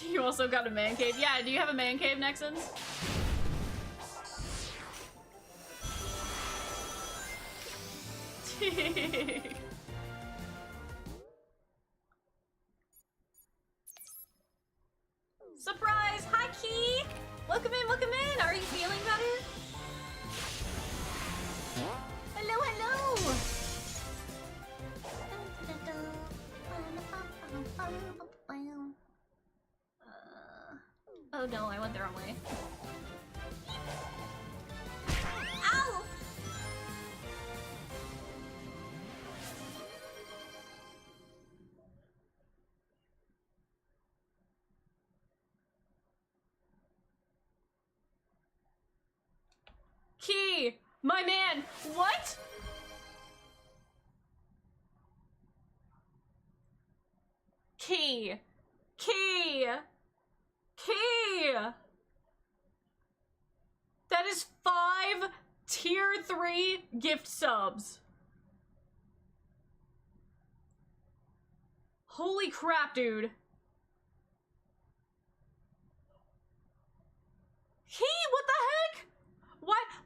You also got a man cave? Yeah, do you have a man cave, Nexans? Surprise! Hi, Key! Welcome in, welcome in! Are you feeling better? Hello, hello! Oh no, I went the wrong way. Ow! Key! My man! What? Key! Key! Key! That is 5 tier 3 gift subs. Holy crap, dude. Key, what the heck?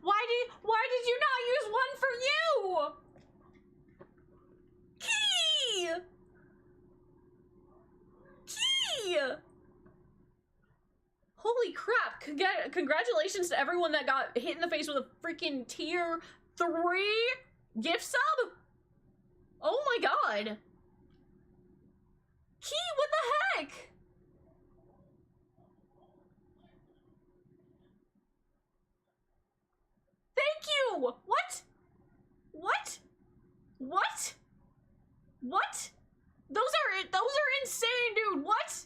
Why did you not use one for you? Key! Key! Holy crap! Congratulations to everyone that got hit in the face with a freaking tier 3 gift sub! Oh my god! Key, what the heck? Thank you! What? What? What? What? Those are insane, dude! What?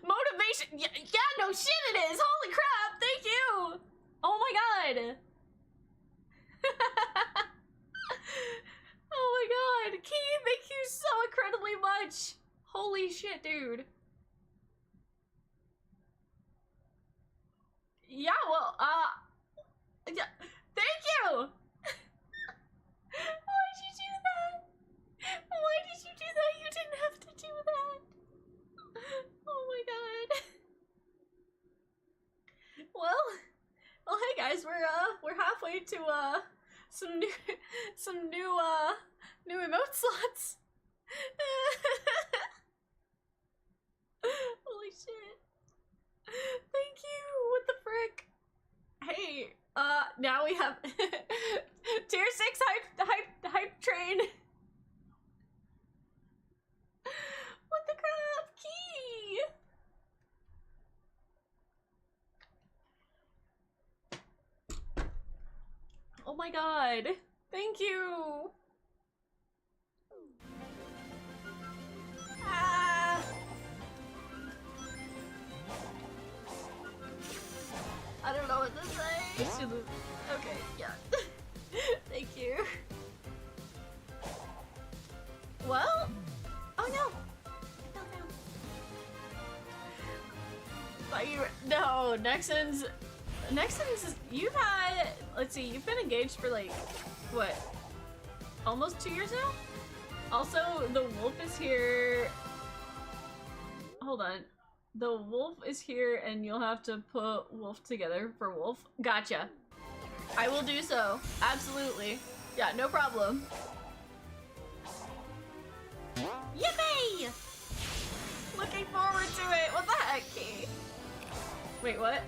Motivation! Yeah, no shit it is! Holy crap! Thank you! Oh my god! Oh my god! Key, thank you so incredibly much! Holy shit, dude. Yeah, well, yeah, thank you! Why did you do that? Why did you do that? You didn't have to do that. Oh my god. halfway to some new emote slots. Holy shit. Thank you. What the frick? Hey, now we have tier 6 hype train. What the crap? Key. Oh my god. Thank you. Ah. I don't know what to say. Okay, yeah. Thank you. Well, oh no. I fell down. No, Nexons, you've had, let's see, you've been engaged for like, what, almost 2 years now? Also, the wolf is here. Hold on. The wolf is here and you'll have to put wolf together for wolf. Gotcha. I will do so. Absolutely. Yeah, no problem. Yippee! Looking forward to it. What the heck, Key? Wait, what?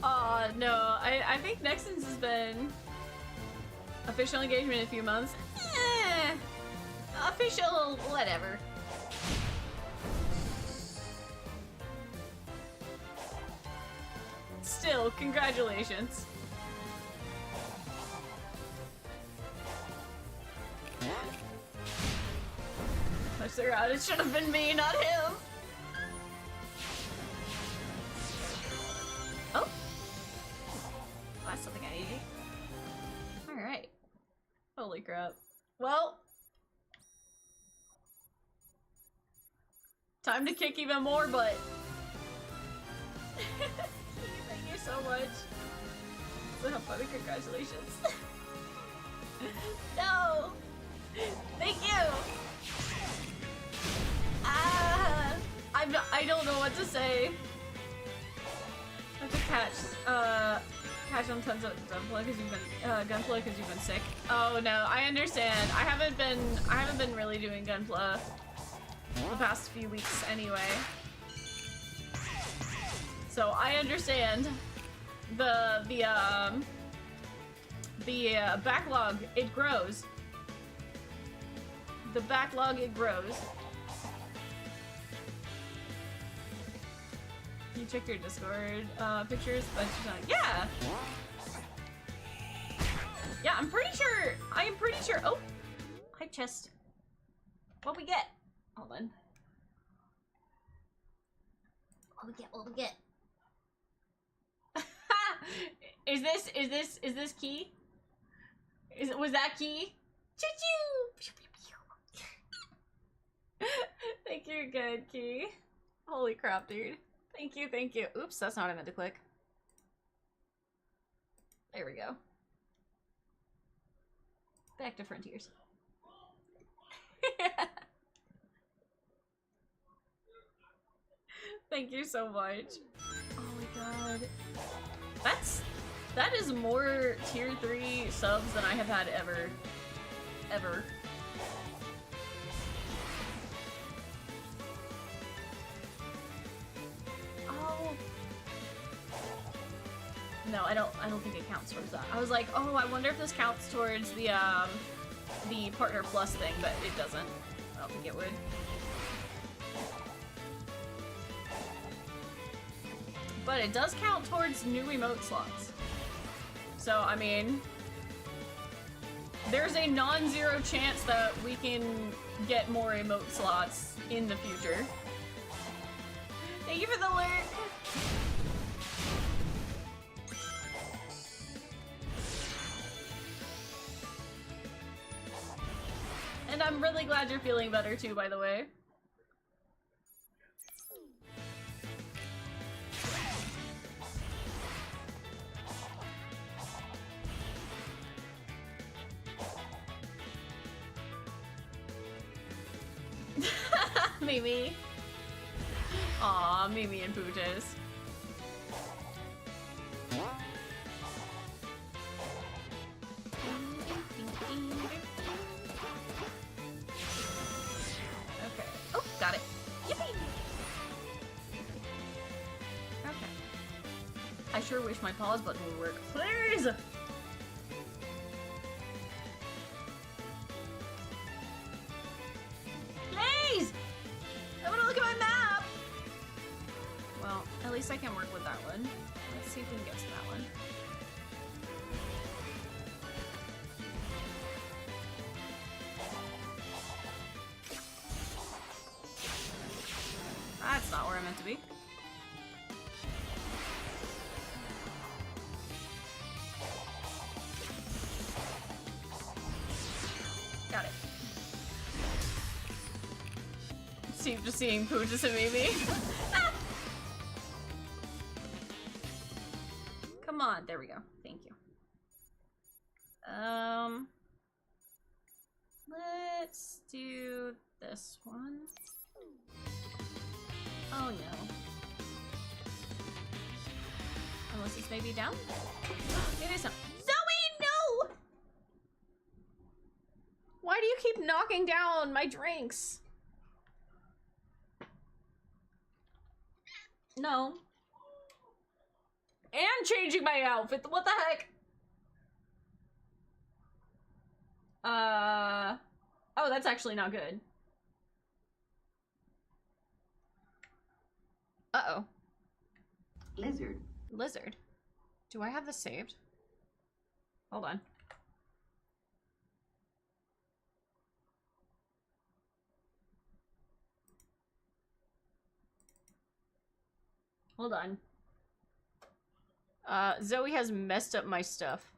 Aw, no. I think Nexons has been official engagement in a few months. Official, whatever. Still, congratulations. Push her out. It should have been me, not him. Oh. That's something I ate. Alright. Holy crap. Well. Time to kick even more butt. Thank you so much. So funny, congratulations. No! Thank you! Ah! I don't know what to say. I have to catch on tons of gunplay because you've been sick. Oh no, I understand. I haven't been really doing gunplay the past few weeks anyway. So I understand the backlog, it grows. The backlog, it grows. You check your Discord pictures, but yeah. Yeah, I'm pretty sure. Oh, hi chest. What we get? Hold on. What we get? Is this key? Was that key? Choo-choo! Thank you again, Key. Holy crap, dude. Thank you. Oops, that's not what I meant to click. There we go. Back to Frontiers. Thank you so much. Oh my god. That is more tier 3 subs than I have had ever. Ever. Oh. No, I don't think it counts towards that. I was like, oh, I wonder if this counts towards the Partner Plus thing, but it doesn't. I don't think it would. But it does count towards new emote slots. So, I mean, there's a non-zero chance that we can get more emote slots in the future. Thank you for the lurk! And I'm really glad you're feeling better too, by the way. Mimi. Aw, Mimi and Poojas. sure wish my pause button would work. Please! Please! I want to look at my map! Well, at least I can work with that one. Let's see if we can get to that one. That's not where I meant to be. Got it. See, just seeing Pooh just and Mimi. Come on, there we go. Thank you. Let's do this one. Oh no. Unless it's maybe down? Maybe it's not. Zoe, no! Why do you keep knocking down my drinks? No. And changing my outfit. What the heck? Oh, that's actually not good. Uh-oh. Lizard. Lizard. Do I have this saved? Hold on. Hold on. Zoe has messed up my stuff.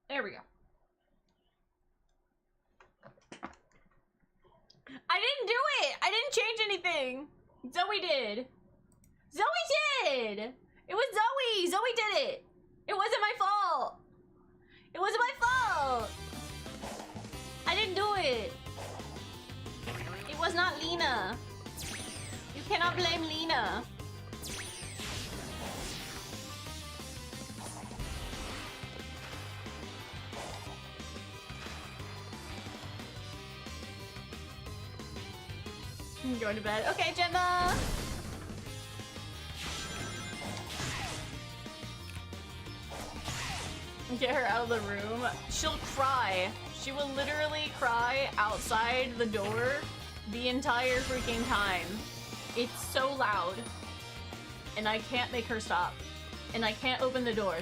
There we go. I didn't do it! I didn't change anything! Zoe did! Zoe did! It was Zoe! Zoe did it! It wasn't my fault! It wasn't my fault! I didn't do it! It was not Lena. You cannot blame Lena. I'm going to bed. Okay, Gemma! Get her out of the room. She'll cry. She will literally cry outside the door the entire freaking time. It's so loud. And I can't make her stop. And I can't open the door.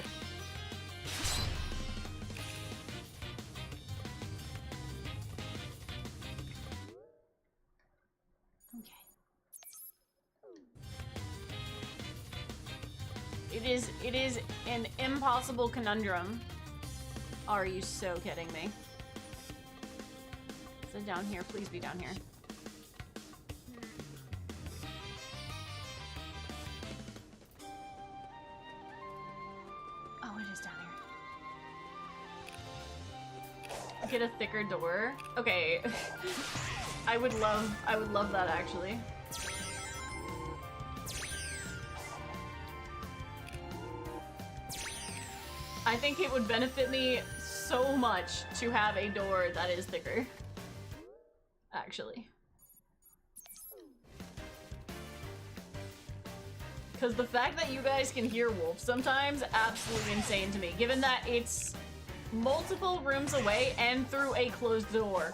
It is an impossible conundrum. Are you so kidding me? Is it down here? Please be down here. Oh, it is down here. Get a thicker door. Okay. I would love that actually. I think it would benefit me so much to have a door that is thicker. Actually. Because the fact that you guys can hear wolves sometimes, absolutely insane to me, given that it's multiple rooms away and through a closed door.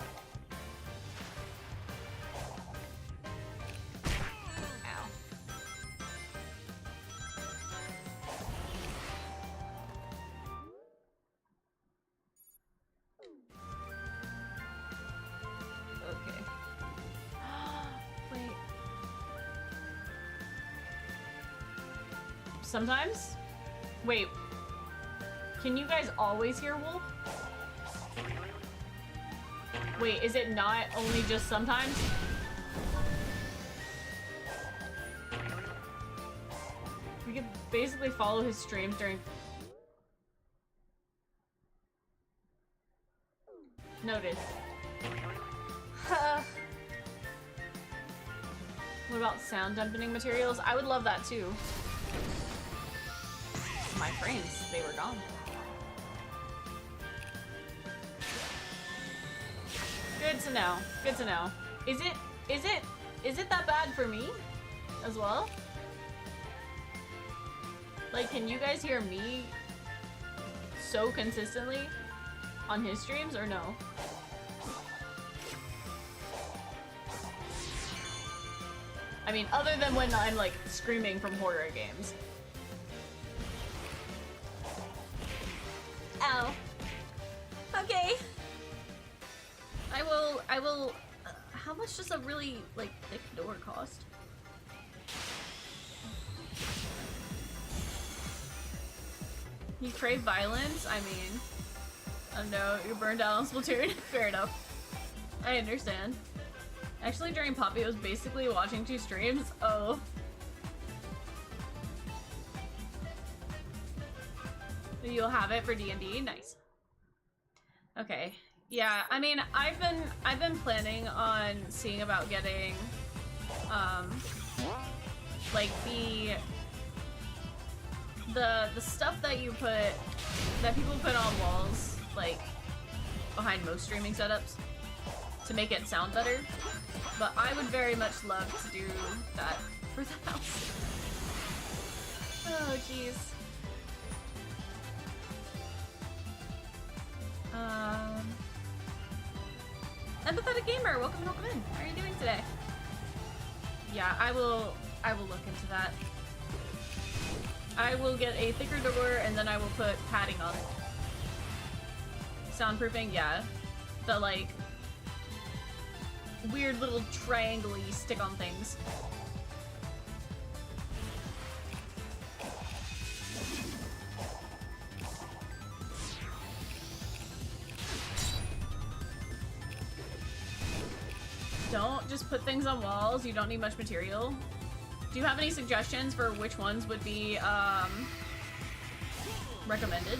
Sometimes? Wait. Can you guys always hear wolf? Wait, is it not only just sometimes? We could basically follow his streams during... Noted. What about sound dampening materials? I would love that too. My frames, they were gone. Good to know. Good to know. Is it that bad for me as well? Like, can you guys hear me so consistently on his streams or no? I mean, other than when I'm like screaming from horror games. Ow. Okay. I will, how much does a really, like, thick door cost? You crave violence? I mean, oh no, you're burned out on Splatoon. Fair enough. I understand. Actually, during Poppy, I was basically watching 2 streams. Oh. You'll have it for D&D? Nice. Okay. Yeah, I mean, I've been planning on seeing about getting, like the stuff that people put on walls, like, behind most streaming setups, to make it sound better. But I would very much love to do that for the house. Oh, jeez. Empathetic Gamer, welcome in. How are you doing today? Yeah, I will look into that. I will get a thicker door and then I will put padding on it. Soundproofing, yeah. The like weird little triangle-y stick-on things. Don't just put things on walls. You don't need much material. Do you have any suggestions for which ones would be recommended?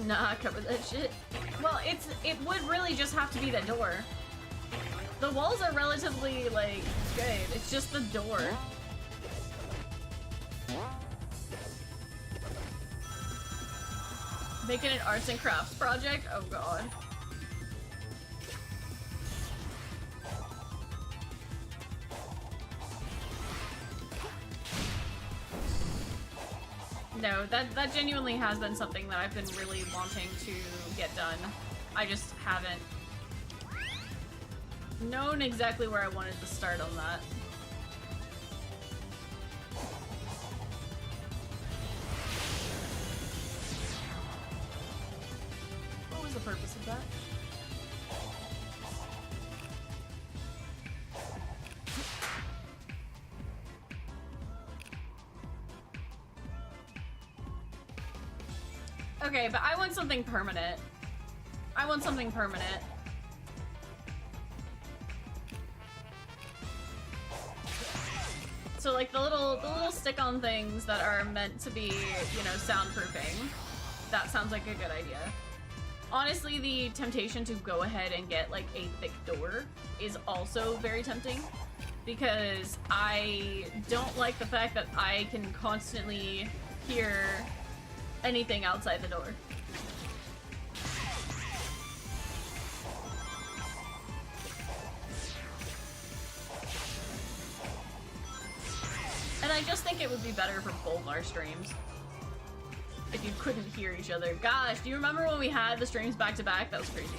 Nah, cover that shit. Well, it would really just have to be the door. The walls are relatively, like, good. It's just the door. Making an arts and crafts project? Oh god. No, that genuinely has been something that I've been really wanting to get done. I just haven't known exactly where I wanted to start on that. What was the purpose of that? Okay, but I want something permanent. I want something permanent. So like the little stick-on things that are meant to be, you know, soundproofing. That sounds like a good idea. Honestly, the temptation to go ahead and get like a thick door is also very tempting because I don't like the fact that I can constantly hear anything outside the door. And I just think it would be better for both our streams if you couldn't hear each other. Gosh, do you remember when we had the streams back to back? That was crazy.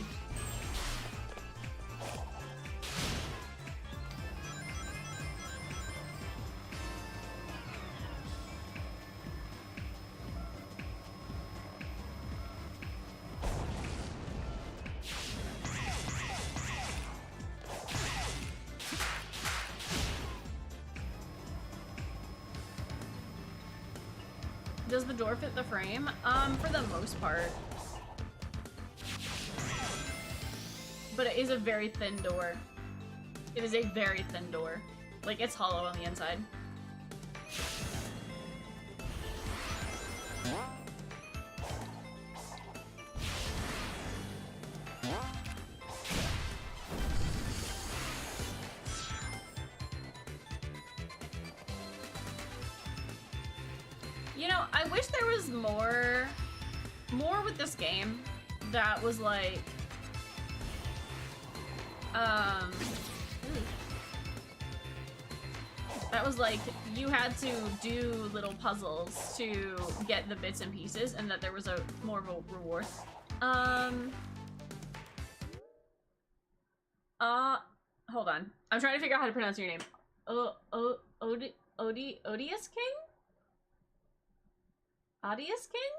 Does the door fit the frame? For the most part. But it is a very thin door. It is a very thin door. Like, it's hollow on the inside. You know, I wish there was more with this game that was like, that was like, you had to do little puzzles to get the bits and pieces, and that there was a more of a reward. Hold on. I'm trying to figure out how to pronounce your name. Odious King? Odious King?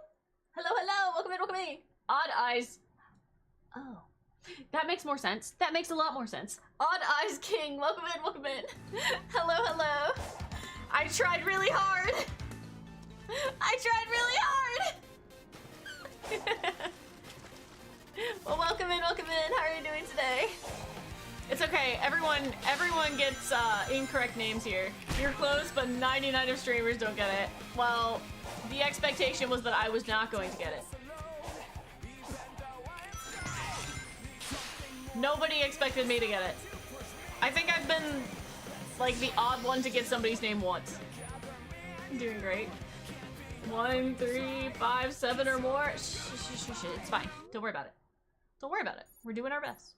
Hello, hello! Welcome in, welcome in! Odd Eyes. Oh. That makes more sense. That makes a lot more sense. Odd Eyes King, welcome in, welcome in. Hello, hello. I tried really hard. I tried really hard. Well, welcome in, welcome in. How are you doing today? It's okay. Everyone gets incorrect names here. You're close, but 99 of streamers don't get it. Well, the expectation was that I was not going to get it. Nobody expected me to get it. I think I've been, like, the odd one to get somebody's name once. I'm doing great. 1, 3, 5, 7 or more. Shh. It's fine. Don't worry about it. Don't worry about it. We're doing our best.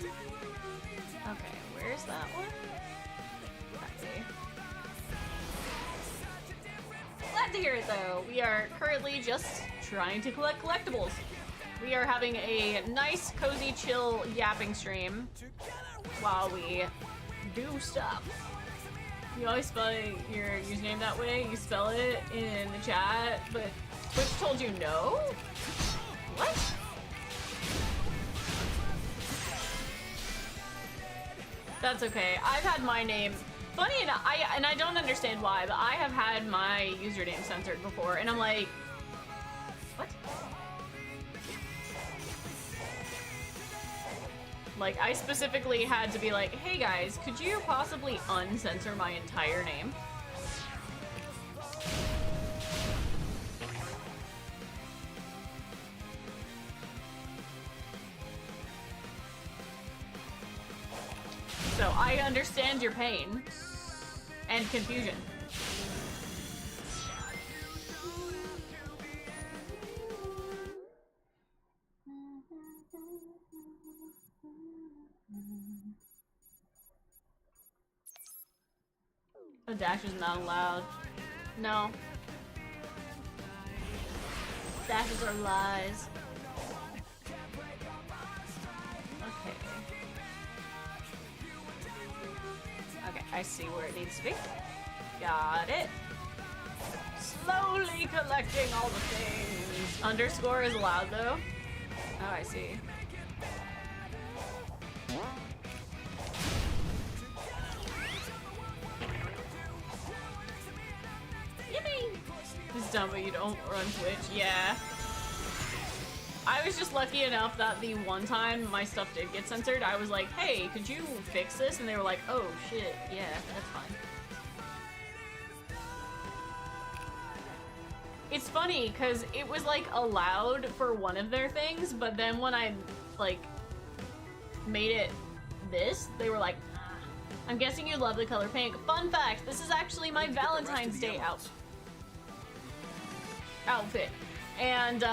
Okay, where's that one? Okay. Glad to hear it, though. We are currently just trying to collect collectibles. We are having a nice, cozy, chill yapping stream while we do stuff. You always spell your username that way. You spell it in the chat, but Twitch told you no? What? That's okay. I've had my name. Funny enough, I don't understand why, but I have had my username censored before, and I'm like, what? Like, I specifically had to be like, hey guys, could you possibly uncensor my entire name? So I understand your pain and confusion. A dash is not allowed. No. Dashes are lies. Okay. Okay, I see where it needs to be. Got it. Slowly collecting all the things. Underscore is allowed though. Oh, I see. Yippee! It's dumb, but you don't run Twitch. Yeah. I was just lucky enough that the one time my stuff did get censored, I was like, hey, could you fix this? And they were like, oh shit, yeah, that's fine. It's funny, because it was like allowed for one of their things, but then when I like made it this, they were like, I'm guessing you love the color pink. Fun fact, this is actually my Valentine's Day outfit. And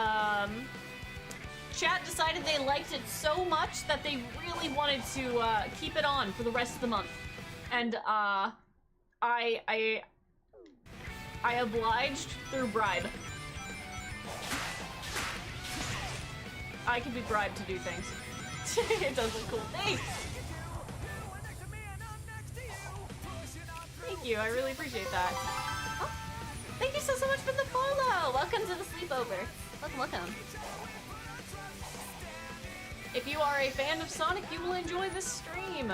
chat decided they liked it so much that they really wanted to keep it on for the rest of the month. And I obliged through bribe. I can be bribed to do things. It does look cool. Thanks! Thank you, I really appreciate that. Oh, thank you so much for the follow! Welcome to the sleepover. Welcome, welcome. If you are a fan of Sonic, you will enjoy this stream.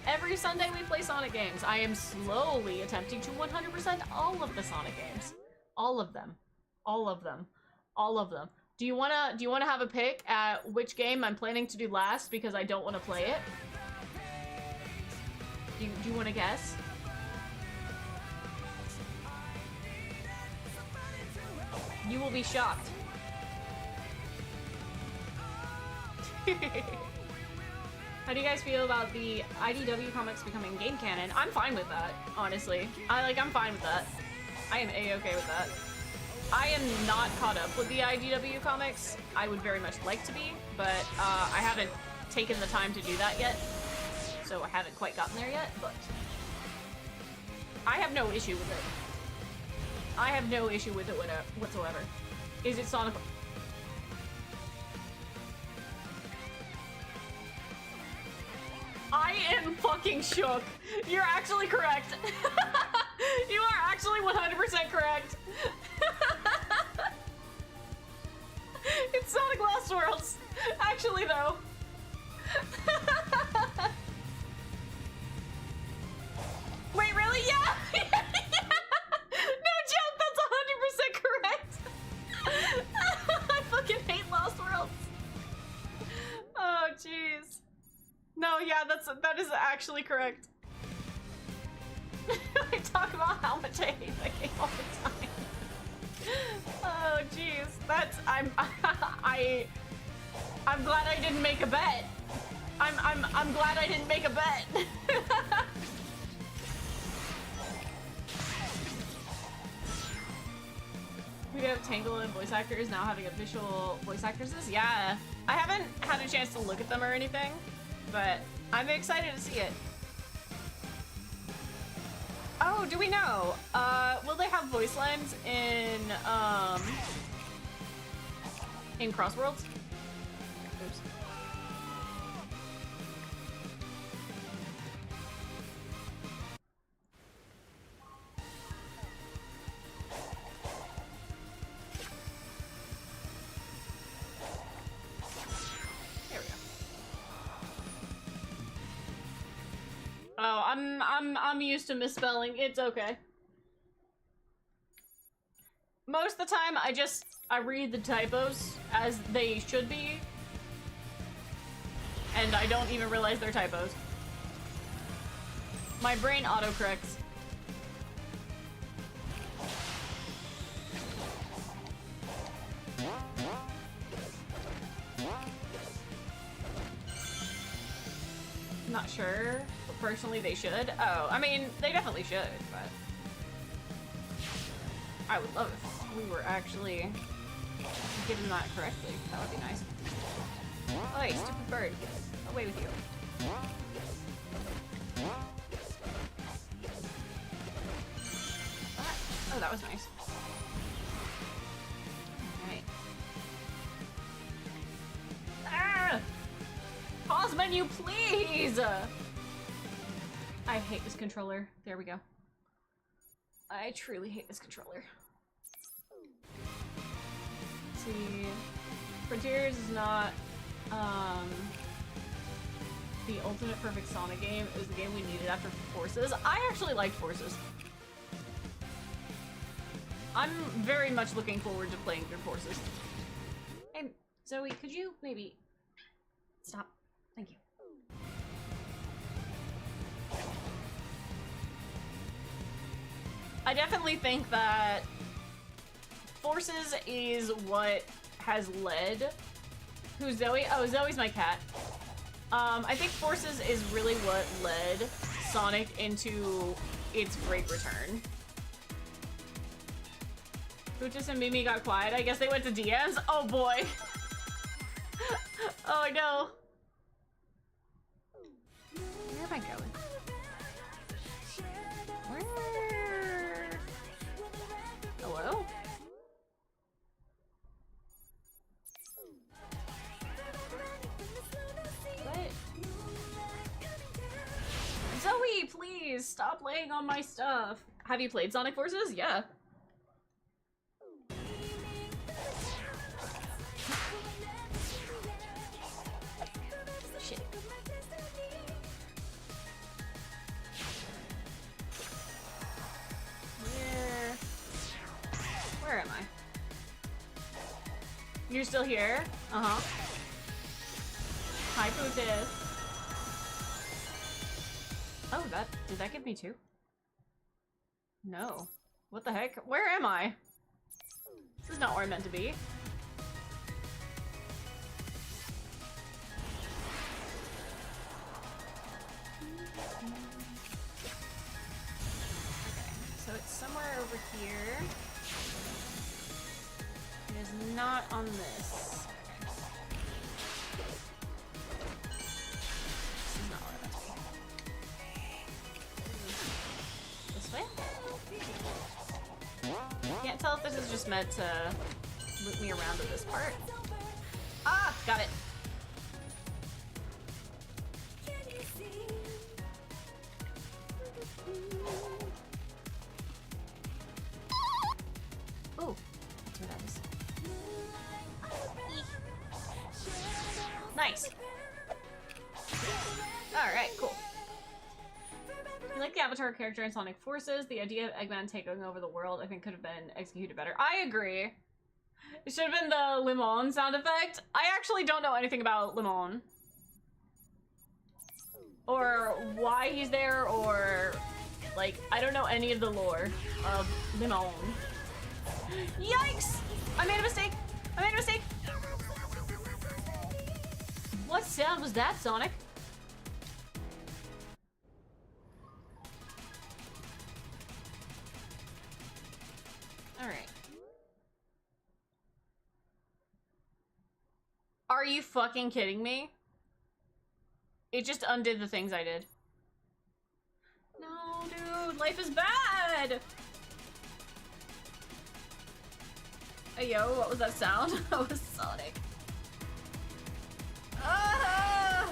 Every Sunday we play Sonic games. I am slowly attempting to 100% all of the Sonic games. All of them. All of them. All of them. Do you wanna have a pick at which game I'm planning to do last because I don't want to play it? Do you want to guess? You will be shocked. How do you guys feel about the IDW comics becoming game canon? I'm fine with that, honestly. I'm fine with that. I am A-okay with that. I am not caught up with the IDW comics. I would very much like to be, but I haven't taken the time to do that yet. So I haven't quite gotten there yet, but I have no issue with it. I have no issue with it whatsoever. Is it Sonic? I am fucking shook. You're actually correct. You are actually 100% correct. It's Sonic Lost Worlds. Actually, though. Wait, really? Yeah! No joke, that's 100% correct! I fucking hate Lost Worlds. Oh, jeez. No, yeah, that is actually correct. I talk about how much I hate that game all the time. Oh, jeez. I'm glad I didn't make a bet. I'm glad I didn't make a bet. We have Tangle and voice actors now having official voice actresses. Yeah, I haven't had a chance to look at them or anything, but I'm excited to see it. Oh, do we know? Will they have voice lines in Crossworlds? Oops. There we go. Oh, I'm used to misspelling. It's okay. Most of the time, I read the typos as they should be, and I don't even realize they're typos. My brain autocorrects. Not sure, but personally they should. Oh, I mean, they definitely should, but I would love if we were actually getting that correctly. That would be nice. Oh, hey, stupid bird. Away with you. What? Oh, that was nice. Alright. Ah! Pause menu, please! I hate this controller. There we go. I truly hate this controller. Let's see. Frontiers is not, the ultimate perfect Sonic game. It was the game we needed after Forces. I actually liked Forces. I'm very much looking forward to playing through Forces. Hey, Zoe, could you maybe stop? Thank you. I definitely think that Forces is what has led... Who's Zoe? Oh, Zoe's my cat. I think Forces is really what led Sonic into its great return. Puchas and Mimi got quiet. I guess they went to DMs? Oh boy. Oh no. Where am I going? Where? Hello? What? Zoe, please stop laying on my stuff. Have you played Sonic Forces? Yeah. Shit. Where am I? You're still here? Uh-huh. Hi, Putis. Oh, did that give me 2? No. What the heck? Where am I? This is not where I'm meant to be. So it's somewhere over here. It is not on this. This is not where I'm meant to be. This way? Can't tell if this is just meant to loop me around to this part. Ah! Got it! Oh, that's where that is. Nice. Alright, cool. I like the Avatar character in Sonic Forces. The idea of Eggman taking over the world, I think, could have been executed better. I agree. It should have been the Limon sound effect. I actually don't know anything about Limon. Or why he's there, or... like, I don't know any of the lore of Limon. Yikes! I made a mistake! I made a mistake! What sound was that, Sonic? Alright. Are you fucking kidding me? It just undid the things I did. No, dude, life is bad! Hey, yo, what was that sound? That was Sonic. Ah!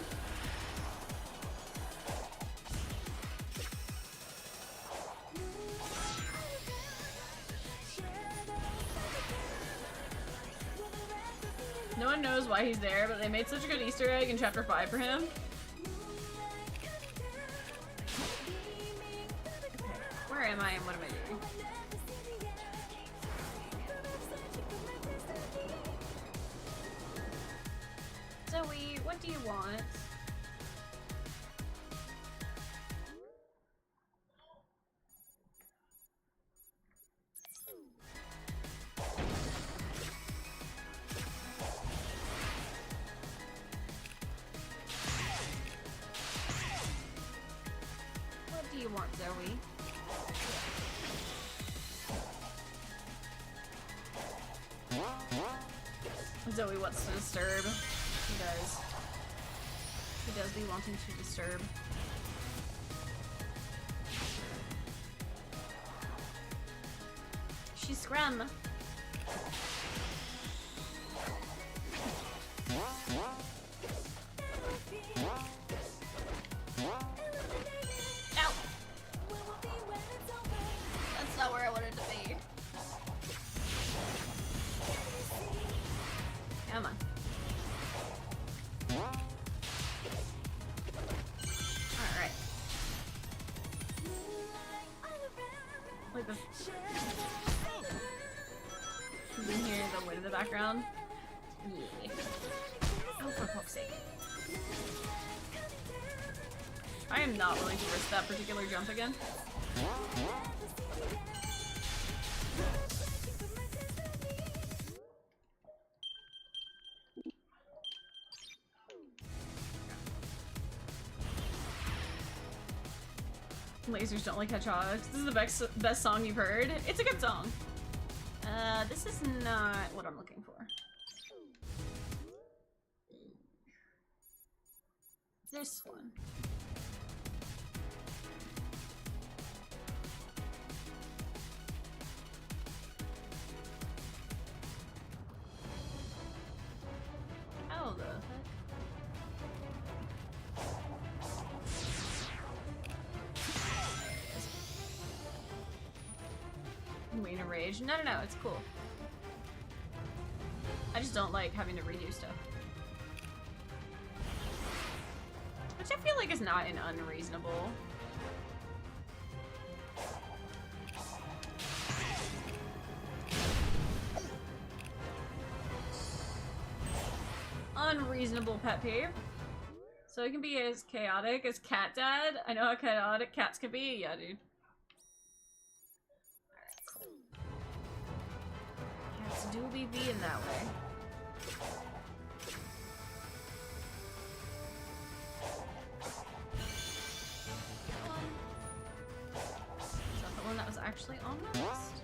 No one knows why he's there, but they made such a good Easter egg in Chapter 5 for him. Okay, where am I and what am I doing? Zoe, what do you want? What do you want, Zoe? Zoe wants to disturb. He does. He does be wanting to disturb. She's scrum. Ow! That's not where I wanted to be. Come on. Alright. Like this. You can hear the wind in the background. Yeah. Oh, for fuck's sake. I am not willing to risk that particular jump again. Lasers don't like hedgehogs. This is the best song you've heard. It's a good song. This is not what I'm looking for. This one. How the heck? Wait, a rage? No, it's cool. I just don't like having to redo stuff. Which I feel like is not an unreasonable. Unreasonable pet peeve. So it can be as chaotic as Cat Dad. I know how chaotic cats can be. Yeah, dude. Alright, cool. Cats do be being that way. Is that the one that was actually on my list?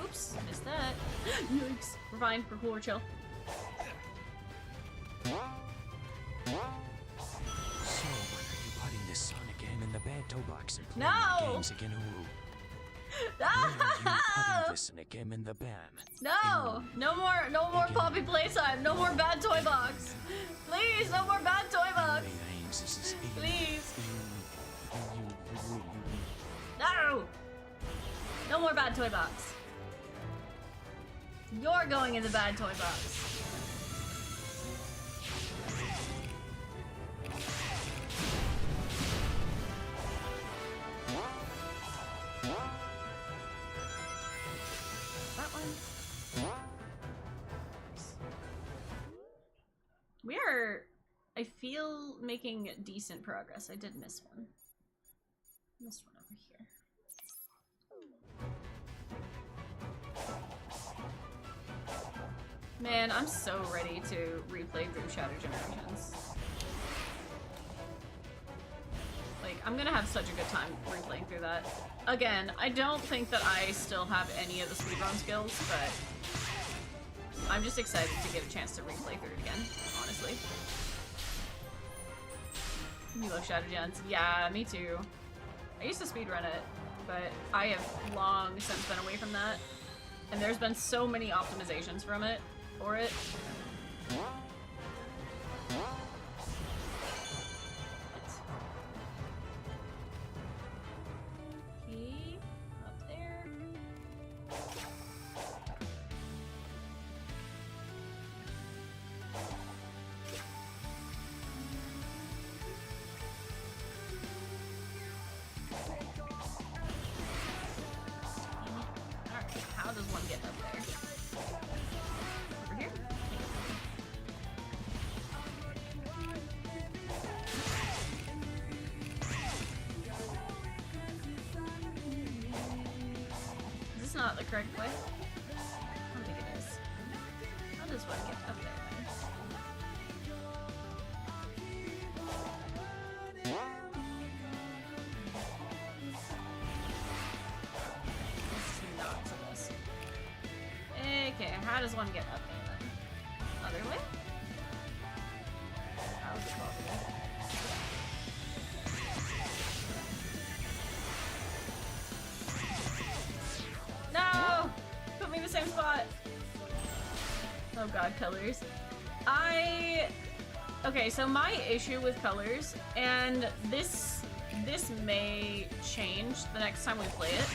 Oops, missed that. Yikes. We're fine. We're cool. We're chill. So, when are you putting this Sonic game in the bad toe box and playing No! the games again? Ooh. When are you putting this Sonic game in the BAM? No! No more Poppy playtime. No more bad toy box. Please, no more bad toy box. Please. No! No more bad toy box. You're going in the bad toy box. That one. We are, I feel, making decent progress. I did miss one. Missed one over here. Man, I'm so ready to replay through Shattered Generations. Like, I'm gonna have such a good time replaying through that. Again, I don't think that I still have any of the speedrun skills, but I'm just excited to get a chance to replay through it again, honestly. You love Shattered Gens? Yeah, me too. I used to speedrun it, but I have long since been away from that. And there's been so many optimizations from it, for it. Key up there. Alright, how does one get up there? Over here? Is this not the correct way? I don't think it is. How does one get up there then? This is not to this. Okay, how does one get up there then? Other way? How is it possible? No! Put me in the same spot! Oh god, colors. Okay, so my issue with colors, and this may change the next time we play it,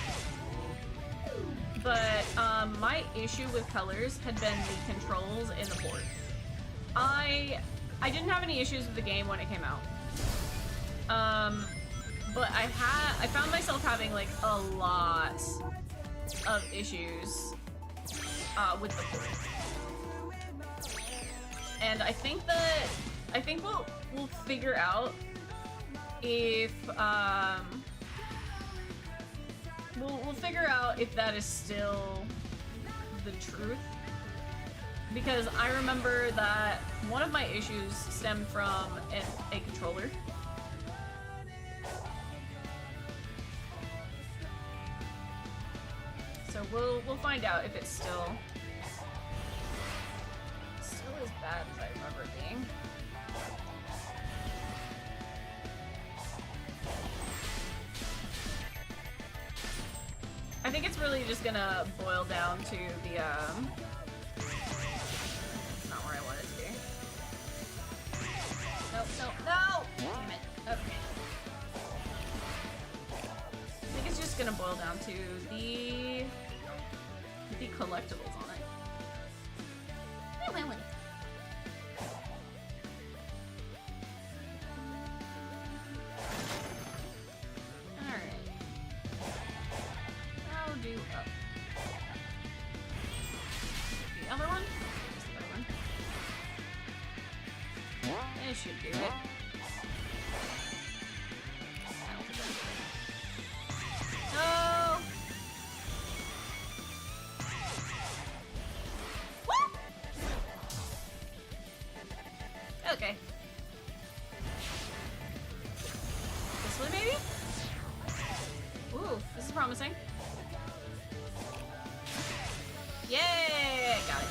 but my issue with colors had been the controls in the port. I didn't have any issues with the game when it came out. But I found myself having like a lot of issues with the port. And I think we'll figure out if we'll figure out if that is still the truth. Because I remember that one of my issues stemmed from a controller. So we'll find out if it's still as bad as I remember it being. I think it's really just gonna boil down to the it's not where I want it to be. No! Damn it. Okay. I think it's just gonna boil down to the collectibles on it. Alright. How do up? The other one? Just the other one. should do it. No! What? Okay. This way, maybe? Ooh, this is promising. Yay! Got it.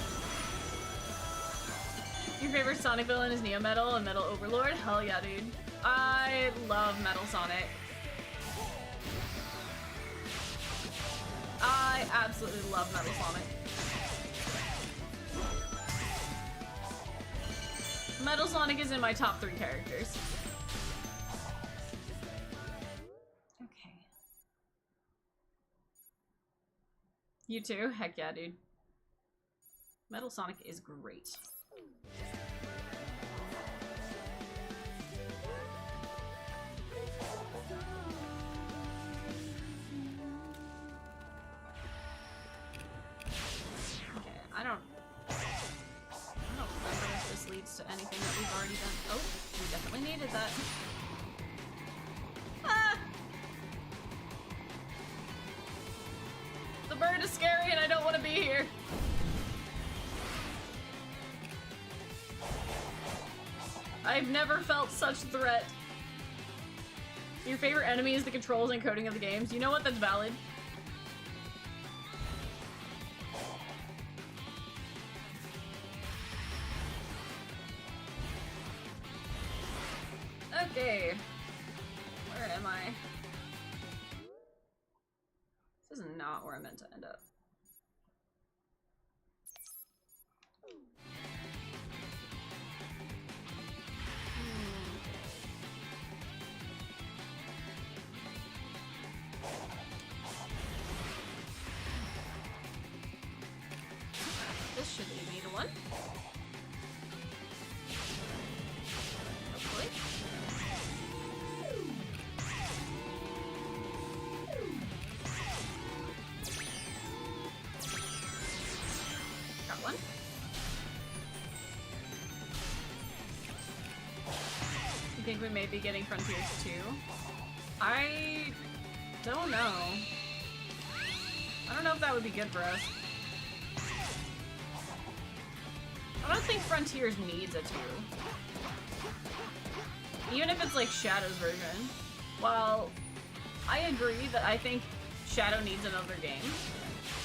Your favorite Sonic villain is Neo Metal and Metal Overlord? Hell yeah, dude. I love Metal Sonic. I absolutely love Metal Sonic. Metal Sonic is in my top 3 characters. Okay. You too? Heck yeah, dude. Metal Sonic is great. I don't remember if this leads to anything that we've already done. Oh, we definitely needed that. Ah! The bird is scary and I don't want to be here. I've never felt such threat. Your favorite enemy is the controls and coding of the games. You know what? That's valid. Okay. Where am I? This is not where I meant to end up. This should lead me to one. Hopefully. Got one. You think we may be getting Frontiers 2? I don't know. I don't know if that would be good for us. I don't think Frontiers needs a 2. Even if it's like Shadow's version. While I agree that I think Shadow needs another game,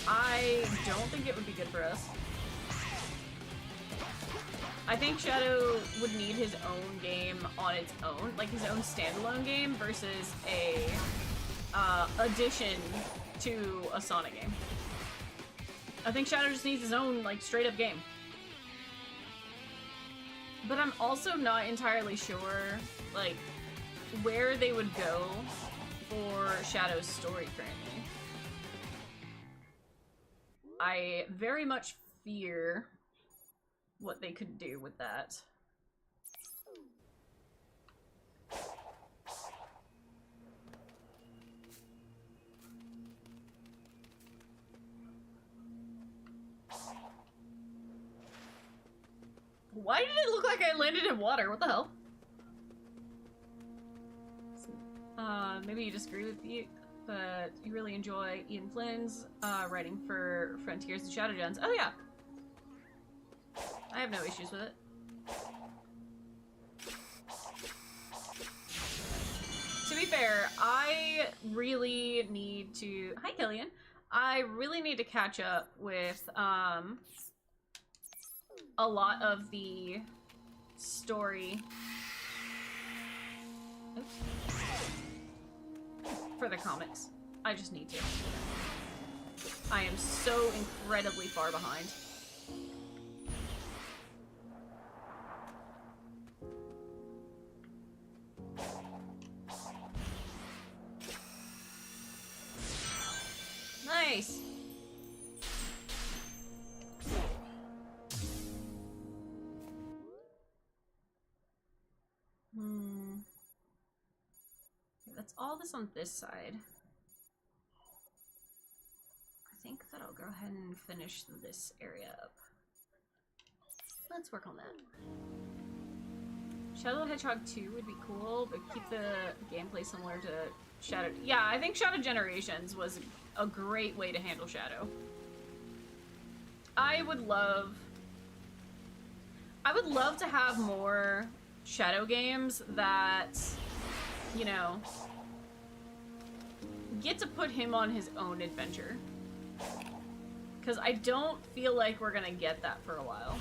I don't think it would be good for us. I think Shadow would need his own game on its own, like his own standalone game versus a addition to a Sonic game. I think Shadow just needs his own, like, straight up game. But I'm also not entirely sure, like, where they would go for Shadow's story currently. I very much fear what they could do with that. Why did it look like I landed in water? What the hell? Maybe you disagree with me, but you really enjoy Ian Flynn's writing for Frontiers and Shadow Gens. Oh yeah. I have no issues with it. To be fair, I really need to... Hi, Killian. I really need to catch up with, a lot of the story... Oops. For the comics. I just need to. I am so incredibly far behind. Nice! That's all this on this side. I think that I'll go ahead and finish this area up. Let's work on that. Shadow the Hedgehog 2 would be cool, but keep the gameplay similar to Shadow... Yeah, I think Shadow Generations was a great way to handle Shadow. I would love to have more Shadow games that, you know, get to put him on his own adventure. Because I don't feel like we're gonna get that for a while.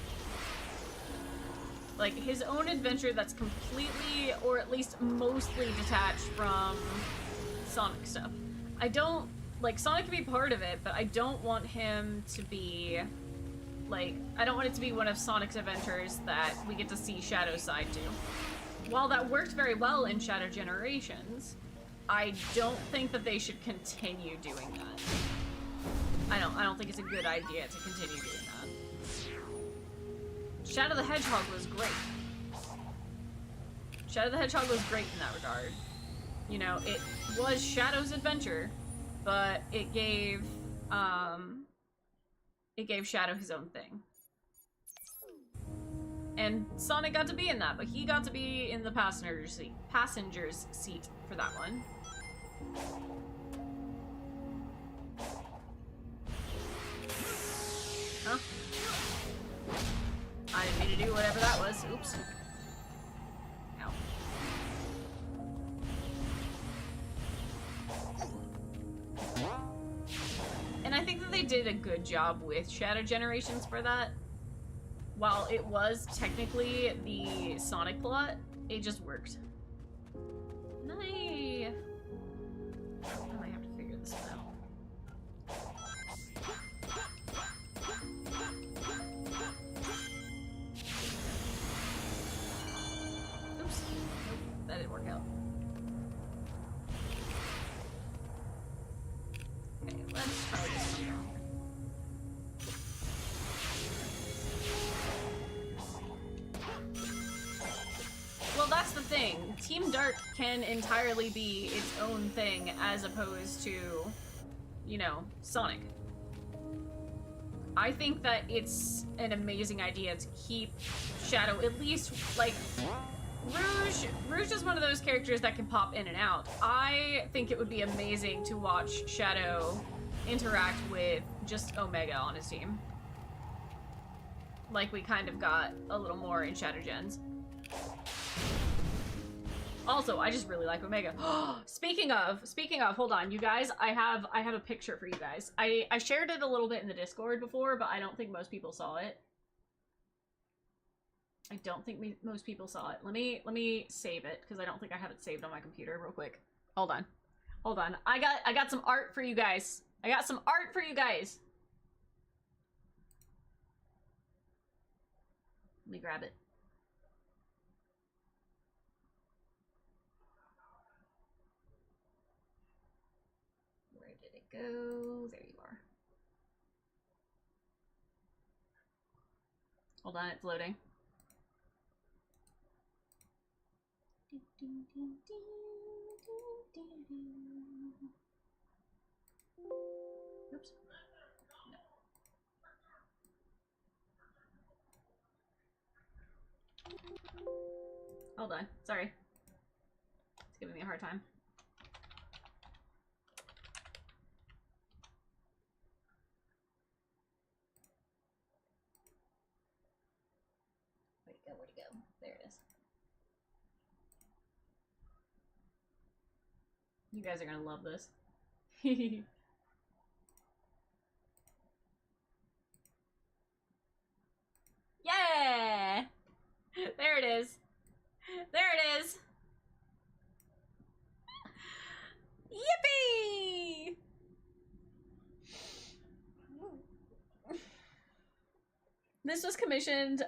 Like, his own adventure that's completely, or at least mostly detached from Sonic stuff. I don't, like, Sonic can be part of it, but I don't want him to be, like, I don't want it to be one of Sonic's adventures that we get to see Shadow's side to. While that worked very well in Shadow Generations, I don't think that they should continue doing that. I don't think it's a good idea to continue doing that. Shadow the Hedgehog was great. Shadow the Hedgehog was great in that regard. You know, it was Shadow's adventure, but it gave Shadow his own thing. And Sonic got to be in that, but he got to be in the passenger's seat for that one. Huh? I didn't mean to do whatever that was. Oops. Ow. And I think that they did a good job with Shadow Generations for that. While it was technically the Sonic plot, it just worked. And I might have to figure this one out. Oops. Nope, that didn't work out. Okay, let's try this one. Well, that's the thing. Team Dark can entirely be its own thing as opposed to, you know, Sonic. I think that it's an amazing idea to keep Shadow, at least, like, Rouge is one of those characters that can pop in and out. I think it would be amazing to watch Shadow interact with just Omega on his team. Like we kind of got a little more in Shadow Gens. Also, I just really like Omega. Speaking of, hold on, you guys, I have a picture for you guys. I shared it a little bit in the Discord before, but I don't think most people saw it. I don't think most people saw it. Let me save it because I don't think I have it saved on my computer real quick. Hold on. Hold on. I got some art for you guys. I got some art for you guys. Let me grab it. Where did it go? There you are. Hold on, it's loading. Oops. No. Hold on. Sorry. It's giving me a hard time. Where'd it go? Where'd it go? There it is. You guys are gonna love this. Yeah! There it is. There it is. Yippee! This was commissioned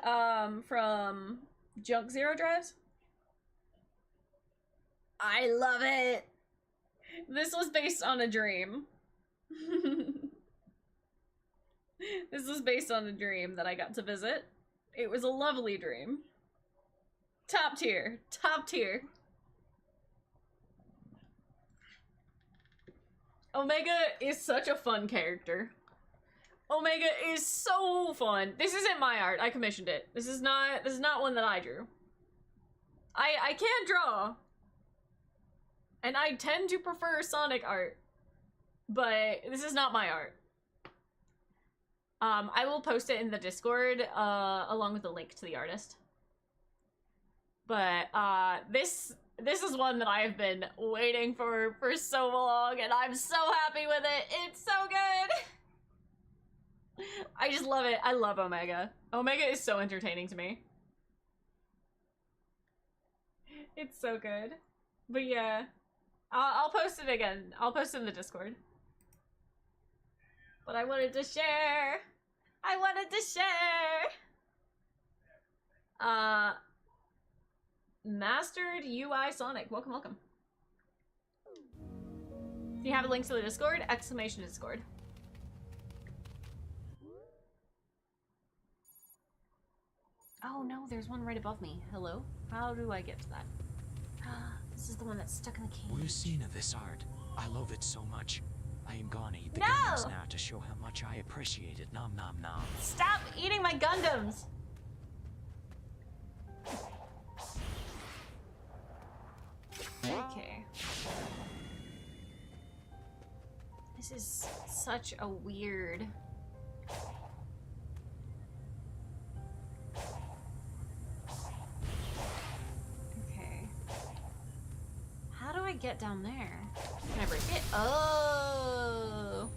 from Junk Zero Drives. I love it. This was based on a dream. This was based on a dream that I got to visit. It was a lovely dream. Top tier. Top tier. Omega is such a fun character. Omega is so fun. This isn't my art. I commissioned it. This is not one that I drew. I can draw. And I tend to prefer Sonic art. But this is not my art. I will post it in the Discord, along with a link to the artist. But, this is one that I've been waiting for so long, and I'm so happy with it. It's so good. I just love it. I love Omega. Omega is so entertaining to me. It's so good. But yeah, I'll post it again. I'll post it in the Discord. But I wanted to share. I wanted to share. Mastered UI Sonic. Welcome, welcome. If you have a link to the Discord, exclamation Discord. Oh no, there's one right above me. Hello? How do I get to that? This is the one that's stuck in the cage. We've seen of this art. I love it so much. I am gonna eat the No! Gundams now to show how much I appreciate it. Nom nom nom. Stop eating my Gundams! Okay. This is such a weird... Okay. How do I get down there? Can I break it? Oh!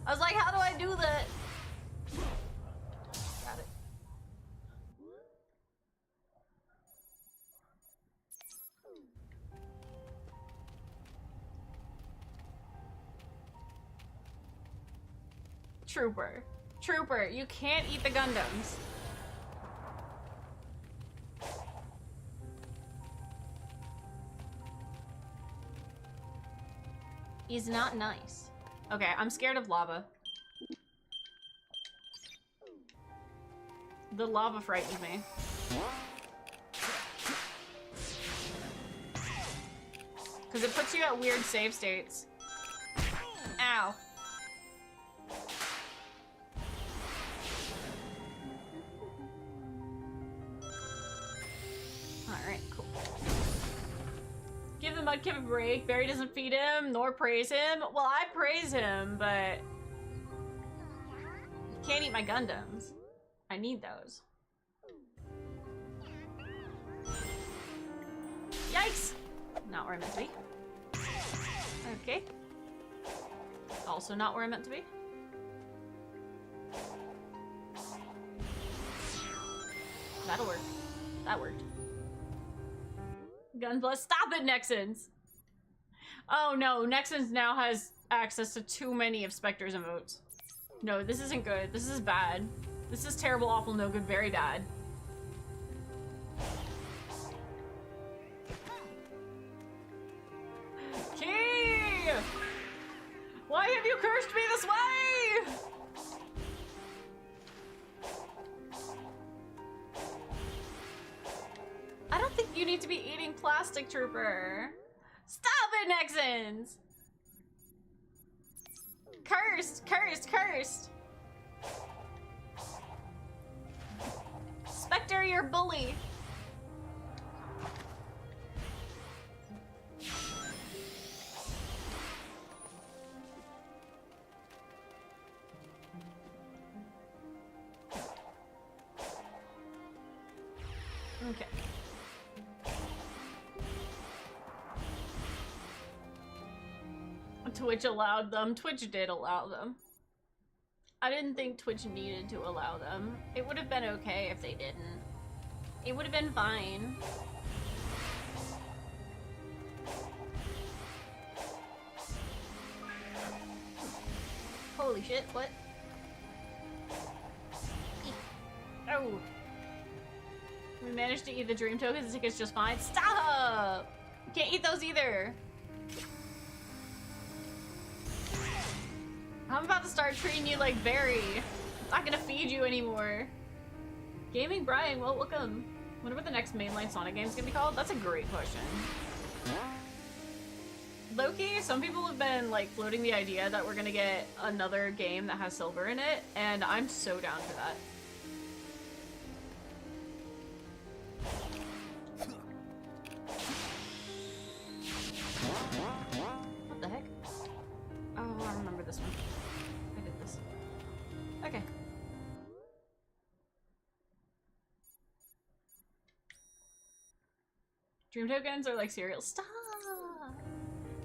I was like, how do I do that? Got it. Trooper. Trooper, you can't eat the Gundams. He's not nice. Okay, I'm scared of lava. The lava frightens me. Because it puts you at weird save states. Ow. Alright, cool. Give the Mudkip a break. Barry doesn't feed him, nor praise him. Well, I praise him, but... you can't eat my Gundams. I need those. Yikes! Not where I meant to be. Okay. Also not where I meant to be. That'll work. That worked. Gunblast. Stop it, Nexons! Oh no, Nexons now has access to too many of Spectre's emotes. No, this isn't good. This is bad. This is terrible, awful, no good, very bad. Key! Why have you cursed me this way? I don't think you need to be eating plastic, Trooper. Stop it, Nexons! Cursed, cursed, cursed! Spectre, you're a bully. Okay. Twitch allowed them. Twitch did allow them. I didn't think Twitch needed to allow them. It would have been okay if they didn't. It would have been fine. Holy shit, what? Oh. We managed to eat the dream tokens. The ticket's just fine. Stop! Can't eat those either. I'm about to start treating you like Barry. I'm not gonna feed you anymore. Gaming Brian, well, welcome. Wonder what the next mainline Sonic game is gonna be called? That's a great question. Loki, some people have been like floating the idea that we're gonna get another game that has silver in it, and I'm so down for that. Dream tokens are like cereal. Stop!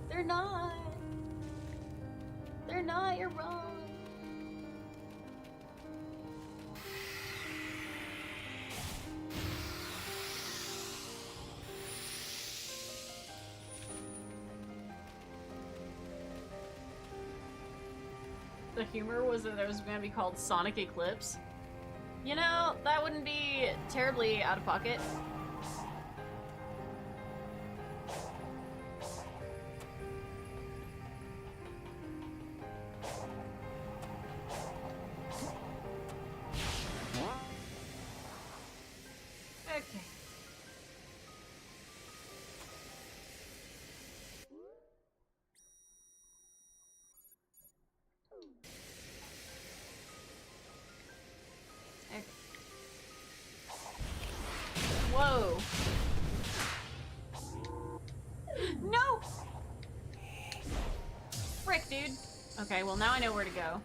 They're not. They're not, you're wrong. The humor was that it was going to be called Sonic Eclipse. You know, that wouldn't be terribly out of pocket. Okay. Okay. Whoa. No! Frick, dude. Okay, well now I know where to go.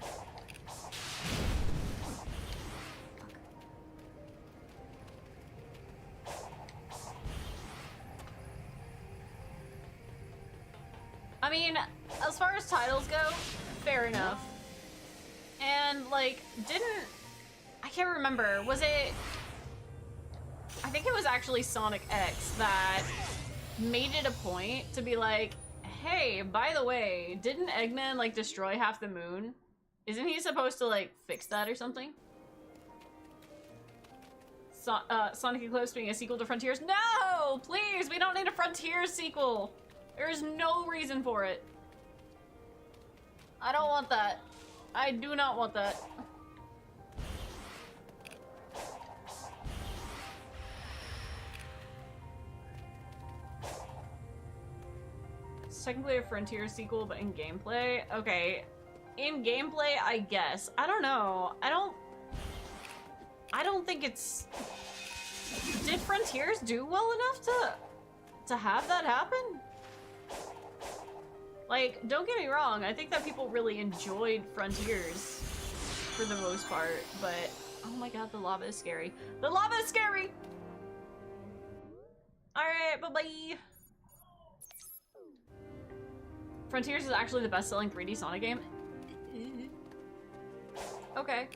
I mean, as far as titles go, fair enough. And, like, I can't remember, was it... I think it was actually Sonic X that made it a point to be like, hey, by the way, didn't Eggman, like, destroy half the moon? Isn't he supposed to, like, fix that or something? Sonic Eclipse being a sequel to Frontiers? No! Please, we don't need a Frontiers sequel! There's no reason for it. I don't want that. I do not want that. It's technically a Frontier sequel, but in gameplay? Okay. In gameplay, I guess. I don't know. I don't think it's... Did Frontiers do well enough to have that happen? Like, don't get me wrong, I think that people really enjoyed Frontiers for the most part, but oh my god, the lava is scary. The lava is scary! Alright, bye-bye! Frontiers is actually the best-selling 3D Sonic game? Okay.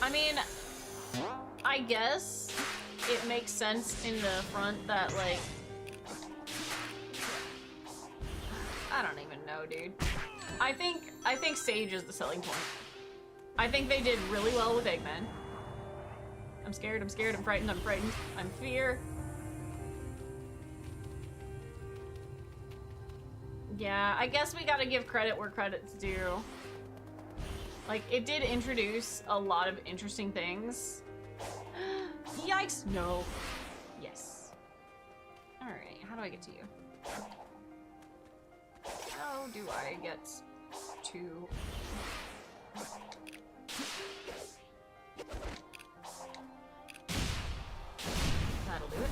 I mean, I guess it makes sense in the front that, like, I don't even know, dude. I think Sage is the selling point. I think they did really well with Eggman. I'm scared, I'm scared, I'm frightened, I'm fear. Yeah, I guess we gotta give credit where credit's due. Like, it did introduce a lot of interesting things. Yikes, no. Yes. Alright, how do I get to you? How do I get to... That'll do it.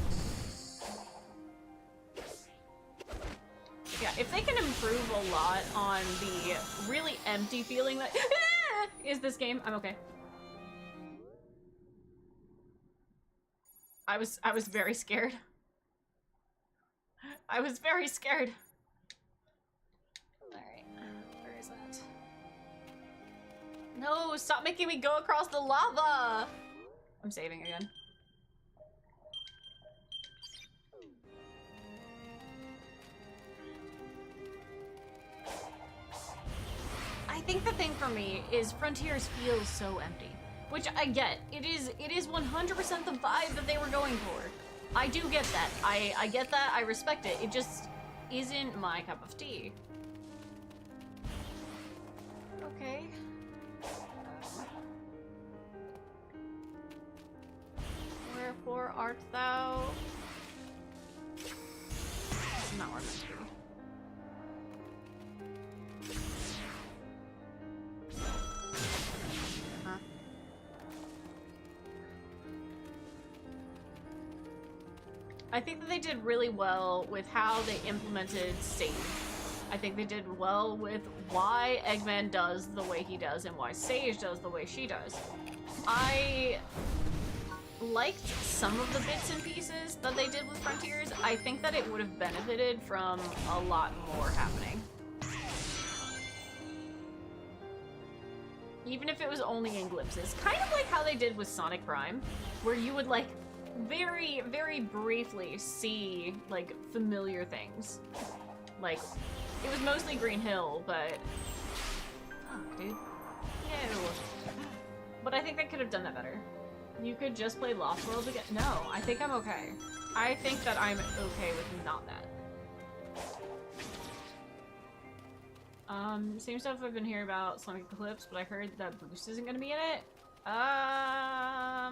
Yeah, if they can improve a lot on the really empty feeling that is this game, I'm okay. I was very scared. I was very scared. Alright, where is that? No, stop making me go across the lava! I'm saving again. I think the thing for me is Frontiers feels so empty. Which I get. It is 100% the vibe that they were going for. I do get that. I get that. I respect it. It just isn't my cup of tea. Okay. Wherefore art thou? Not where I'm meant to be. I think that they did really well with how they implemented Sage. I think they did well with why Eggman does the way he does and why Sage does the way she does. I liked some of the bits and pieces that they did with Frontiers. I think that it would have benefited from a lot more happening. Even if it was only in glimpses. Kind of like how they did with Sonic Prime, where you would, like, very, very briefly see, like, familiar things. Like, it was mostly Green Hill, but... Fuck, dude. No. But I think they could have done that better. You could just play Lost World again. No, I think I'm okay. I think that I'm okay with not that. Same stuff I've been hearing about Sonic Eclipse, but I heard that Boost isn't gonna be in it. I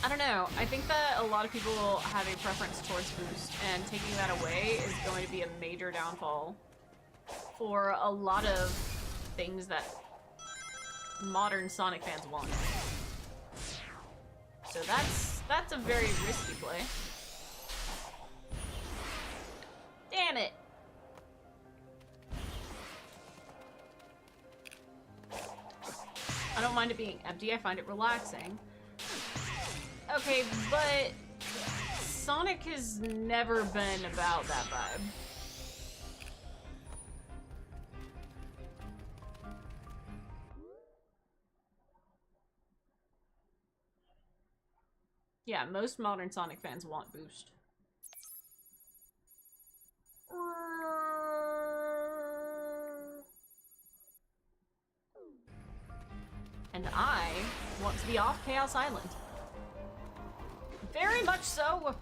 don't know. I think that a lot of people have a preference towards Boost, and taking that away is going to be a major downfall for a lot of things that modern Sonic fans want. So that's a very risky play. Damn it! I don't mind it being empty, I find it relaxing. Okay, but Sonic has never been about that vibe. Yeah, most modern Sonic fans want Boost. And I want to be off Chaos Island. Very much so! Well,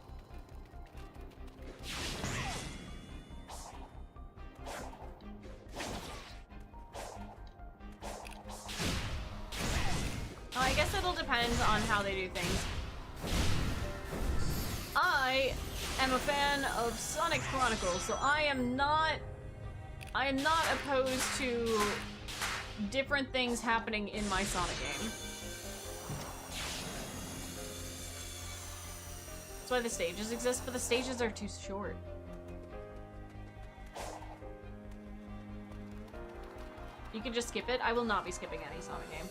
I guess it'll depend on how they do things. I am a fan of Sonic Chronicles, so I am not opposed to different things happening in my Sonic game. That's why the stages exist, but the stages are too short. You can just skip it. I will not be skipping any Sonic game.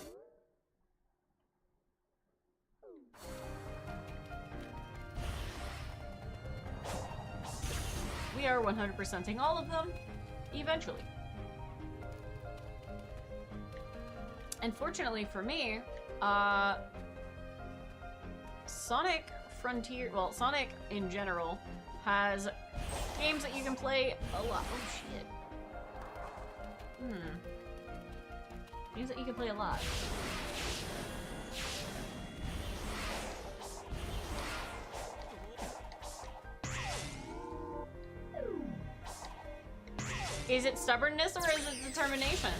We are 100%ing all of them, eventually. And fortunately for me, Sonic Frontier, well, Sonic in general, has games that you can play a lot. Oh shit. Games that you can play a lot. Is it stubbornness or is it determination?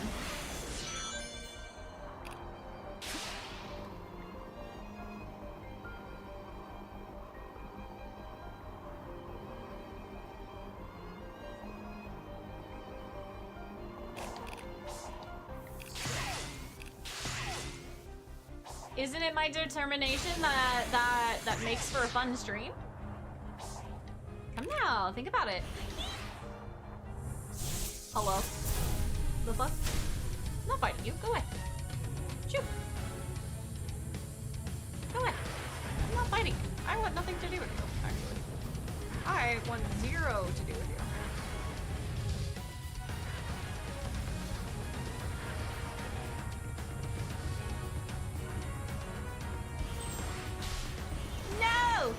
Isn't it my determination that makes for a fun stream? Come now, think about it. Hello? The fuck? I'm not fighting you. Go away. Shoot. Go away. I'm not fighting you. I want nothing to do with you, actually. I want zero to do with you. No!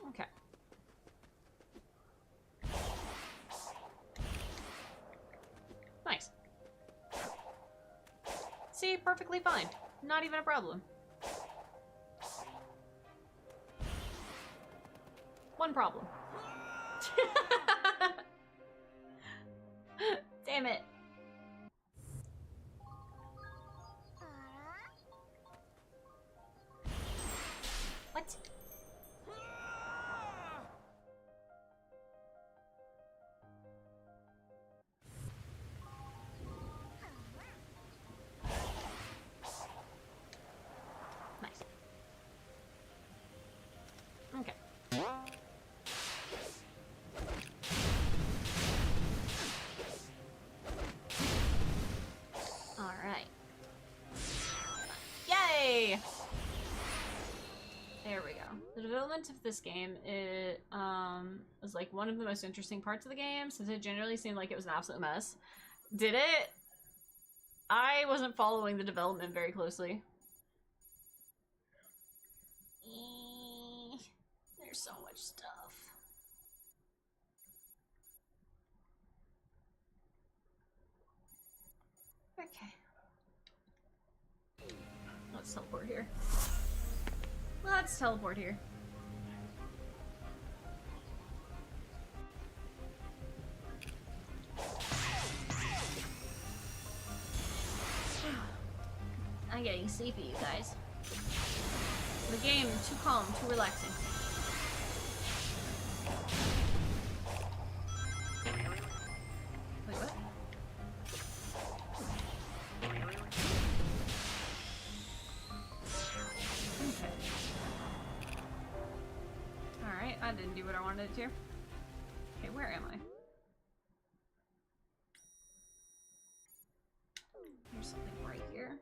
Okay. Nice. See, perfectly fine. Not even a problem. One problem. Damn it. What? Nice. Okay. development of this game was like one of the most interesting parts of the game, since it generally seemed like it was an absolute mess. Did it? I wasn't following the development very closely. There's so much stuff. Okay. Let's teleport here. Let's teleport here. I'm getting sleepy, you guys. The game, too calm, too relaxing. Wait, what? Okay. Alright, I didn't do what I wanted it to. Okay, where am I? There's something right here.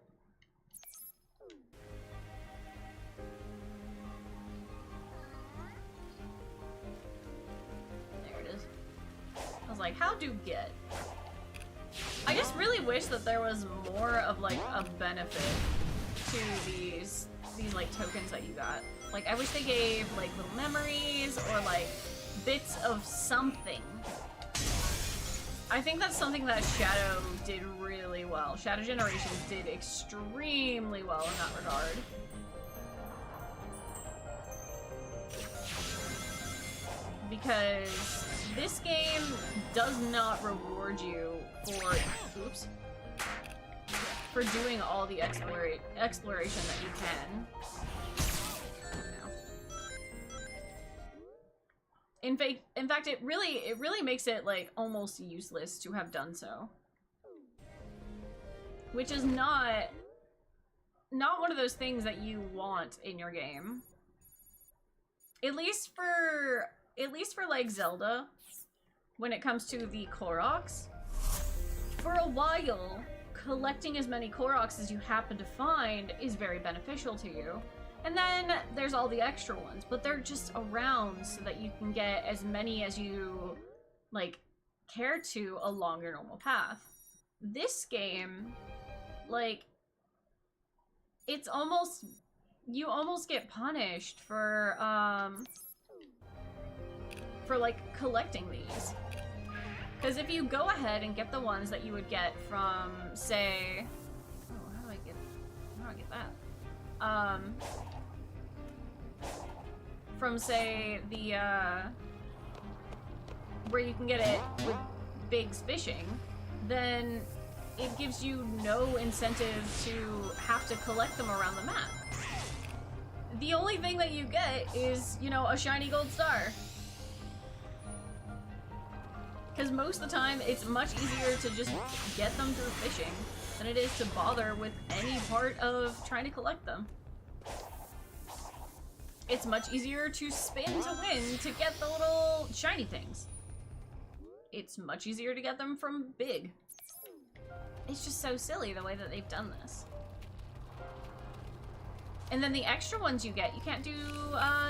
There it is. I was like, how do get? I just really wish that there was more of like a benefit to these like tokens that you got. Like I wish they gave like little memories or like bits of something. I think that's something that Shadow did really well. Shadow Generations did extremely well in that regard. Because this game does not reward you for, oops, for doing all the exploration that you can. In fact, it really makes it like almost useless to have done so. Which is not one of those things that you want in your game. At least for like Zelda, when it comes to the Koroks. For a while, collecting as many Koroks as you happen to find is very beneficial to you. And then there's all the extra ones, but they're just around so that you can get as many as you like care to along your normal path. This game, like, it's almost, you almost get punished for like collecting these. Because if you go ahead and get the ones that you would get from, say, oh, how do I get that? From, say, the, where you can get it with Big's fishing, then it gives you no incentive to have to collect them around the map. The only thing that you get is, you know, a shiny gold star. Because most of the time, it's much easier to just get them through fishing than it is to bother with any part of trying to collect them. It's much easier to spin to win to get the little shiny things. It's much easier to get them from Big. It's just so silly the way that they've done this. And then the extra ones you get, you can't do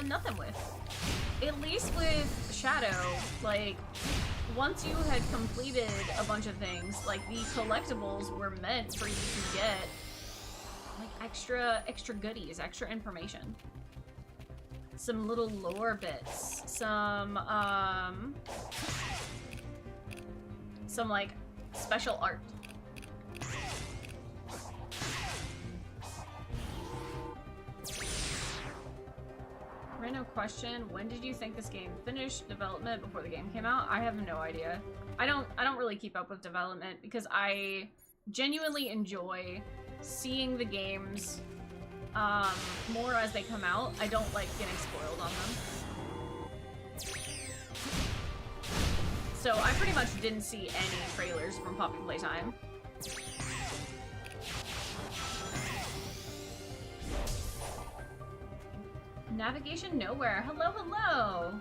nothing with. At least with Shadow, like, once you had completed a bunch of things, like the collectibles were meant for you to get like extra goodies, extra information. Some little lore bits, some like special art. Random question, when did you think this game finished development before the game came out? I have no idea. I don't really keep up with development because I genuinely enjoy seeing the games more as they come out. I don't like getting spoiled on them. So I pretty much didn't see any trailers from Poppy Playtime. Navigation nowhere. Hello, hello.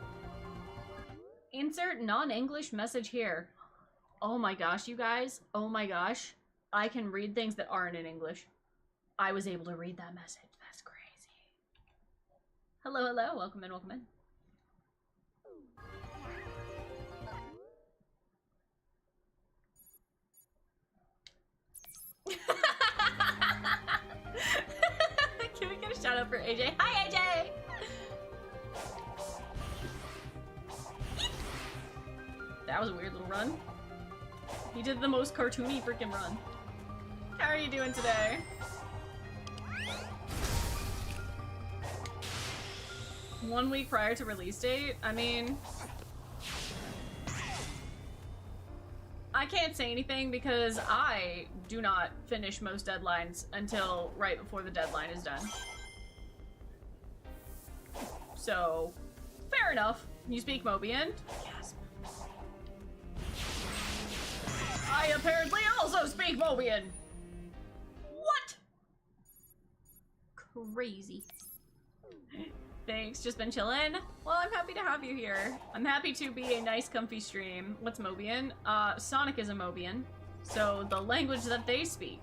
Insert non-English message here. Oh my gosh, you guys. Oh my gosh. I can read things that aren't in English. I was able to read that message. That's crazy. Hello, hello. Welcome in, welcome in. Can we get a shout out for AJ? Hi, AJ! That was a weird little run. He did the most cartoony freaking run. How are you doing today? One week prior to release date? I mean... I can't say anything because I do not finish most deadlines until right before the deadline is done. So, fair enough. You speak Mobian? Yes. I apparently also speak Mobian! What? Crazy. Thanks, just been chillin'. Well, I'm happy to have you here. I'm happy to be a nice, comfy stream. What's Mobian? Sonic is a Mobian. So, the language that they speak.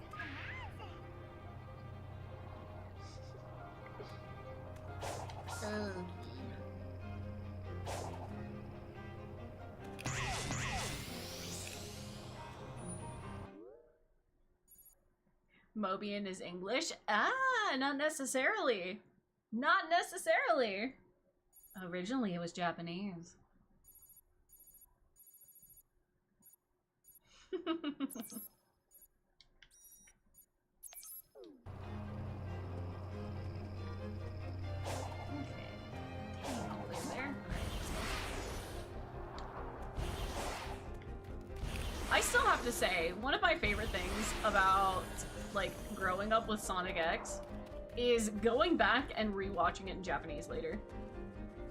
Mobian is English? Ah, not necessarily. Not necessarily. Originally, it was Japanese. I still have to say, one of my favorite things about, like, growing up with Sonic X is going back and rewatching it in Japanese later.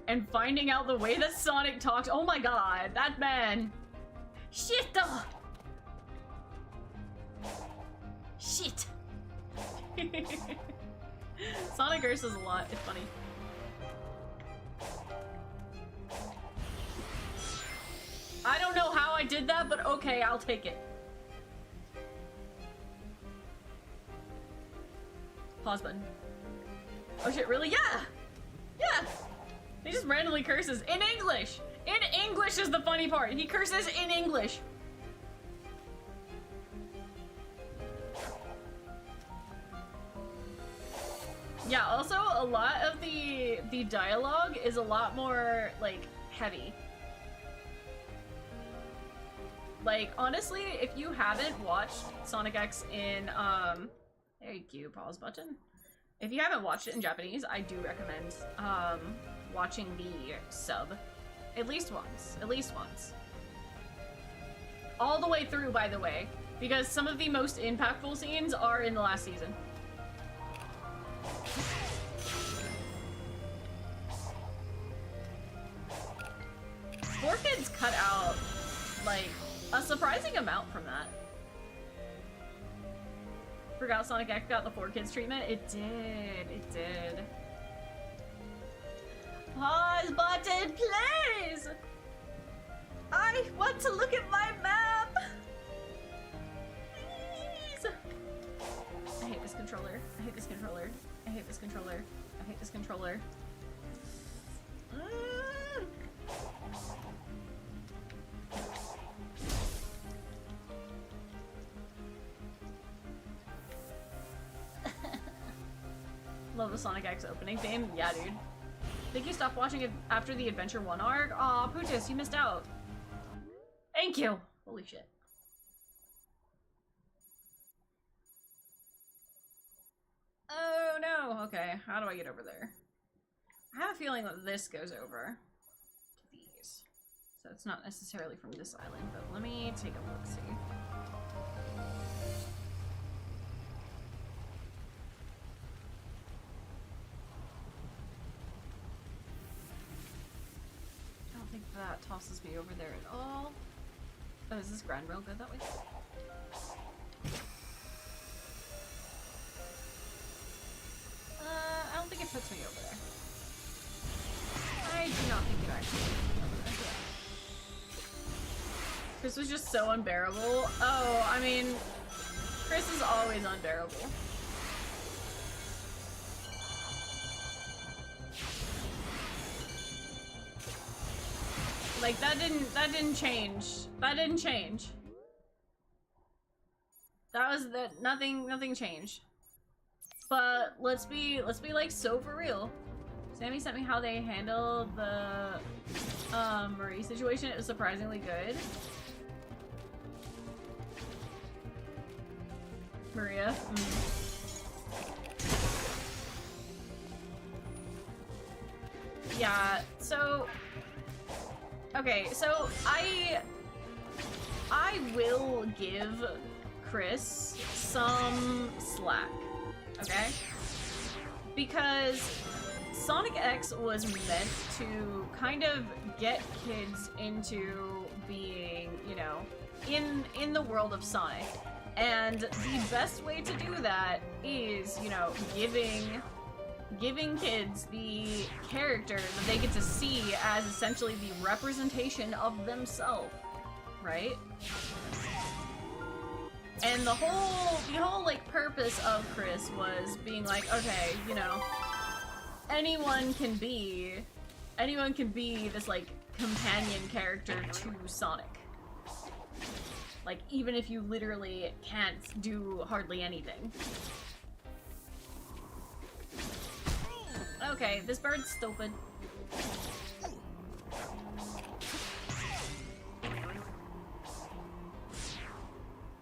And finding out the way that Sonic talks. Oh my god, that man. Shit! Shit! Sonic curses a lot, it's funny. I don't know how I did that, but okay, I'll take it. Pause button. Oh shit, really? Yeah! Yeah! He just randomly curses in English! In English is the funny part! He curses in English! Yeah, also a lot of the dialogue is a lot more, like, heavy. Like, honestly, if you haven't watched Sonic X in, thank you, pause button. If you haven't watched it in Japanese, I do recommend, watching the sub. At least once. At least once. All the way through, by the way, because some of the most impactful scenes are in the last season. Four Kids cut out, like, a surprising amount from that. Forgot Sonic X got the 4 Kids treatment? It did. It did. Pause button, please! I want to look at my map! Please! I hate this controller. I hate this controller. I hate this controller. I hate this controller. Love the Sonic X opening theme. Yeah, dude. Think you stopped watching it after the Adventure 1 arc? Aw, Poochus, you missed out. Thank you. Holy shit. Oh no. Okay, how do I get over there? I have a feeling that this goes over to these. So it's not necessarily from this island, but let me take a look, see. I don't think that tosses me over there at all. Oh, is this Grand Rail good that way? I don't think it puts me over there. I do not think it actually puts me over there. Chris was just so unbearable. Oh, I mean, Chris is always unbearable. Like, that didn't change. That didn't change. That was nothing changed. But let's be like so for real. Sammy sent me how they handled the Marie situation. It was surprisingly good. Maria. Yeah, so okay, so I will give Chris some slack, okay? Because Sonic X was meant to kind of get kids into being, you know, in the world of Sonic. And the best way to do that is, you know, giving kids the character that they get to see as essentially the representation of themselves, right? And the whole like purpose of Chris was being like, okay, you know, anyone can be this like companion character to Sonic. Like, even if you literally can't do hardly anything. Okay, this bird's stupid.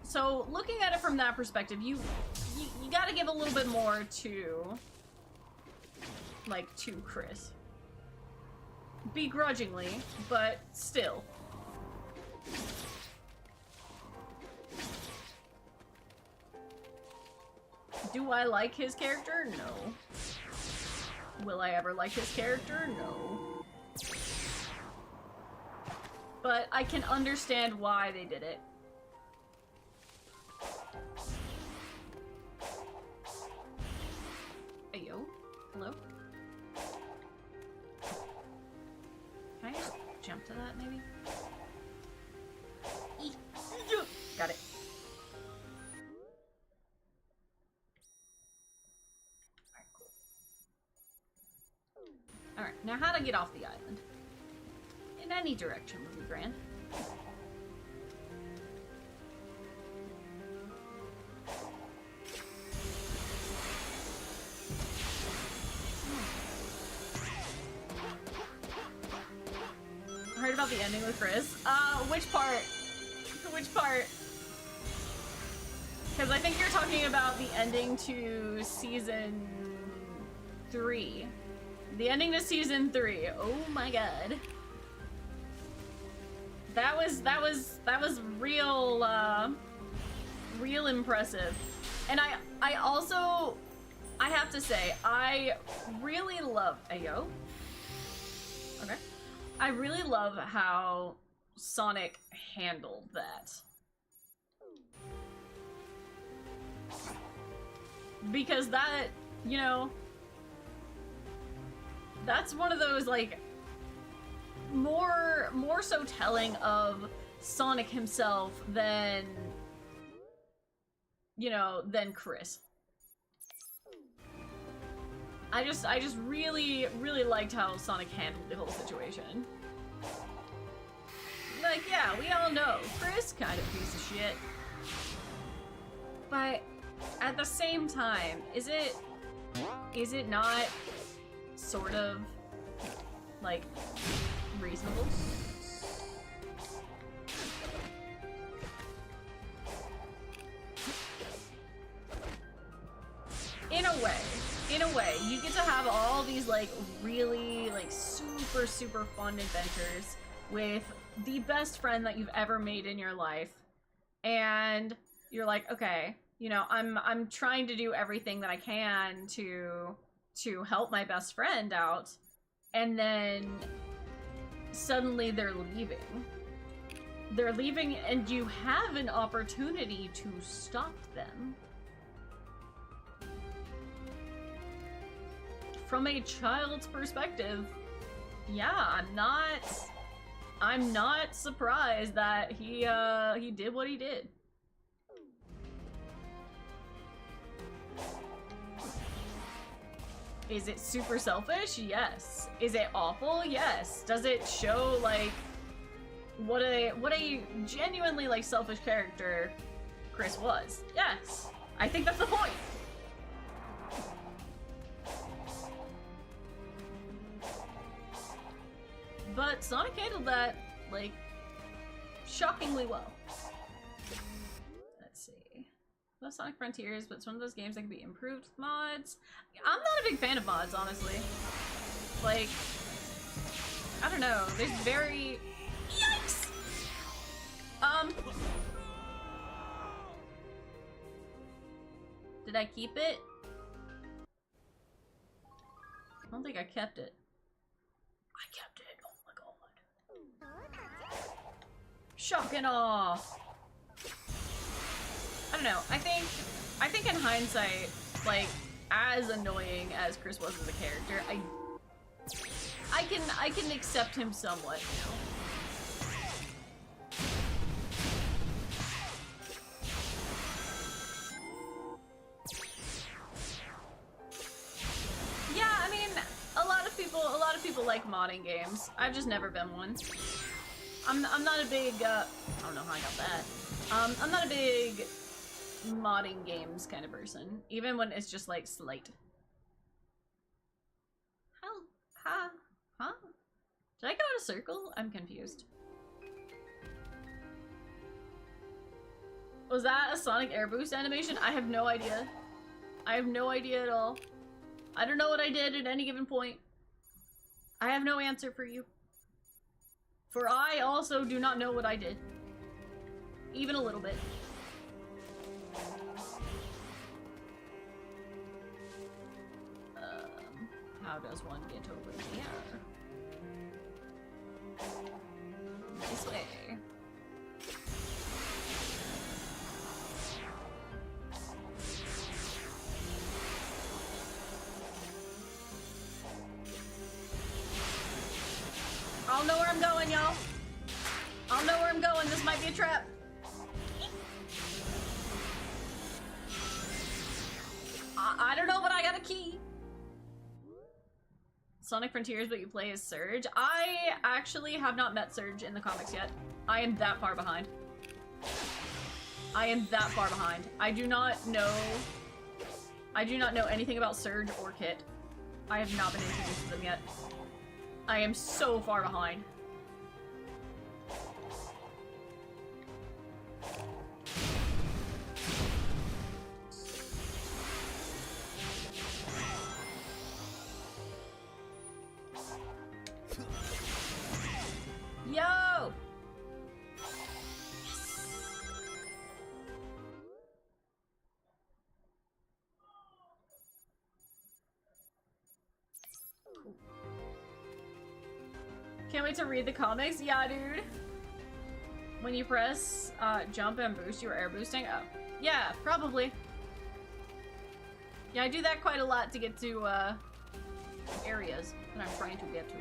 So, looking at it from that perspective, you gotta give a little bit more to, like, to Chris. Begrudgingly, but still. Do I like his character? No. Will I ever like his character? No. But I can understand why they did it. Hey, yo. Hello? Can I just jump to that, maybe? Got it. Alright, now how to get off the island. In any direction would be grand. Heard about the ending with Chris. Which part? Which part? Because I think you're talking about the ending to season 3. The ending to season 3. Oh my god. That was real real impressive. And I also have to say I really love Ayo. Okay. I really love how Sonic handled that. Because that, you know, that's one of those, like, more so telling of Sonic himself than, you know, than Chris. I just really liked how Sonic handled the whole situation. Like, yeah, we all know, Chris kind of piece of shit. But at the same time, is it not sort of, like, reasonable? In a way, you get to have all these, like, really, like, super fun adventures with the best friend that you've ever made in your life, and you're like, okay, you know, I'm trying to do everything that I can to help my best friend out, and then suddenly they're leaving. They're leaving, and you have an opportunity to stop them. From a child's perspective, yeah, I'm not surprised that he did what he did. Is it super selfish? Yes. Is it awful? Yes. Does it show, like, what a genuinely like selfish character Chris was. Yes, I think that's the point. But Sonic handled that like shockingly well. Let's see. Love Sonic Frontiers, but it's one of those games that can be improved with mods. I'm not a big fan of mods, honestly. Like, I don't know. There's very... Yikes! Did I keep it? I don't think I kept it. I kept it. Oh my god. Shock and awe. I don't know. I think in hindsight, like, as annoying as Chris was as a character, I can accept him somewhat, you know. Yeah, I mean, a lot of people like modding games. I've just never been one. I'm not a big I don't know how I got that. I'm not a big modding games kind of person, even when it's just like slight. Huh? Did I go in a circle? I'm confused. Was that a Sonic Air Boost animation? I have no idea. I have no idea at all. I don't know what I did at any given point. I have no answer for you. For I also do not know what I did. Even a little bit. How does one get over here? This way. I'll know where I'm going, y'all. I'll know where I'm going. This might be a trap. I don't know, but I got a key. Sonic Frontiers, but you play as Surge. I actually have not met Surge in the comics yet. I am that far behind. I am that far behind. I do not know anything about Surge or Kit. I have not been introduced to them yet. I am so far behind. Yo! Can't wait to read the comics. Yeah, dude. When you press jump and boost, you are air boosting. Oh, yeah, probably. Yeah, I do that quite a lot to get to areas that I'm trying to get to.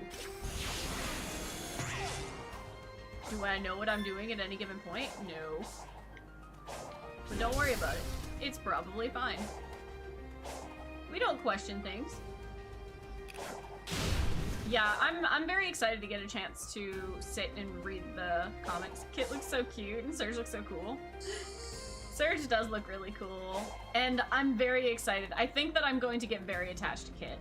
Do I know what I'm doing at any given point? No. But don't worry about it. It's probably fine. We don't question things. Yeah, I'm very excited to get a chance to sit and read the comics. Kit looks so cute and Surge looks so cool. Surge does look really cool. And I'm very excited. I think that I'm going to get very attached to Kit.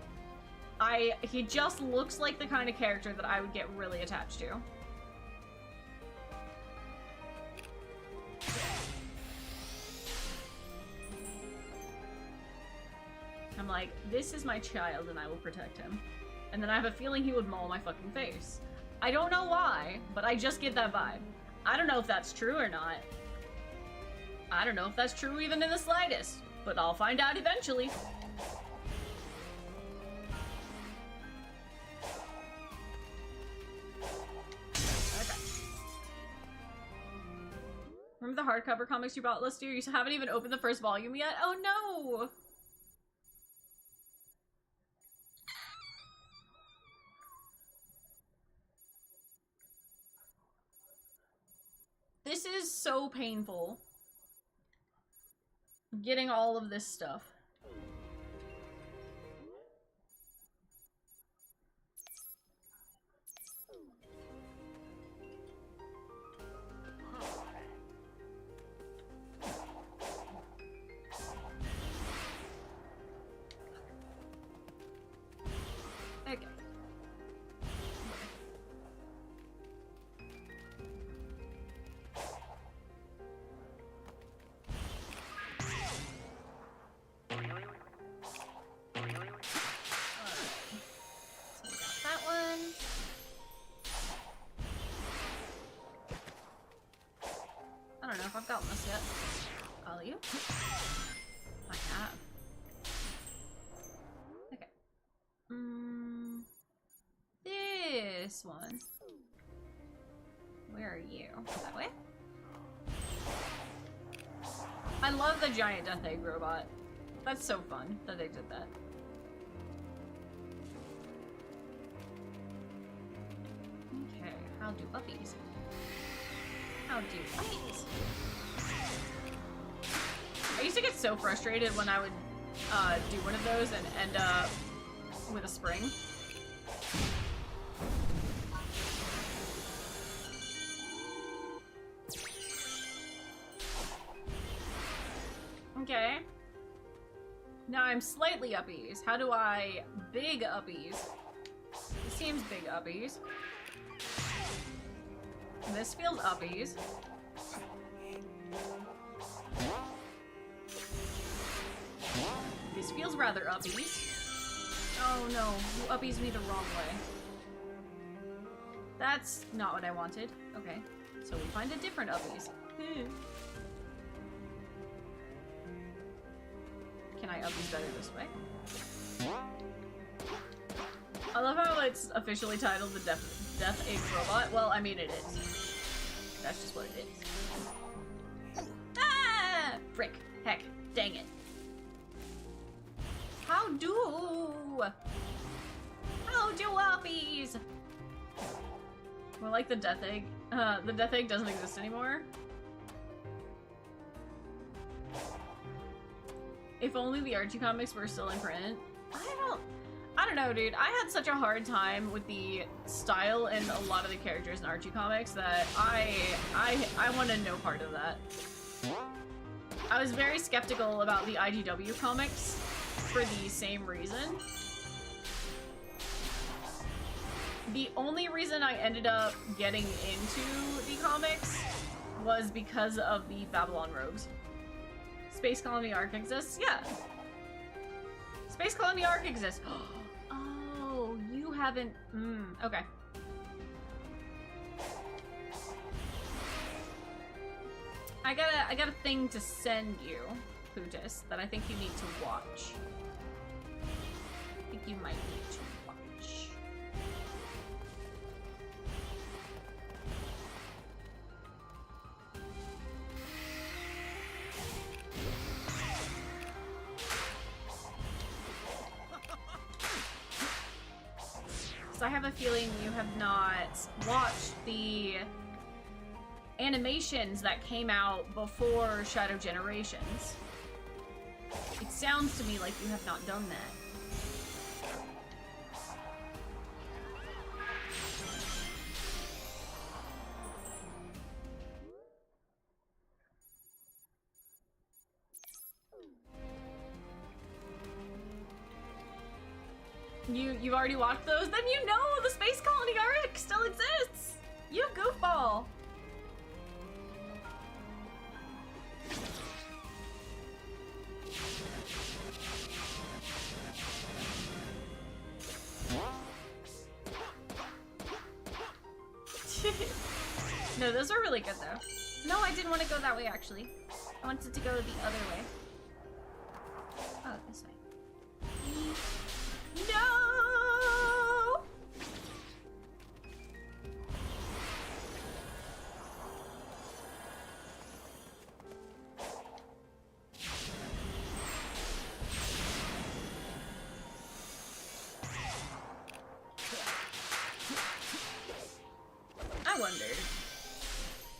He just looks like the kind of character that I would get really attached to. I'm like, this is my child and I will protect him. And then I have a feeling he would maul my fucking face. I don't know why, but I just get that vibe. I don't know if that's true or not. I don't know if that's true even in the slightest, but I'll find out eventually. Okay. Remember the hardcover comics you bought last year? You haven't even opened the first volume yet? Oh no! This is so painful. Getting all of this stuff. this yet. All you? I have. Okay. This one. Where are you? That way? I love the giant death egg robot. That's so fun that they did that. Okay, how do uppies? How do uppies? I used to get so frustrated when I would do one of those and end up with a spring. Okay. Now I'm slightly uppies. How do I big uppies? This seems big uppies. This feels uppies. This feels rather uppies. Oh no, you uppies me the wrong way. That's not what I wanted. Okay, so we find a different uppies. Can I uppies better this way? I love how it's officially titled the Death Egg Robot. Well, I mean it is. That's just what it is. Ah! Frick. Heck. Dang it. How do uppies? More like the Death Egg. The Death Egg doesn't exist anymore. If only the Archie comics were still in print. I don't know, dude. I had such a hard time with the style and a lot of the characters in Archie comics that I wanted no part of that. I was very skeptical about the IDW comics for the same reason. The only reason I ended up getting into the comics was because of the Babylon Rogues. Space Colony Arc exists? Yeah. Space Colony Arc exists. Oh, you haven't... okay. I got a thing to send you, Plutus, that I think you need to watch. I think you might need to watch. So I have a feeling you have not watched the animations that came out before Shadow Generations. It sounds to me like you have not done that. You've already watched those? Then you know the Space Colony Arc still exists! You goofball! No, those are really good though. No, I didn't want to go that way actually. I wanted to go the other way. Oh, this way. No!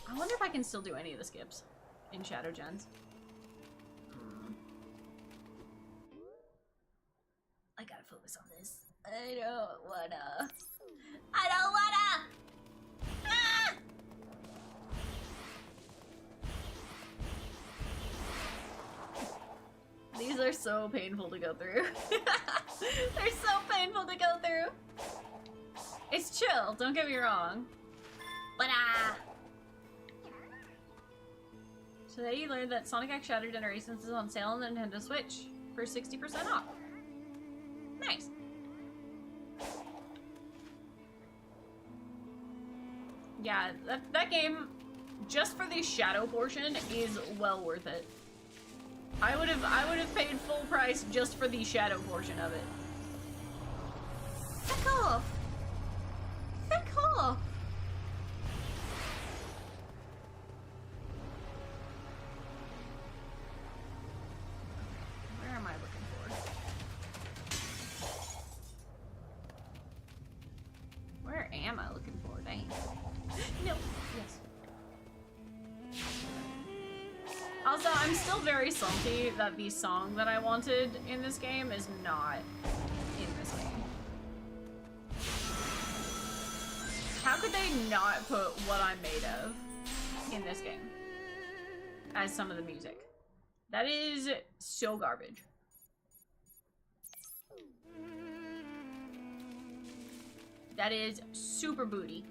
I wonder if I can still do any of the skips in Shadow Gens. I gotta focus on this. I don't wanna. Ah! These are so painful to go through. They're so painful to go through. It's chill, don't get me wrong. Today you learned that Sonic X Shadow Generations is on sale on the Nintendo Switch for 60% off. Nice. Yeah, that game just for the shadow portion is well worth it. I would have paid full price just for the shadow portion of it. Heck off! Heck off! Where am I looking for? Where am I looking for? Dang. No. Yes. Also, I'm still very salty that the song that I wanted in this game is not in this game. How could they not put What I'm Made Of in this game as some of the music? That is so garbage. That is super booty.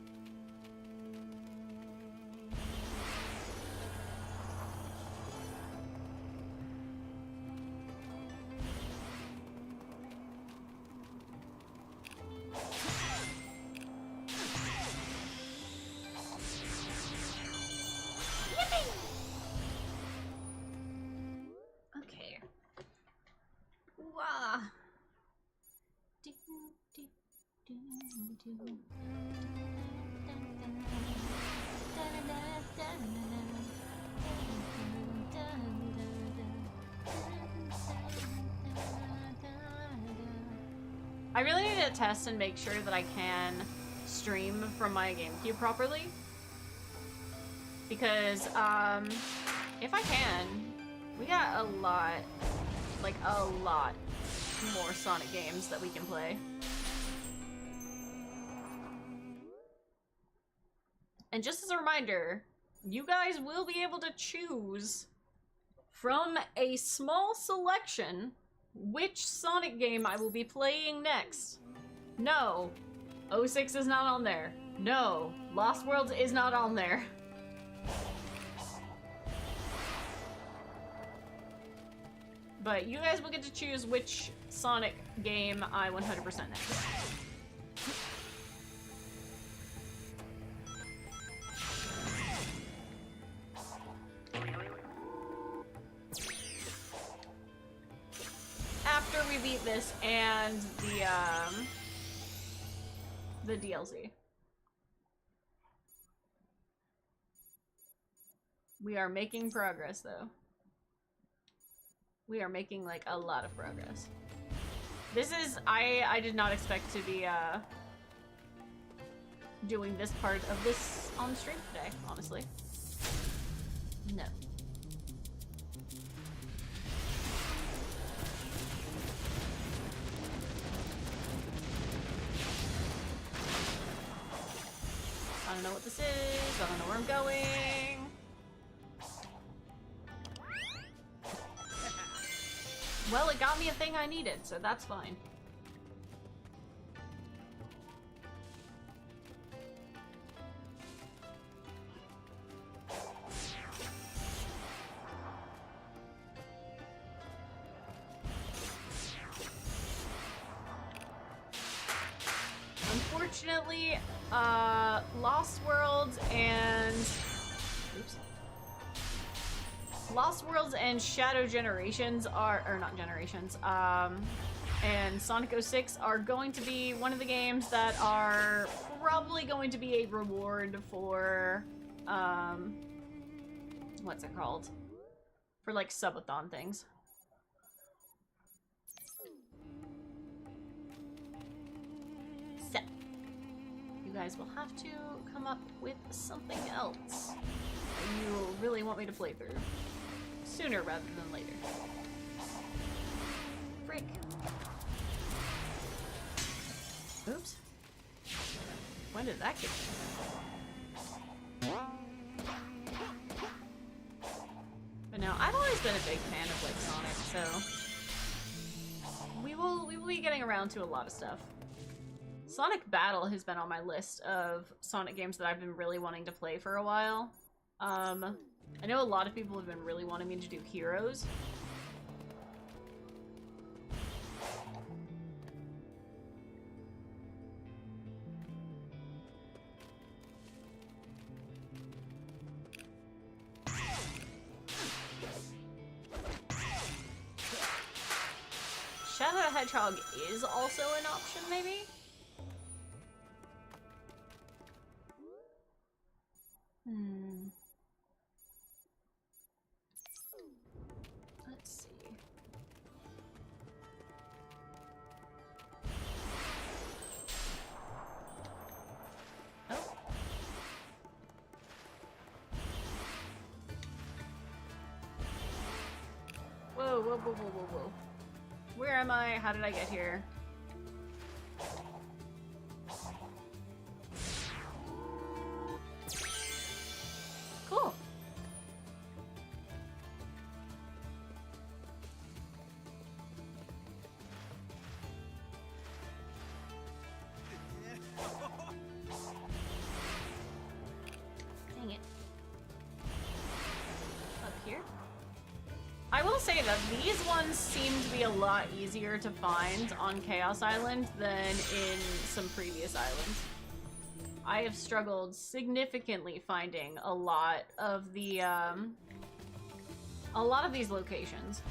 Okay. Wah. I really need to test and make sure that I can stream from my GameCube properly. Because, if I can, we got a lot, like a lot more Sonic games that we can play. And just as a reminder, you guys will be able to choose from a small selection which Sonic game I will be playing next. No, 06 is not on there. No, Lost Worlds is not on there. But you guys will get to choose which Sonic game I 100% next. After we beat this and the DLC. We are making progress though. We are making like a lot of progress. This is, I did not expect to be doing this part of this on stream today, honestly. No. I don't know what this is, I don't know where I'm going. Well, it got me a thing I needed, so that's fine. Unfortunately, Lost Worlds and... Oops. Lost Worlds and Shadow Generations are, or not Generations, and Sonic 06 are going to be one of the games that are probably going to be a reward for, what's it called? For like subathon things. So, you guys will have to come up with something else that you really want me to play through. Sooner rather than later. Frick. Oops. When did that get me? But no, I've always been a big fan of like Sonic, so we will be getting around to a lot of stuff. Sonic Battle has been on my list of Sonic games that I've been really wanting to play for a while. I know a lot of people have been really wanting me to do Heroes. Shadow the Hedgehog is also an option, maybe? Let's see. Oh. Whoa, whoa, whoa, whoa, whoa, whoa. Where am I? How did I get here? Cool. Dang it. Up here? I will say that these ones seem to be a lot easier to find on Chaos Island than in some previous islands. I have struggled significantly finding a lot of the, a lot of these locations.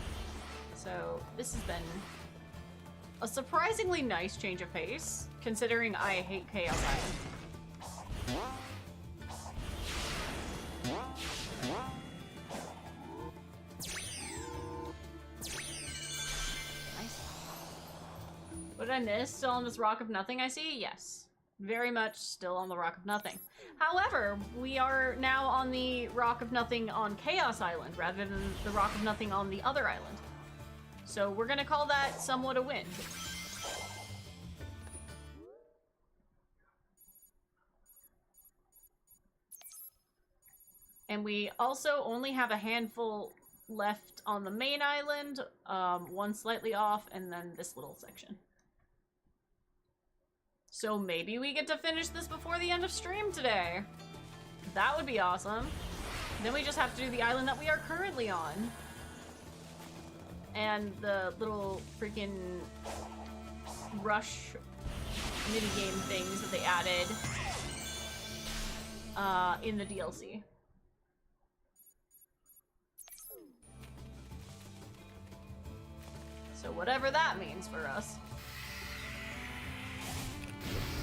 So this has been a surprisingly nice change of pace, considering I hate Chaos Island. Nice. What did I miss? Still on this Rock of Nothing, I see? Yes. Very much still on the Rock of Nothing. However, we are now on the Rock of Nothing on Chaos Island rather than the Rock of Nothing on the other island. So we're gonna call that somewhat a win. And we also only have a handful left on the main island, one slightly off, and then this little section. So maybe we get to finish this before the end of stream today. That would be awesome. Then we just have to do the island that we are currently on. And the little freaking rush minigame things that they added in the DLC. So whatever that means for us.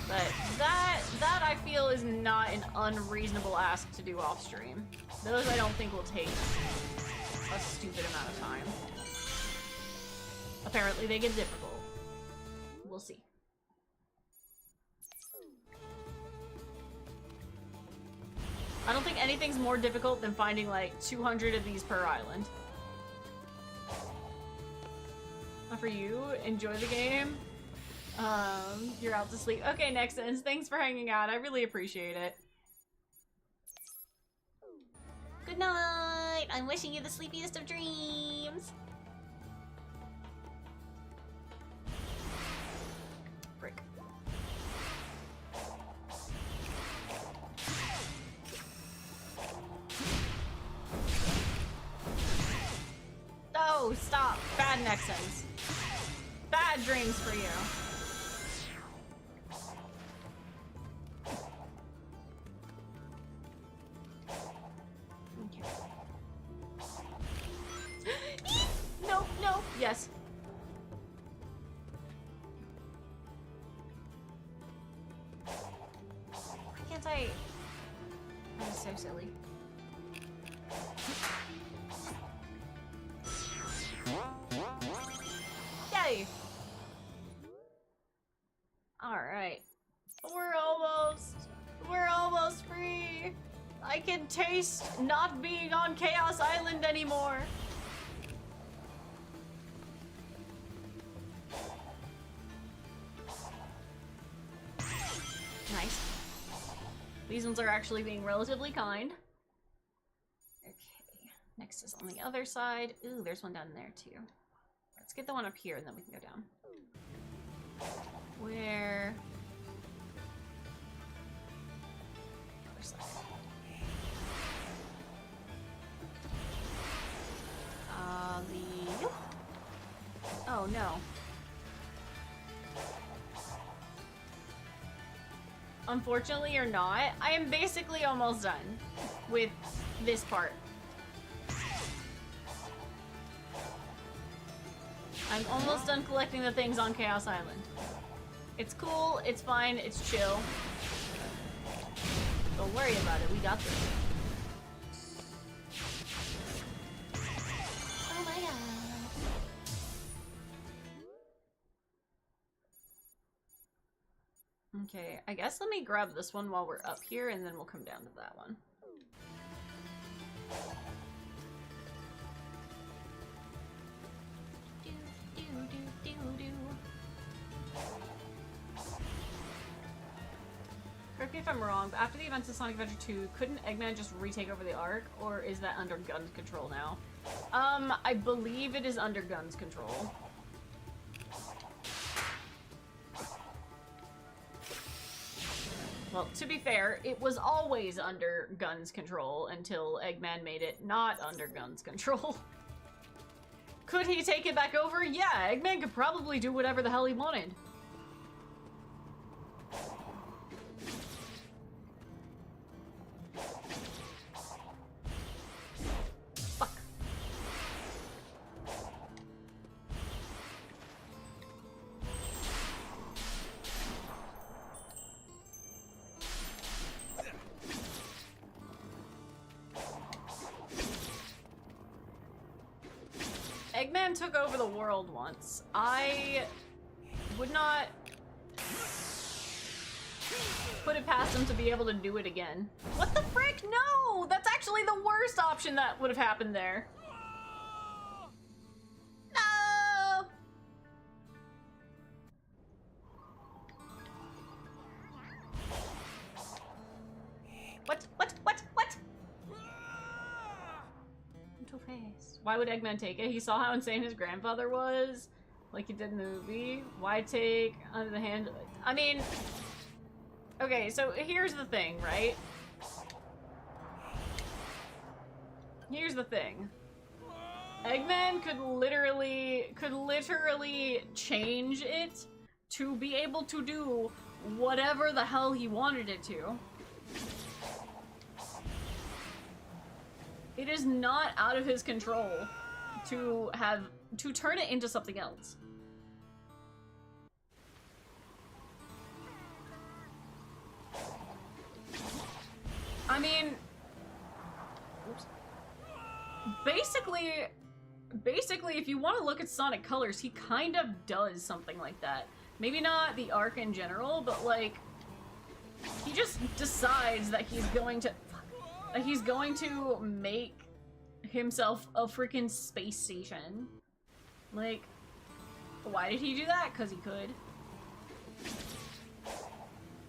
But that I feel is not an unreasonable ask to do off stream. Those I don't think will take a stupid amount of time. Apparently they get difficult. We'll see. I don't think anything's more difficult than finding like 200 of these per island. Not for you. Enjoy the game. You're out to sleep. Okay, Nexans, thanks for hanging out. I really appreciate it. Good night! I'm wishing you the sleepiest of dreams! Frick. Oh, stop! Bad Nexans. Bad dreams for you. No, no, yes. Why can't I? That is so silly. Yay! Alright. We're almost free! I can taste not being on Chaos Island anymore! Nice. These ones are actually being relatively kind. Okay, next is on the other side. Ooh, there's one down there too. Let's get the one up here and then we can go down. Where? Other side. Oh no. Unfortunately, you're not. I am basically almost done with this part. I'm almost done collecting the things on Chaos Island. It's cool, it's fine, it's chill. Don't worry about it, we got this. Oh my god. Okay, I guess let me grab this one while we're up here, and then we'll come down to that one. Correct me if I'm wrong, but after the events of Sonic Adventure 2, couldn't Eggman just retake over the Ark, or is that under Gun's control now? I believe it is under Gun's control. Well, to be fair, it was always under Gun's control until Eggman made it not under Gun's control. Could he take it back over? Yeah, Eggman could probably do whatever the hell he wanted. Fuck. Eggman took over the world once. I would not put it past him to be able to do it again. What the frick? No! That's actually the worst option that would have happened there. No! What? Face. Why would Eggman take it? He saw how insane his grandfather was, like he did in the movie. Why take under the hand? I mean, okay, so here's the thing, right? Here's the thing. Eggman could literally change it to be able to do whatever the hell he wanted it to. It is not out of his control to turn it into something else. I mean, oops. Basically, if you want to look at Sonic Colors, he kind of does something like that. Maybe not the arc in general, but like, he just decides that he's going to make himself a freaking space station. Like, why did he do that? Because he could.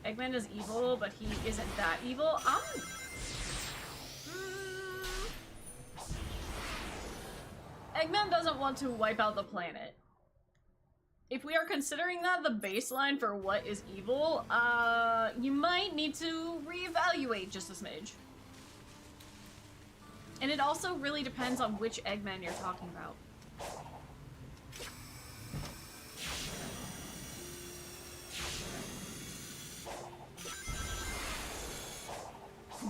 Eggman is evil, but he isn't that evil. Eggman doesn't want to wipe out the planet. If we are considering that the baseline for what is evil, you might need to reevaluate just a smidge. And it also really depends on which Eggman you're talking about.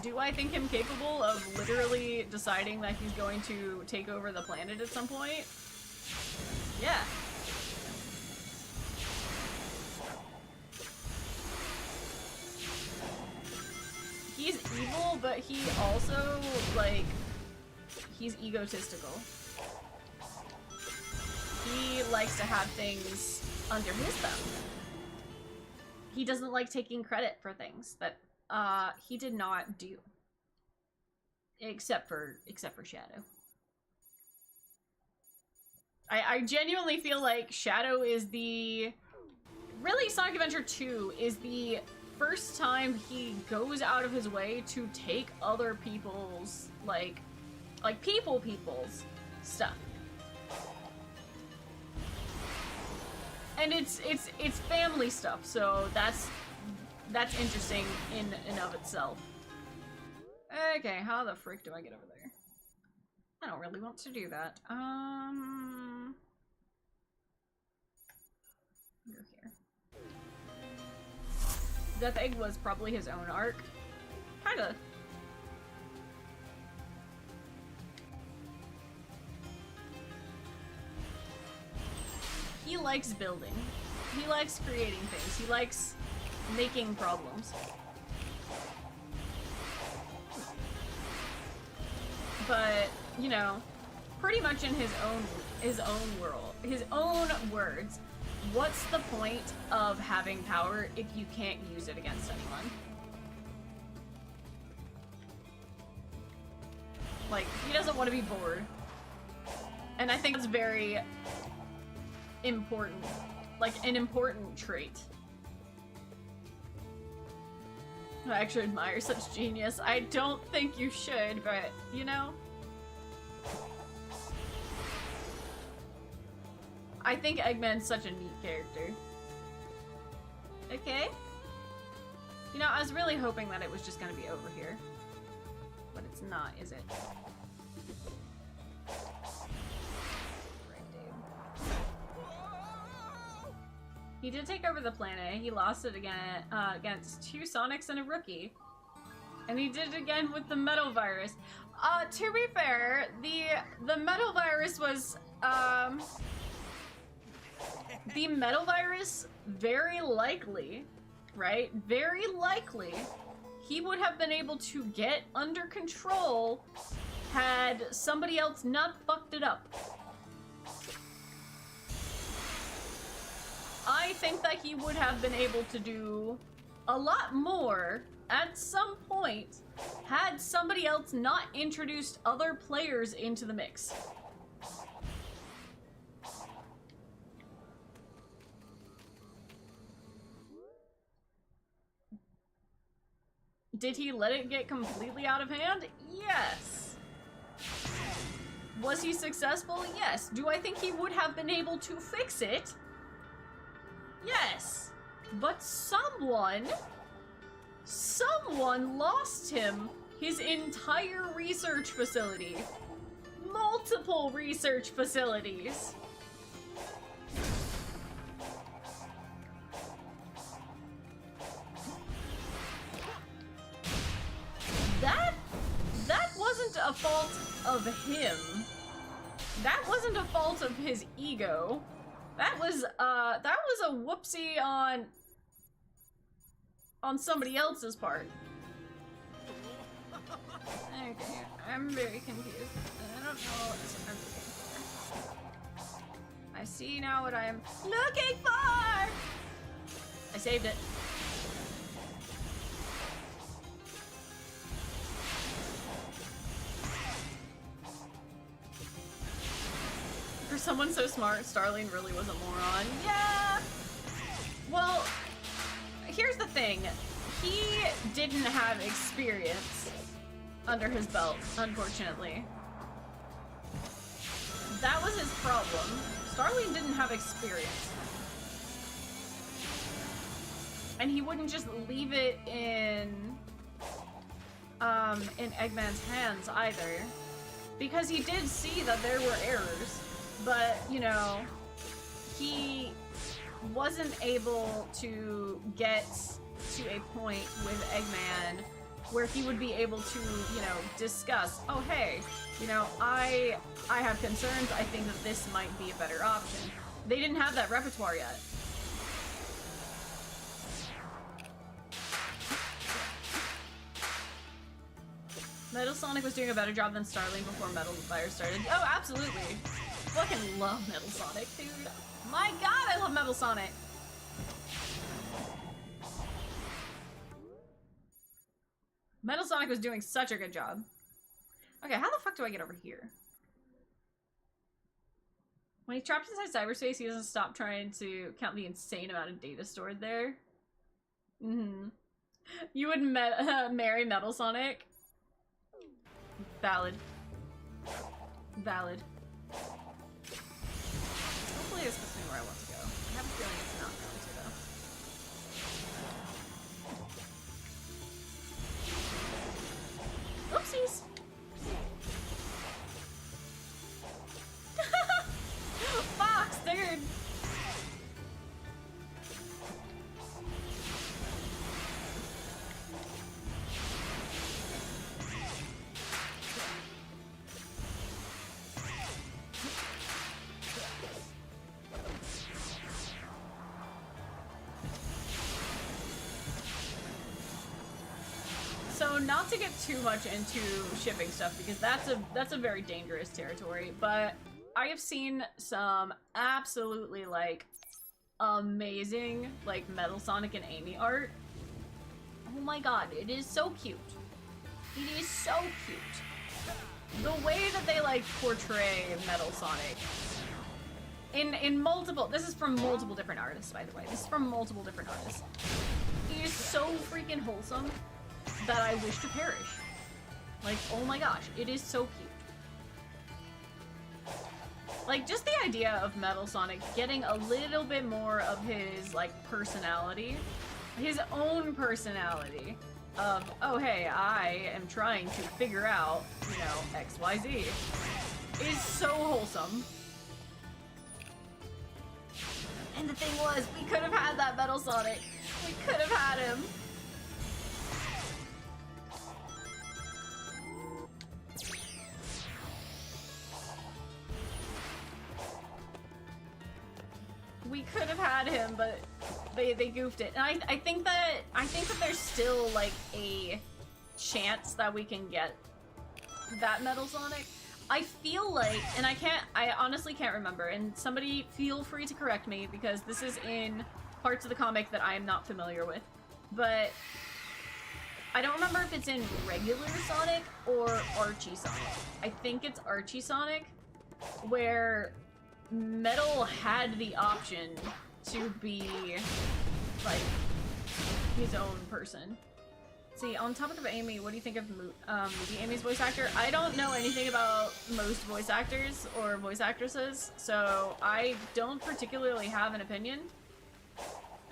Do I think him capable of literally deciding that he's going to take over the planet at some point? Yeah. He's evil, but he also, like, he's egotistical. He likes to have things under his thumb. He doesn't like taking credit for things that he did not do. Except for Shadow. I genuinely feel like Shadow is the... Really, Sonic Adventure 2 is the first time he goes out of his way to take other people's, like people's stuff. And it's family stuff, so that's interesting in and of itself. Okay, how the frick do I get over there? I don't really want to do that. Go here. Death Egg was probably his own arc. Kinda. he likes building. He likes creating things. He likes making problems. But, you know, pretty much in his own world, his own words, what's the point of having power if you can't use it against anyone? Like, he doesn't want to be bored. And I think it's very important. Like, an important trait. I actually admire such genius. I don't think you should, but, you know? I think Eggman's such a neat character. Okay. You know, I was really hoping that it was just gonna be over here. But it's not, is it? He did take over the planet. He lost it again against 2 Sonics and a rookie. And he did it again with the metal virus. To be fair, the metal virus was the metal virus, very likely, right? Very likely he would have been able to get under control had somebody else not fucked it up. I think that he would have been able to do a lot more at some point had somebody else not introduced other players into the mix. Did he let it get completely out of hand? Yes. Was he successful? Yes. Do I think he would have been able to fix it? Yes. But someone lost him his entire research facility. Multiple research facilities. That wasn't a fault of him. That wasn't a fault of his ego. That was a whoopsie on somebody else's part. Okay, I'm very confused. I don't know what I'm looking for. I see now what I am looking for! I saved it. For someone so smart, Starling really was a moron. Yeah! Well, here's the thing. He didn't have experience under his belt, unfortunately. That was his problem. Starling didn't have experience. And he wouldn't just leave it in Eggman's hands either. Because he did see that there were errors. But, you know, he wasn't able to get to a point with Eggman where he would be able to, you know, discuss, oh, hey, you know, I have concerns. I think that this might be a better option. They didn't have that repertoire yet. Metal Sonic was doing a better job than Starling before Metal Fire started. Oh, absolutely. Fucking love Metal Sonic, dude. My god, I love Metal Sonic. Metal Sonic was doing such a good job. Okay, how the fuck do I get over here? When he's trapped inside cyberspace, he doesn't stop trying to count the insane amount of data stored there. Mm-hmm. You would marry Metal Sonic? Valid. Valid. Hopefully this puts me where I want to go. I have a feeling it's not going to, though. Oopsies! Fox, dude! So not to get too much into shipping stuff because that's a very dangerous territory, but I have seen some absolutely like amazing like Metal Sonic and Amy art. Oh my god, it is so cute. It is so cute. The way that they like portray Metal Sonic in multiple, this is from multiple different artists, by the way. This is from multiple different artists. It is so freaking wholesome that I wish to perish. Like, oh my gosh, it is so cute. Like, just the idea of Metal Sonic getting a little bit more of his, like, personality. His own personality. Of, oh hey, I am trying to figure out, you know, XYZ. Is so wholesome. And the thing was, we could have had that Metal Sonic. We could have had him. We could have had him, but they goofed it. And I think that there's still like a chance that we can get that Metal Sonic. I feel like, and I honestly can't remember, and somebody feel free to correct me because this is in parts of the comic that I am not familiar with, but I don't remember if it's in regular Sonic or Archie Sonic. I think it's Archie Sonic, where Metal had the option to be like his own person. See, on topic of Amy, what do you think of movie Amy's voice actor? I don't know anything about most voice actors or voice actresses, so I don't particularly have an opinion.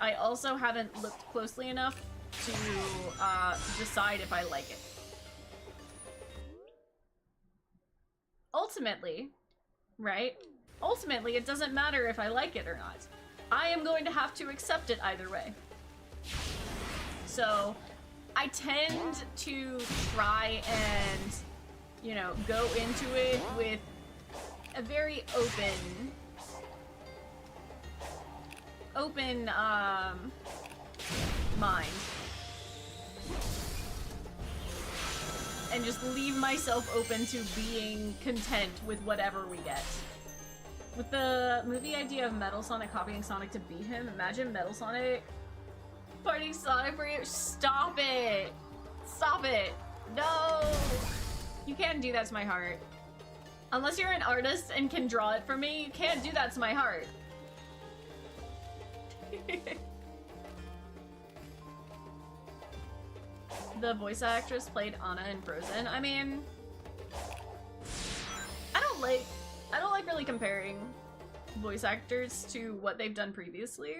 I also haven't looked closely enough to decide if I like it. Ultimately, right? Ultimately, it doesn't matter if I like it or not. I am going to have to accept it either way. So I tend to try and, you know, go into it with a very open mind. And just leave myself open to being content with whatever we get. With the movie idea of Metal Sonic copying Sonic to beat him, imagine Metal Sonic fighting Sonic for you. Stop it! Stop it! No! You can't do that to my heart. Unless you're an artist and can draw it for me, you can't do that to my heart. The voice actress played Anna in Frozen. I mean, I don't like really comparing voice actors to what they've done previously,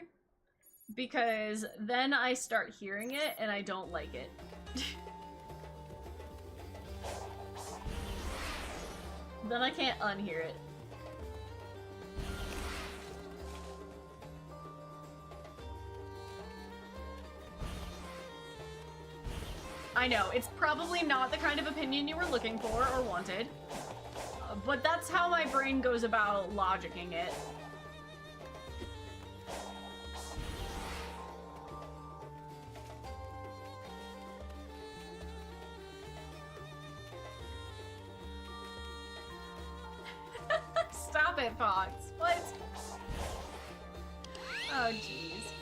because then I start hearing it and I don't like it. Then I can't unhear it. I know, it's probably not the kind of opinion you were looking for or wanted, but that's how my brain goes about logicking it. Stop it, Fox. What? Oh, jeez.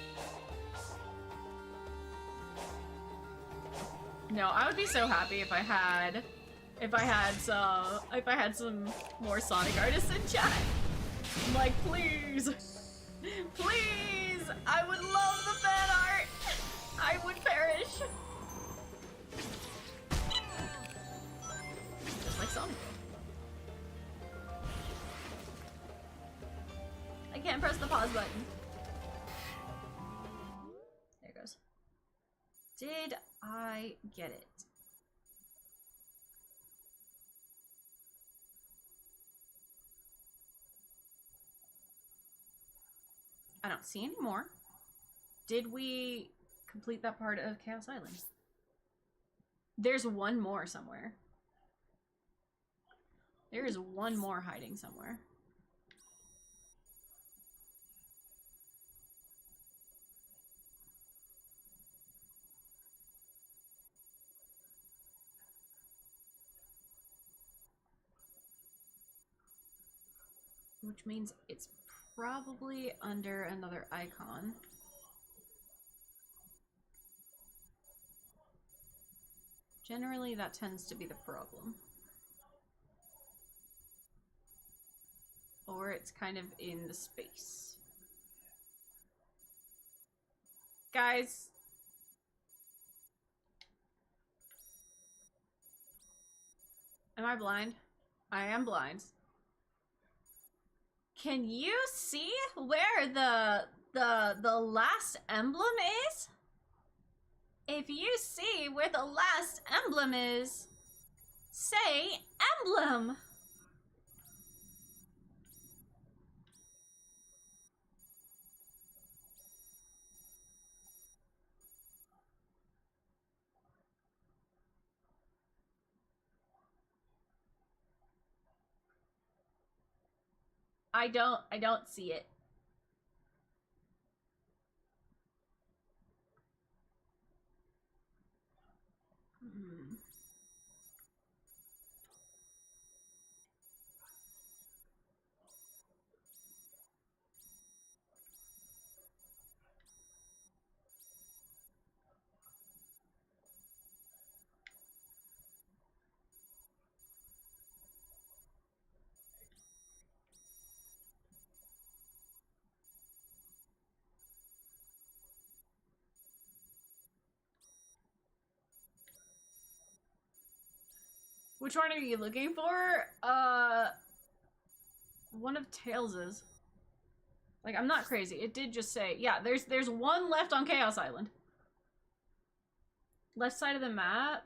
No, I would be so happy if I had some more Sonic artists in chat. I'm like, please, please, I would love the fan art. I would perish. Just like Sonic. I can't press the pause button. There it goes. Did I get it? I don't see any more. Did we complete that part of Chaos Island? There's one more somewhere. There is one more hiding somewhere. Which means it's probably under another icon. Generally, that tends to be the problem. Or it's kind of in the space. Guys. Am I blind? I am blind. Can you see where the last emblem is? If you see where the last emblem is, say emblem. I don't see it. Which one are you looking for? One of Tails's. Like, I'm not crazy. It did just say, yeah, there's one left on Chaos Island. Left side of the map.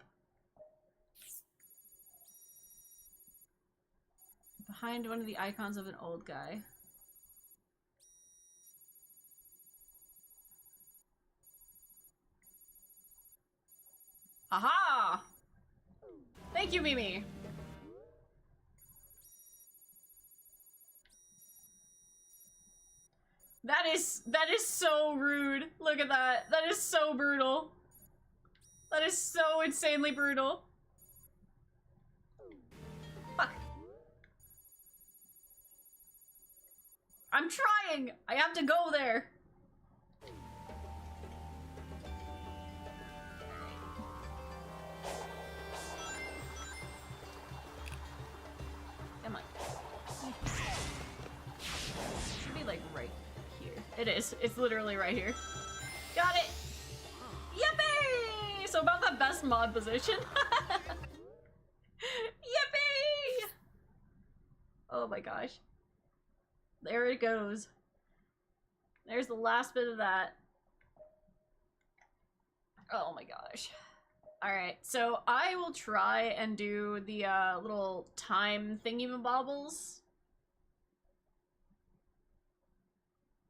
Behind one of the icons of an old guy. Aha! Thank you, Mimi. That is so rude. Look at that. That is so brutal. That is so insanely brutal. Fuck. I'm trying. I have to go there. Come on. Should be like right here. It is. It's literally right here. Got it. Yippee! So about the best mod position. Yippee! Oh my gosh. There it goes. There's the last bit of that. Oh my gosh. Alright, so I will try and do the little time thingy-mabobbles.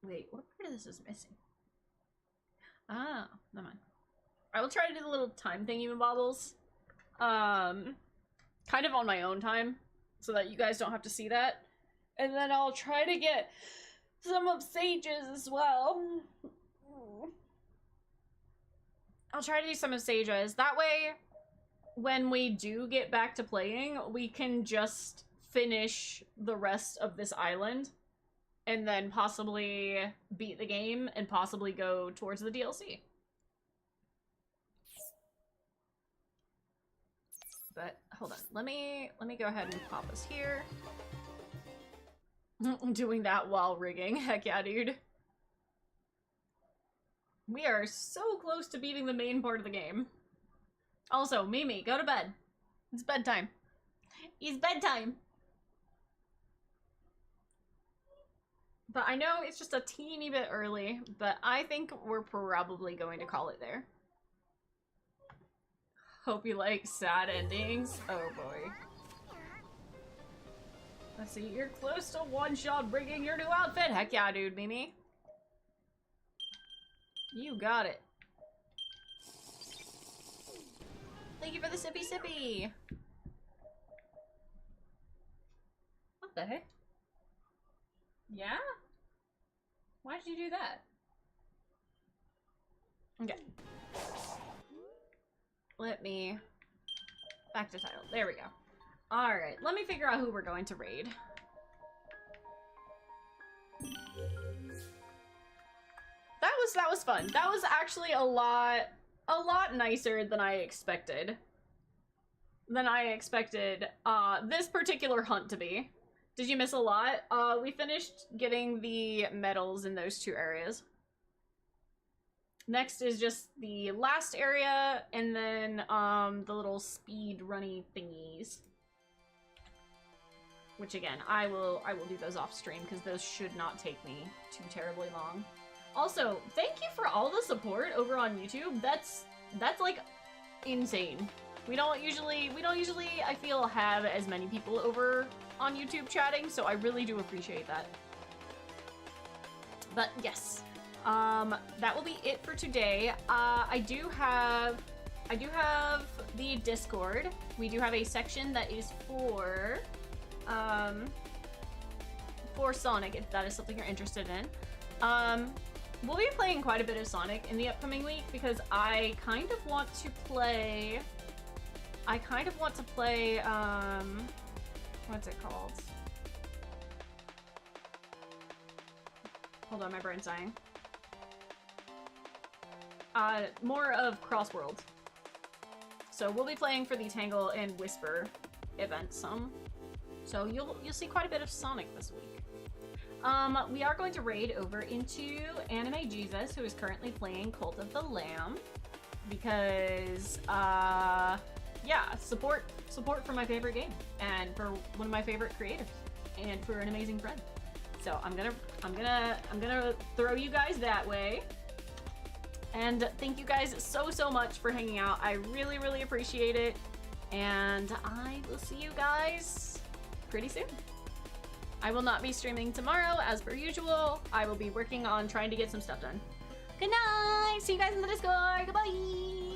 Wait, what part of this is missing? Ah, never mind. I will try to do the little time thingy-mabobbles. Kind of on my own time, so that you guys don't have to see that. And then I'll try to get some of Sage's as well. I'll try to do some of Sage's. That way, when we do get back to playing, we can just finish the rest of this island. And then possibly beat the game and possibly go towards the DLC. But hold on, let me go ahead and pop us here. Doing that while rigging, heck yeah, dude. We are so close to beating the main part of the game. Also, Mimi, go to bed. It's bedtime. It's bedtime. But I know it's just a teeny bit early, but I think we're probably going to call it there. Hope you like sad endings. Oh boy. Let's see, you're close to one-shot bringing your new outfit. Heck yeah, dude, Mimi. You got it. Thank you for the sippy sippy. What the heck? Yeah? Why did you do that? Okay. Let me... Back to title. There we go. Alright, let me figure out who we're going to raid. was fun. That was actually a lot nicer than I expected. This particular hunt to be. Did you miss a lot? We finished getting the medals in those 2 areas. Next is just the last area, and then the little speed runny thingies. Which again, I will do those off stream because those should not take me too terribly long. Also, thank you for all the support over on YouTube. That's like insane. We don't usually I feel have as many people over on YouTube chatting, so I really do appreciate that. But yes, that will be it for today. I do have the Discord. We do have a section that is for Sonic, if that is something you're interested in. We'll be playing quite a bit of Sonic in the upcoming week because I kind of want to play, what's it called? Hold on, my brain's dying. More of Crossworld. So we'll be playing for the Tangle and Whisper event some. So you'll see quite a bit of Sonic this week. We are going to raid over into Anime Jesus, who is currently playing Cult of the Lamb, because yeah, support for my favorite game and for one of my favorite creators and for an amazing friend. So I'm gonna throw you guys that way. And thank you guys so much for hanging out. I really appreciate it. And I will see you guys pretty soon. I will not be streaming tomorrow as per usual. I will be working on trying to get some stuff done. Good night. See you guys in the Discord. Goodbye.